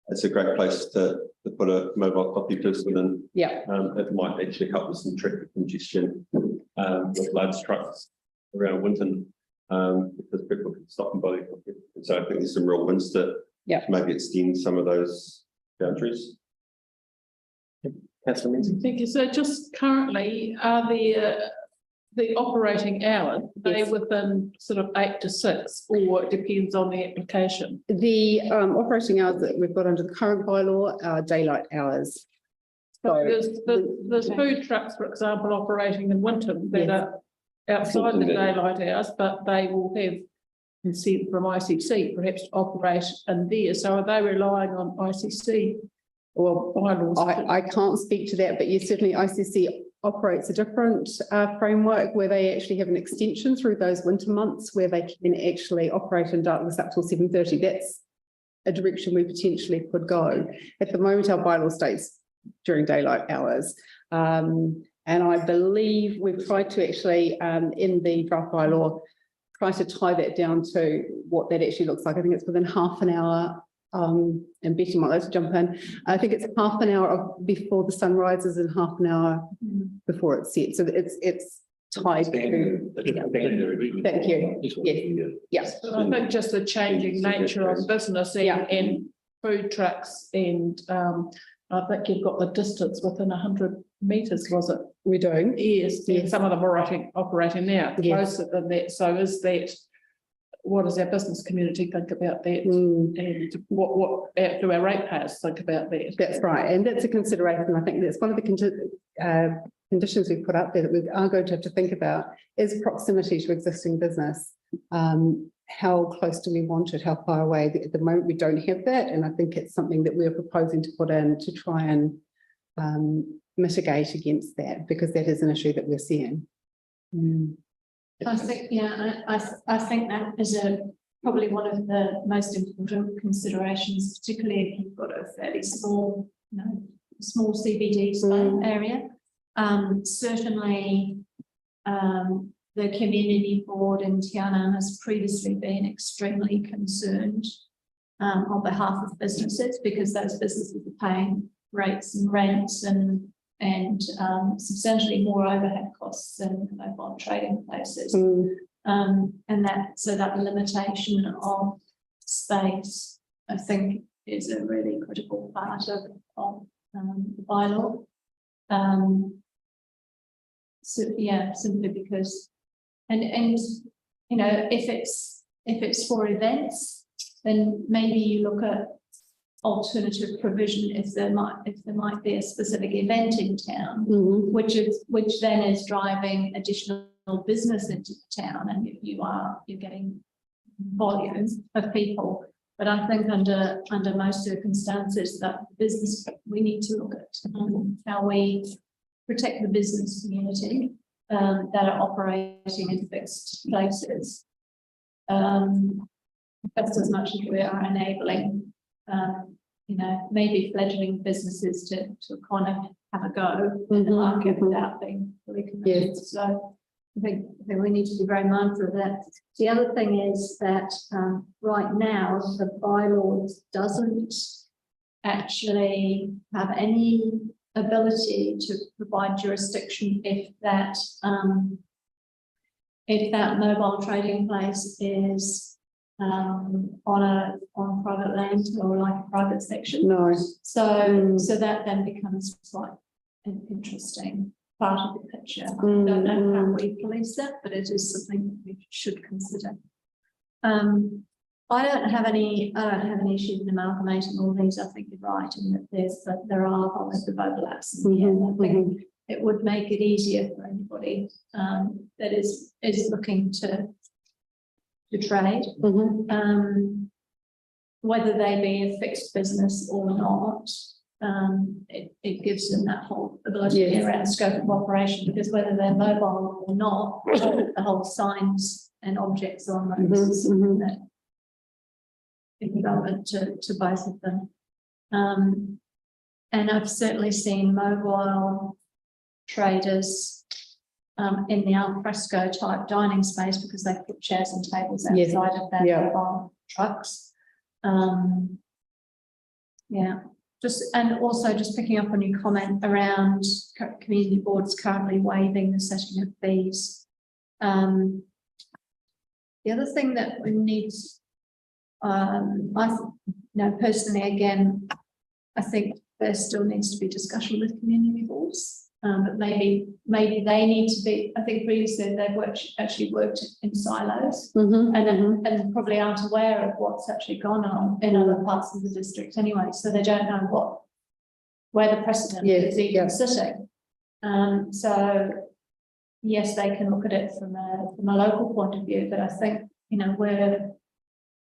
It's a great place to put a mobile coffee person in. Yeah. It might actually help with some traffic congestion with large trucks around Winton, because people can stop and buy their coffee. And so I think there's some real wins to maybe extend some of those boundaries. Thank you. So just currently, are the operating hours, are they within sort of 8 to 6, or it depends on the application? The operating hours that we've got under the current bylaw are daylight hours. So there's food trucks, for example, operating in Winton that are outside the daylight hours, but they will have consent from ICC perhaps to operate in there. So are they relying on ICC or bylaws? I can't speak to that, but yes, certainly ICC operates a different framework where they actually have an extension through those winter months where they can actually operate in darkness up till 7:30. That's a direction we potentially could go. At the moment, our bylaw states during daylight hours. And I believe we've tried to actually, in the draft bylaw, try to tie that down to what that actually looks like. I think it's within half an hour. And Betty might like to jump in. I think it's half an hour before the sun rises and half an hour before it sets. So it's tied to. Thank you. Yes. I think just the changing nature of business and food trucks, and I think you've got the distance within 100 metres, was it? We're doing. Yes. Some of them are operating now closer than that. So is that? What does our business community think about that? And what do our ratepayers think about that? That's right. And that's a consideration. I think that's one of the conditions we've put up there that we are going to have to think about is proximity to existing business. How close do we want it? How far away? At the moment, we don't have that. And I think it's something that we're proposing to put in to try and mitigate against that, because that is an issue that we're seeing. I think, I think that is probably one of the most important considerations, particularly if you've got a fairly small, small CBD area. Certainly, the community board in Tiana has previously been extremely concerned on behalf of businesses, because those businesses are paying rates and rents and substantially more overhead costs than mobile trading places. And that limitation of space, I think, is a really critical part of the bylaw. So yeah, simply because, and you know, if it's for events, then maybe you look at alternative provision if there might be a specific event in town, which then is driving additional business into the town, and you're getting volumes of people. But I think under most circumstances that business, we need to look at how we protect the business community that are operating in fixed places, just as much as we are enabling, you know, maybe fledgling businesses to kind of have a go in the market without being fully committed. So I think we need to be very mindful of that. The other thing is that right now the bylaw doesn't actually have any ability to provide jurisdiction if that mobile trading place is on private land or like a private section. No. So that then becomes quite an interesting part of the picture. I don't know how we police that, but it is something we should consider. I don't have any issues in amalgamating all these. I think you're right in that there are a lot of overlaps. I think it would make it easier for anybody that is looking to trade, whether they be a fixed business or not. It gives them that whole ability around scope of operation, because whether they're mobile or not, the whole signs and objects on those is something that is relevant to both of them. And I've certainly seen mobile traders in the al fresco type dining space, because they put chairs and tables outside of their mobile trucks. And also just picking up on your comment around community boards currently waiving the setting of fees. The other thing that we need, personally, again, I think there still needs to be discussion with community boards. But maybe they need to be, I think previously they've actually worked in silos and probably aren't aware of what's actually gone on in other parts of the district anyway, so they don't know where the precedent is even sitting. So yes, they can look at it from a local point of view, but I think, you know,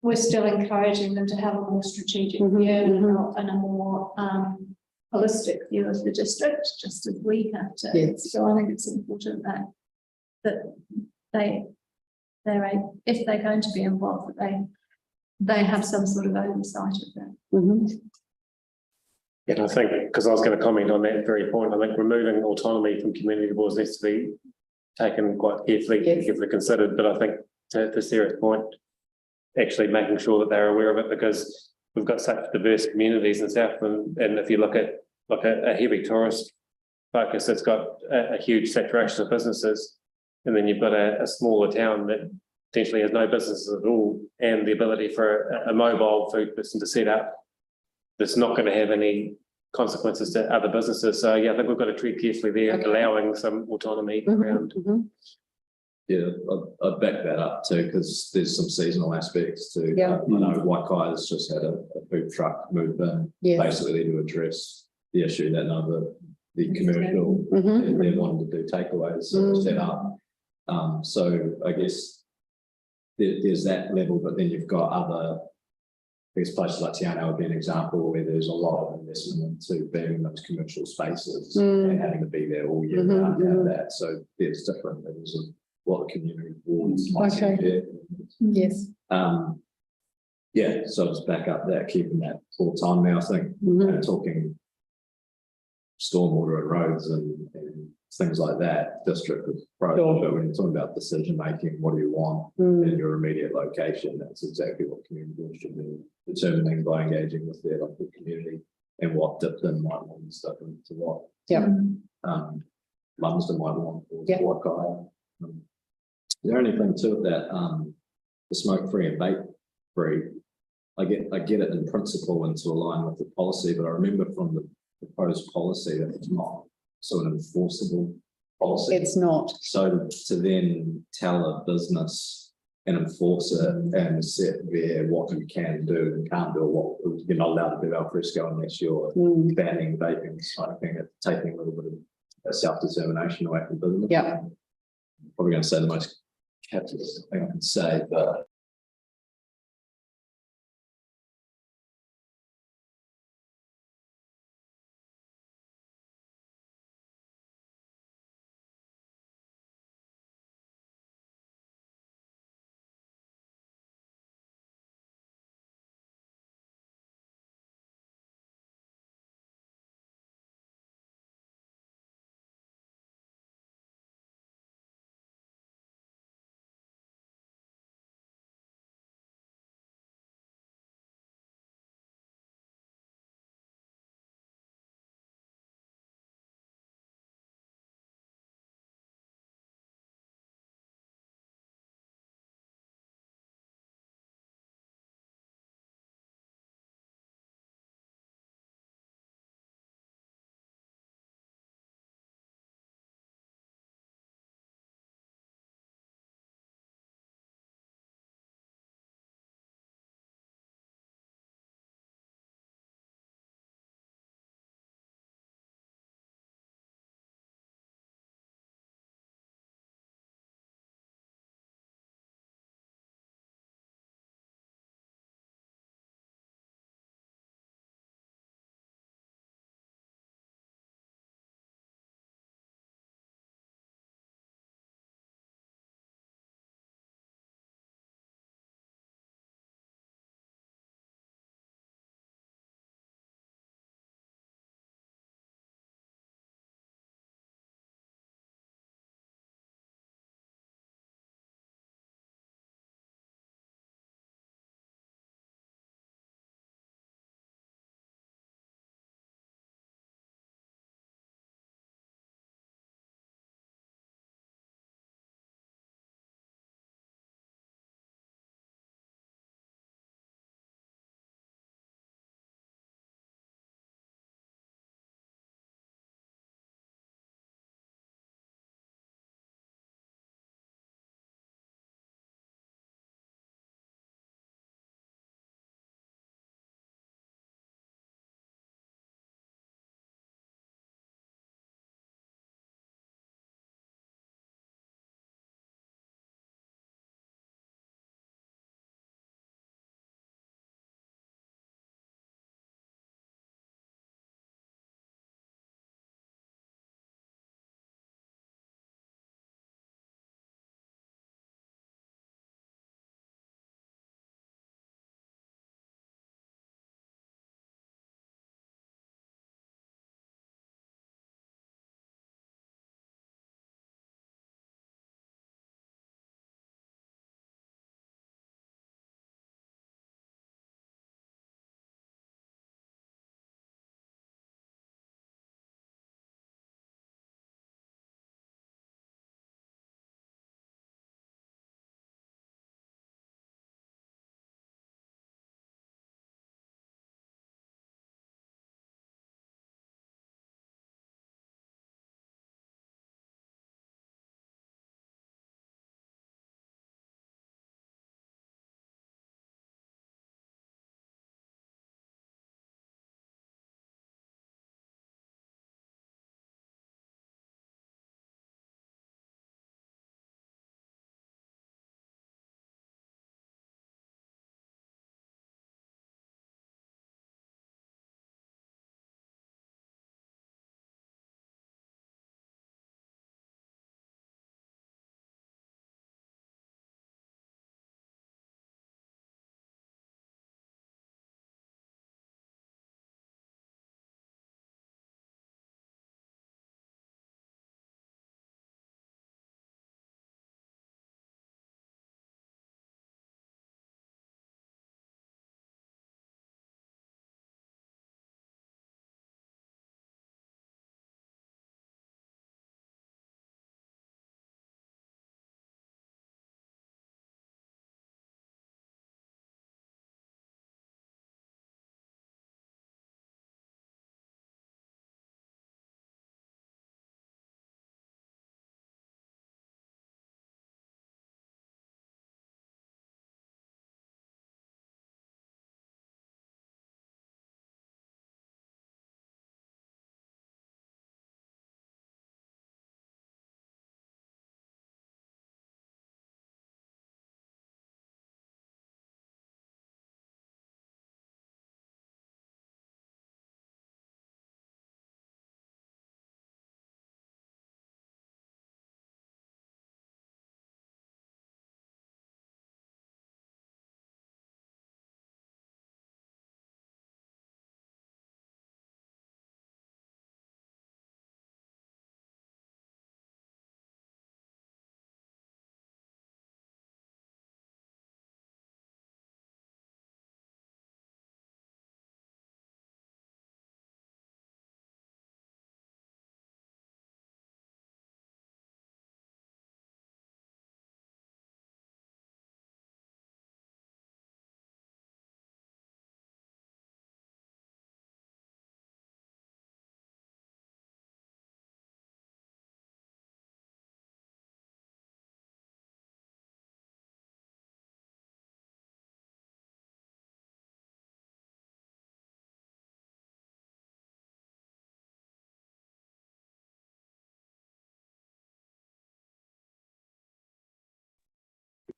we're still encouraging them to have a more strategic view and a more holistic view of the district, just as we have to. So I think it's important that if they're going to be involved, that they have some sort of oversight of that. And I think, because I was going to comment on that very point, I think removing autonomy from community boards needs to be taken quite carefully, carefully considered. But I think to Sarah's point, actually making sure that they're aware of it, because we've got such diverse communities in Southland, and if you look at a heavy tourist focus, it's got a huge saturation of businesses, and then you've got a smaller town that potentially has no businesses at all, and the ability for a mobile food person to set up that's not going to have any consequences to other businesses. So yeah, I think we've got to treat carefully there, allowing some autonomy around. Yeah, I'd back that up too, because there's some seasonal aspects to, I know White Kai's just had a food truck move in, basically to address the issue that none of the commercial, they wanted to do takeaways set up. So I guess there's that level, but then you've got other, I guess places like Tiana would be an example where there's a lot of investment into being in those commercial spaces and having to be there all year round to have that. So there's different levels of what the community boards might see. So just back up that, keeping that autonomy. I think talking stormwater and roads and things like that, district approach. But when you're talking about decision making, what do you want in your immediate location? That's exactly what community boards should be determining by engaging with their local community. and what Dipton might want and stuff into what. Yeah. Lumsden might want, or Yeah. what guy. The only thing too with that, the smoke-free and vape-free, I get it in principle and to align with the policy, but I remember from the proposed policy that it's not sort of enforceable policy. It's not. So to then tell a business and enforce it and set there what you can do and can't do, what you're not allowed to do al fresco unless you're banning vaping, smoking, it taking a little bit of self-determination away from business. Yeah. Probably going to say the most capitalist thing I can say, but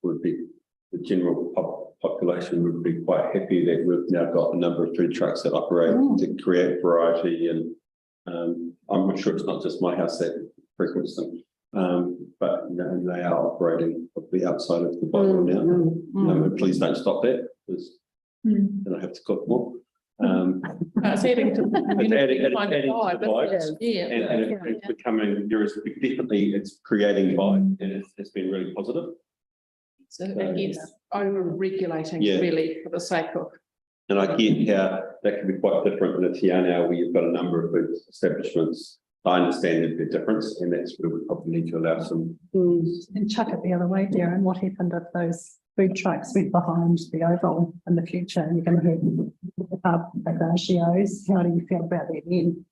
would be, the general population would be quite happy that we've now got a number of food trucks that operate to create variety. And I'm sure it's not just my house that frequents them, but you know, they are operating probably outside of the bylaw now. And please don't stop that, because then I have to cook more. It's adding to. Adding to the vibes. Yeah. And it's becoming, definitely, it's creating vibe, and it's been really positive. So it's over-regulating Yeah. really for the sake of. And I get how that can be quite different in a TR now, where you've got a number of food establishments. I understand the difference, and that's where we probably need to allow some. And chuck it the other way, Darren, what happened if those food trucks went behind the Oval in the future and you're going to have pub ratios? How do you feel about that then?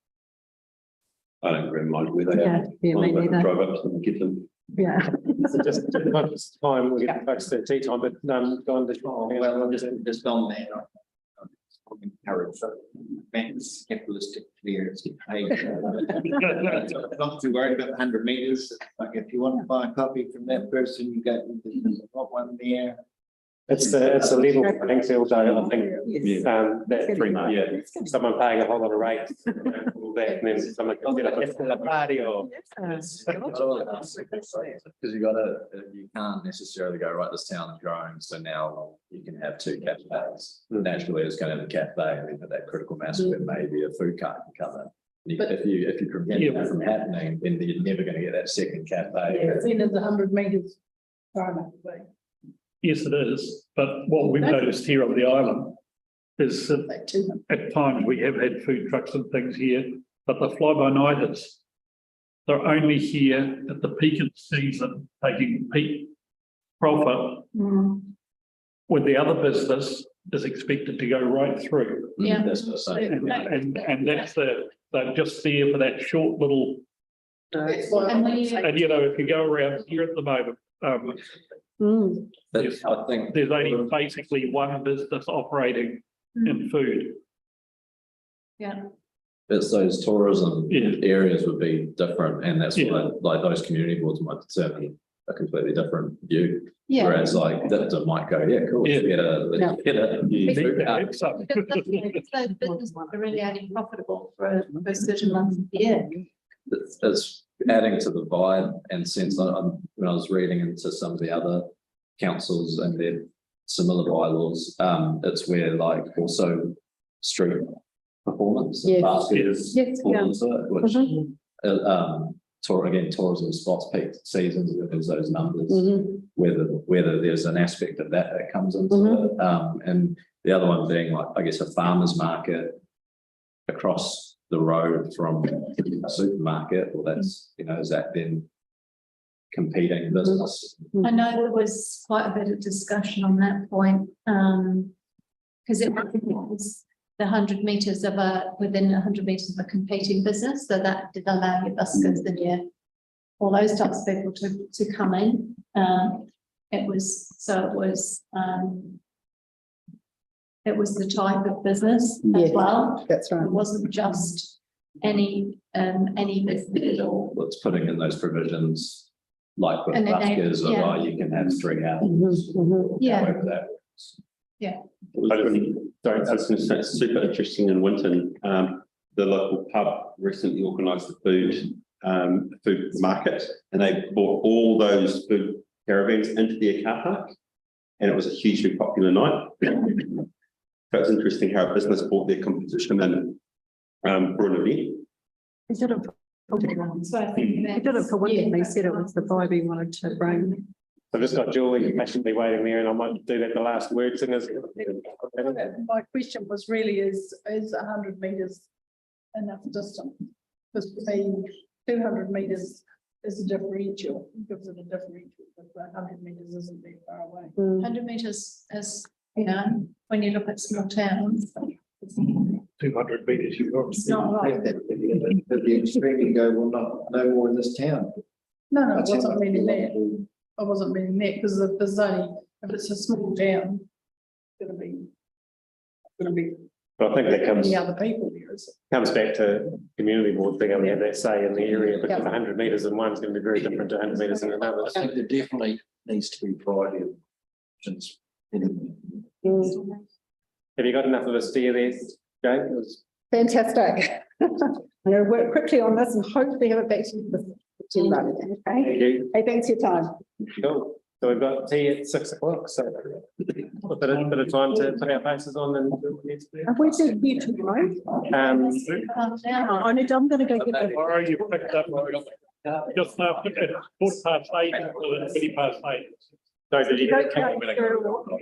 I don't really mind where they Yeah, are. yeah, me I can neither. drive up to them and get them. Yeah. So just time, we're getting close to tea time, but go on. Well, I'm just on that. I'm encouraged. Man's capitalistic clearance. Not too worried about 100 meters. Like if you want to buy a coffee from that person, you got one there. It's a level playing field, though, I think. Yeah. Someone paying a whole lot of rate. All that, and then someone can get up a party or. Because you can't necessarily go, right, this town's growing, so now you can have two cafes. Naturally, it's going to have a cafe, and then at that critical mass where maybe a food cart can come in. If you prevent that from happening, then you're never going to get that second cafe. Yeah, seen as 100 meters far enough away. Yes, it is, but what we've noticed here on the island is that at times we have had food trucks and things here, but the fly-by-nighters, they're only here at the peak of the season, taking peak profit, when the other business is expected to go right through. Yeah. That's what I'm saying. And that's they're just there for that short little, and you know, if you go around here at the moment, But I think there's only basically one business operating in food. Yeah. it's those tourism areas would be different, and that's why like those community boards might determine a completely different view. Yeah. Whereas like that might go, yeah, cool, let's get a food cart. Because those businesses are really only profitable for a certain month of the year. It's adding to the vibe and sense. When I was reading into some of the other councils and their similar bylaws, it's where like also street performance, baskets fall into it, which tourism spots peak seasons, there's those numbers, whether there's an aspect of that comes into it. And the other one being like, I guess, a farmer's market across the road from a supermarket, or that's, you know, is that then competing business? I know there was quite a bit of discussion on that point, because it was the 100 meters of within 100 meters of a competing business, so that did allow your buskers and your all those types of people to come in. It was the type of business as well. That's right. It wasn't just any business at all. It's putting in those provisions, like with And then buskers, yeah. or you can have three houses. Yeah. However that works. Yeah. I was going to say, it's super interesting in Winton. The local pub recently organised the food market, and they brought all those food caravans into their car park, and it was a hugely popular night. So it's interesting how a business bought their competition in for an event. He did it for Winton, they said it was the vibe he wanted to bring. I've just got Julie patiently waiting there, and I might do that the last word. My question was really, is 100 meters enough distance? Because for me, 200 meters is a differential, gives it a differential, but 100 meters isn't very far away. 100 meters is, you know, when you look at small towns. 200 meters, you've got. It's not right. At the extreme, you go, well, no more in this town. No, I wasn't meaning that. I wasn't meaning that, because if there's only, if it's a small town, it's gonna be But I think that comes the other people there, is it? comes back to community board being able to have that say in the area, because 100 meters in one's going to be very different to 100 meters in another. I think there definitely needs to be variety of options. Anyway. Have you got enough of a steer there, Jane? It was- Fantastic. I'm going to work quickly on this and hopefully have it back to you this September. Okay. Thank you. Hey, thanks for your time. Cool. So we've got tea at 6 o'clock, so a bit of time to put our faces on and do what we need to do. Where's the view tomorrow? I'm going to go get it. Tomorrow you picked up just now, at 8:15 or 8:20. So did you? You don't come back with all the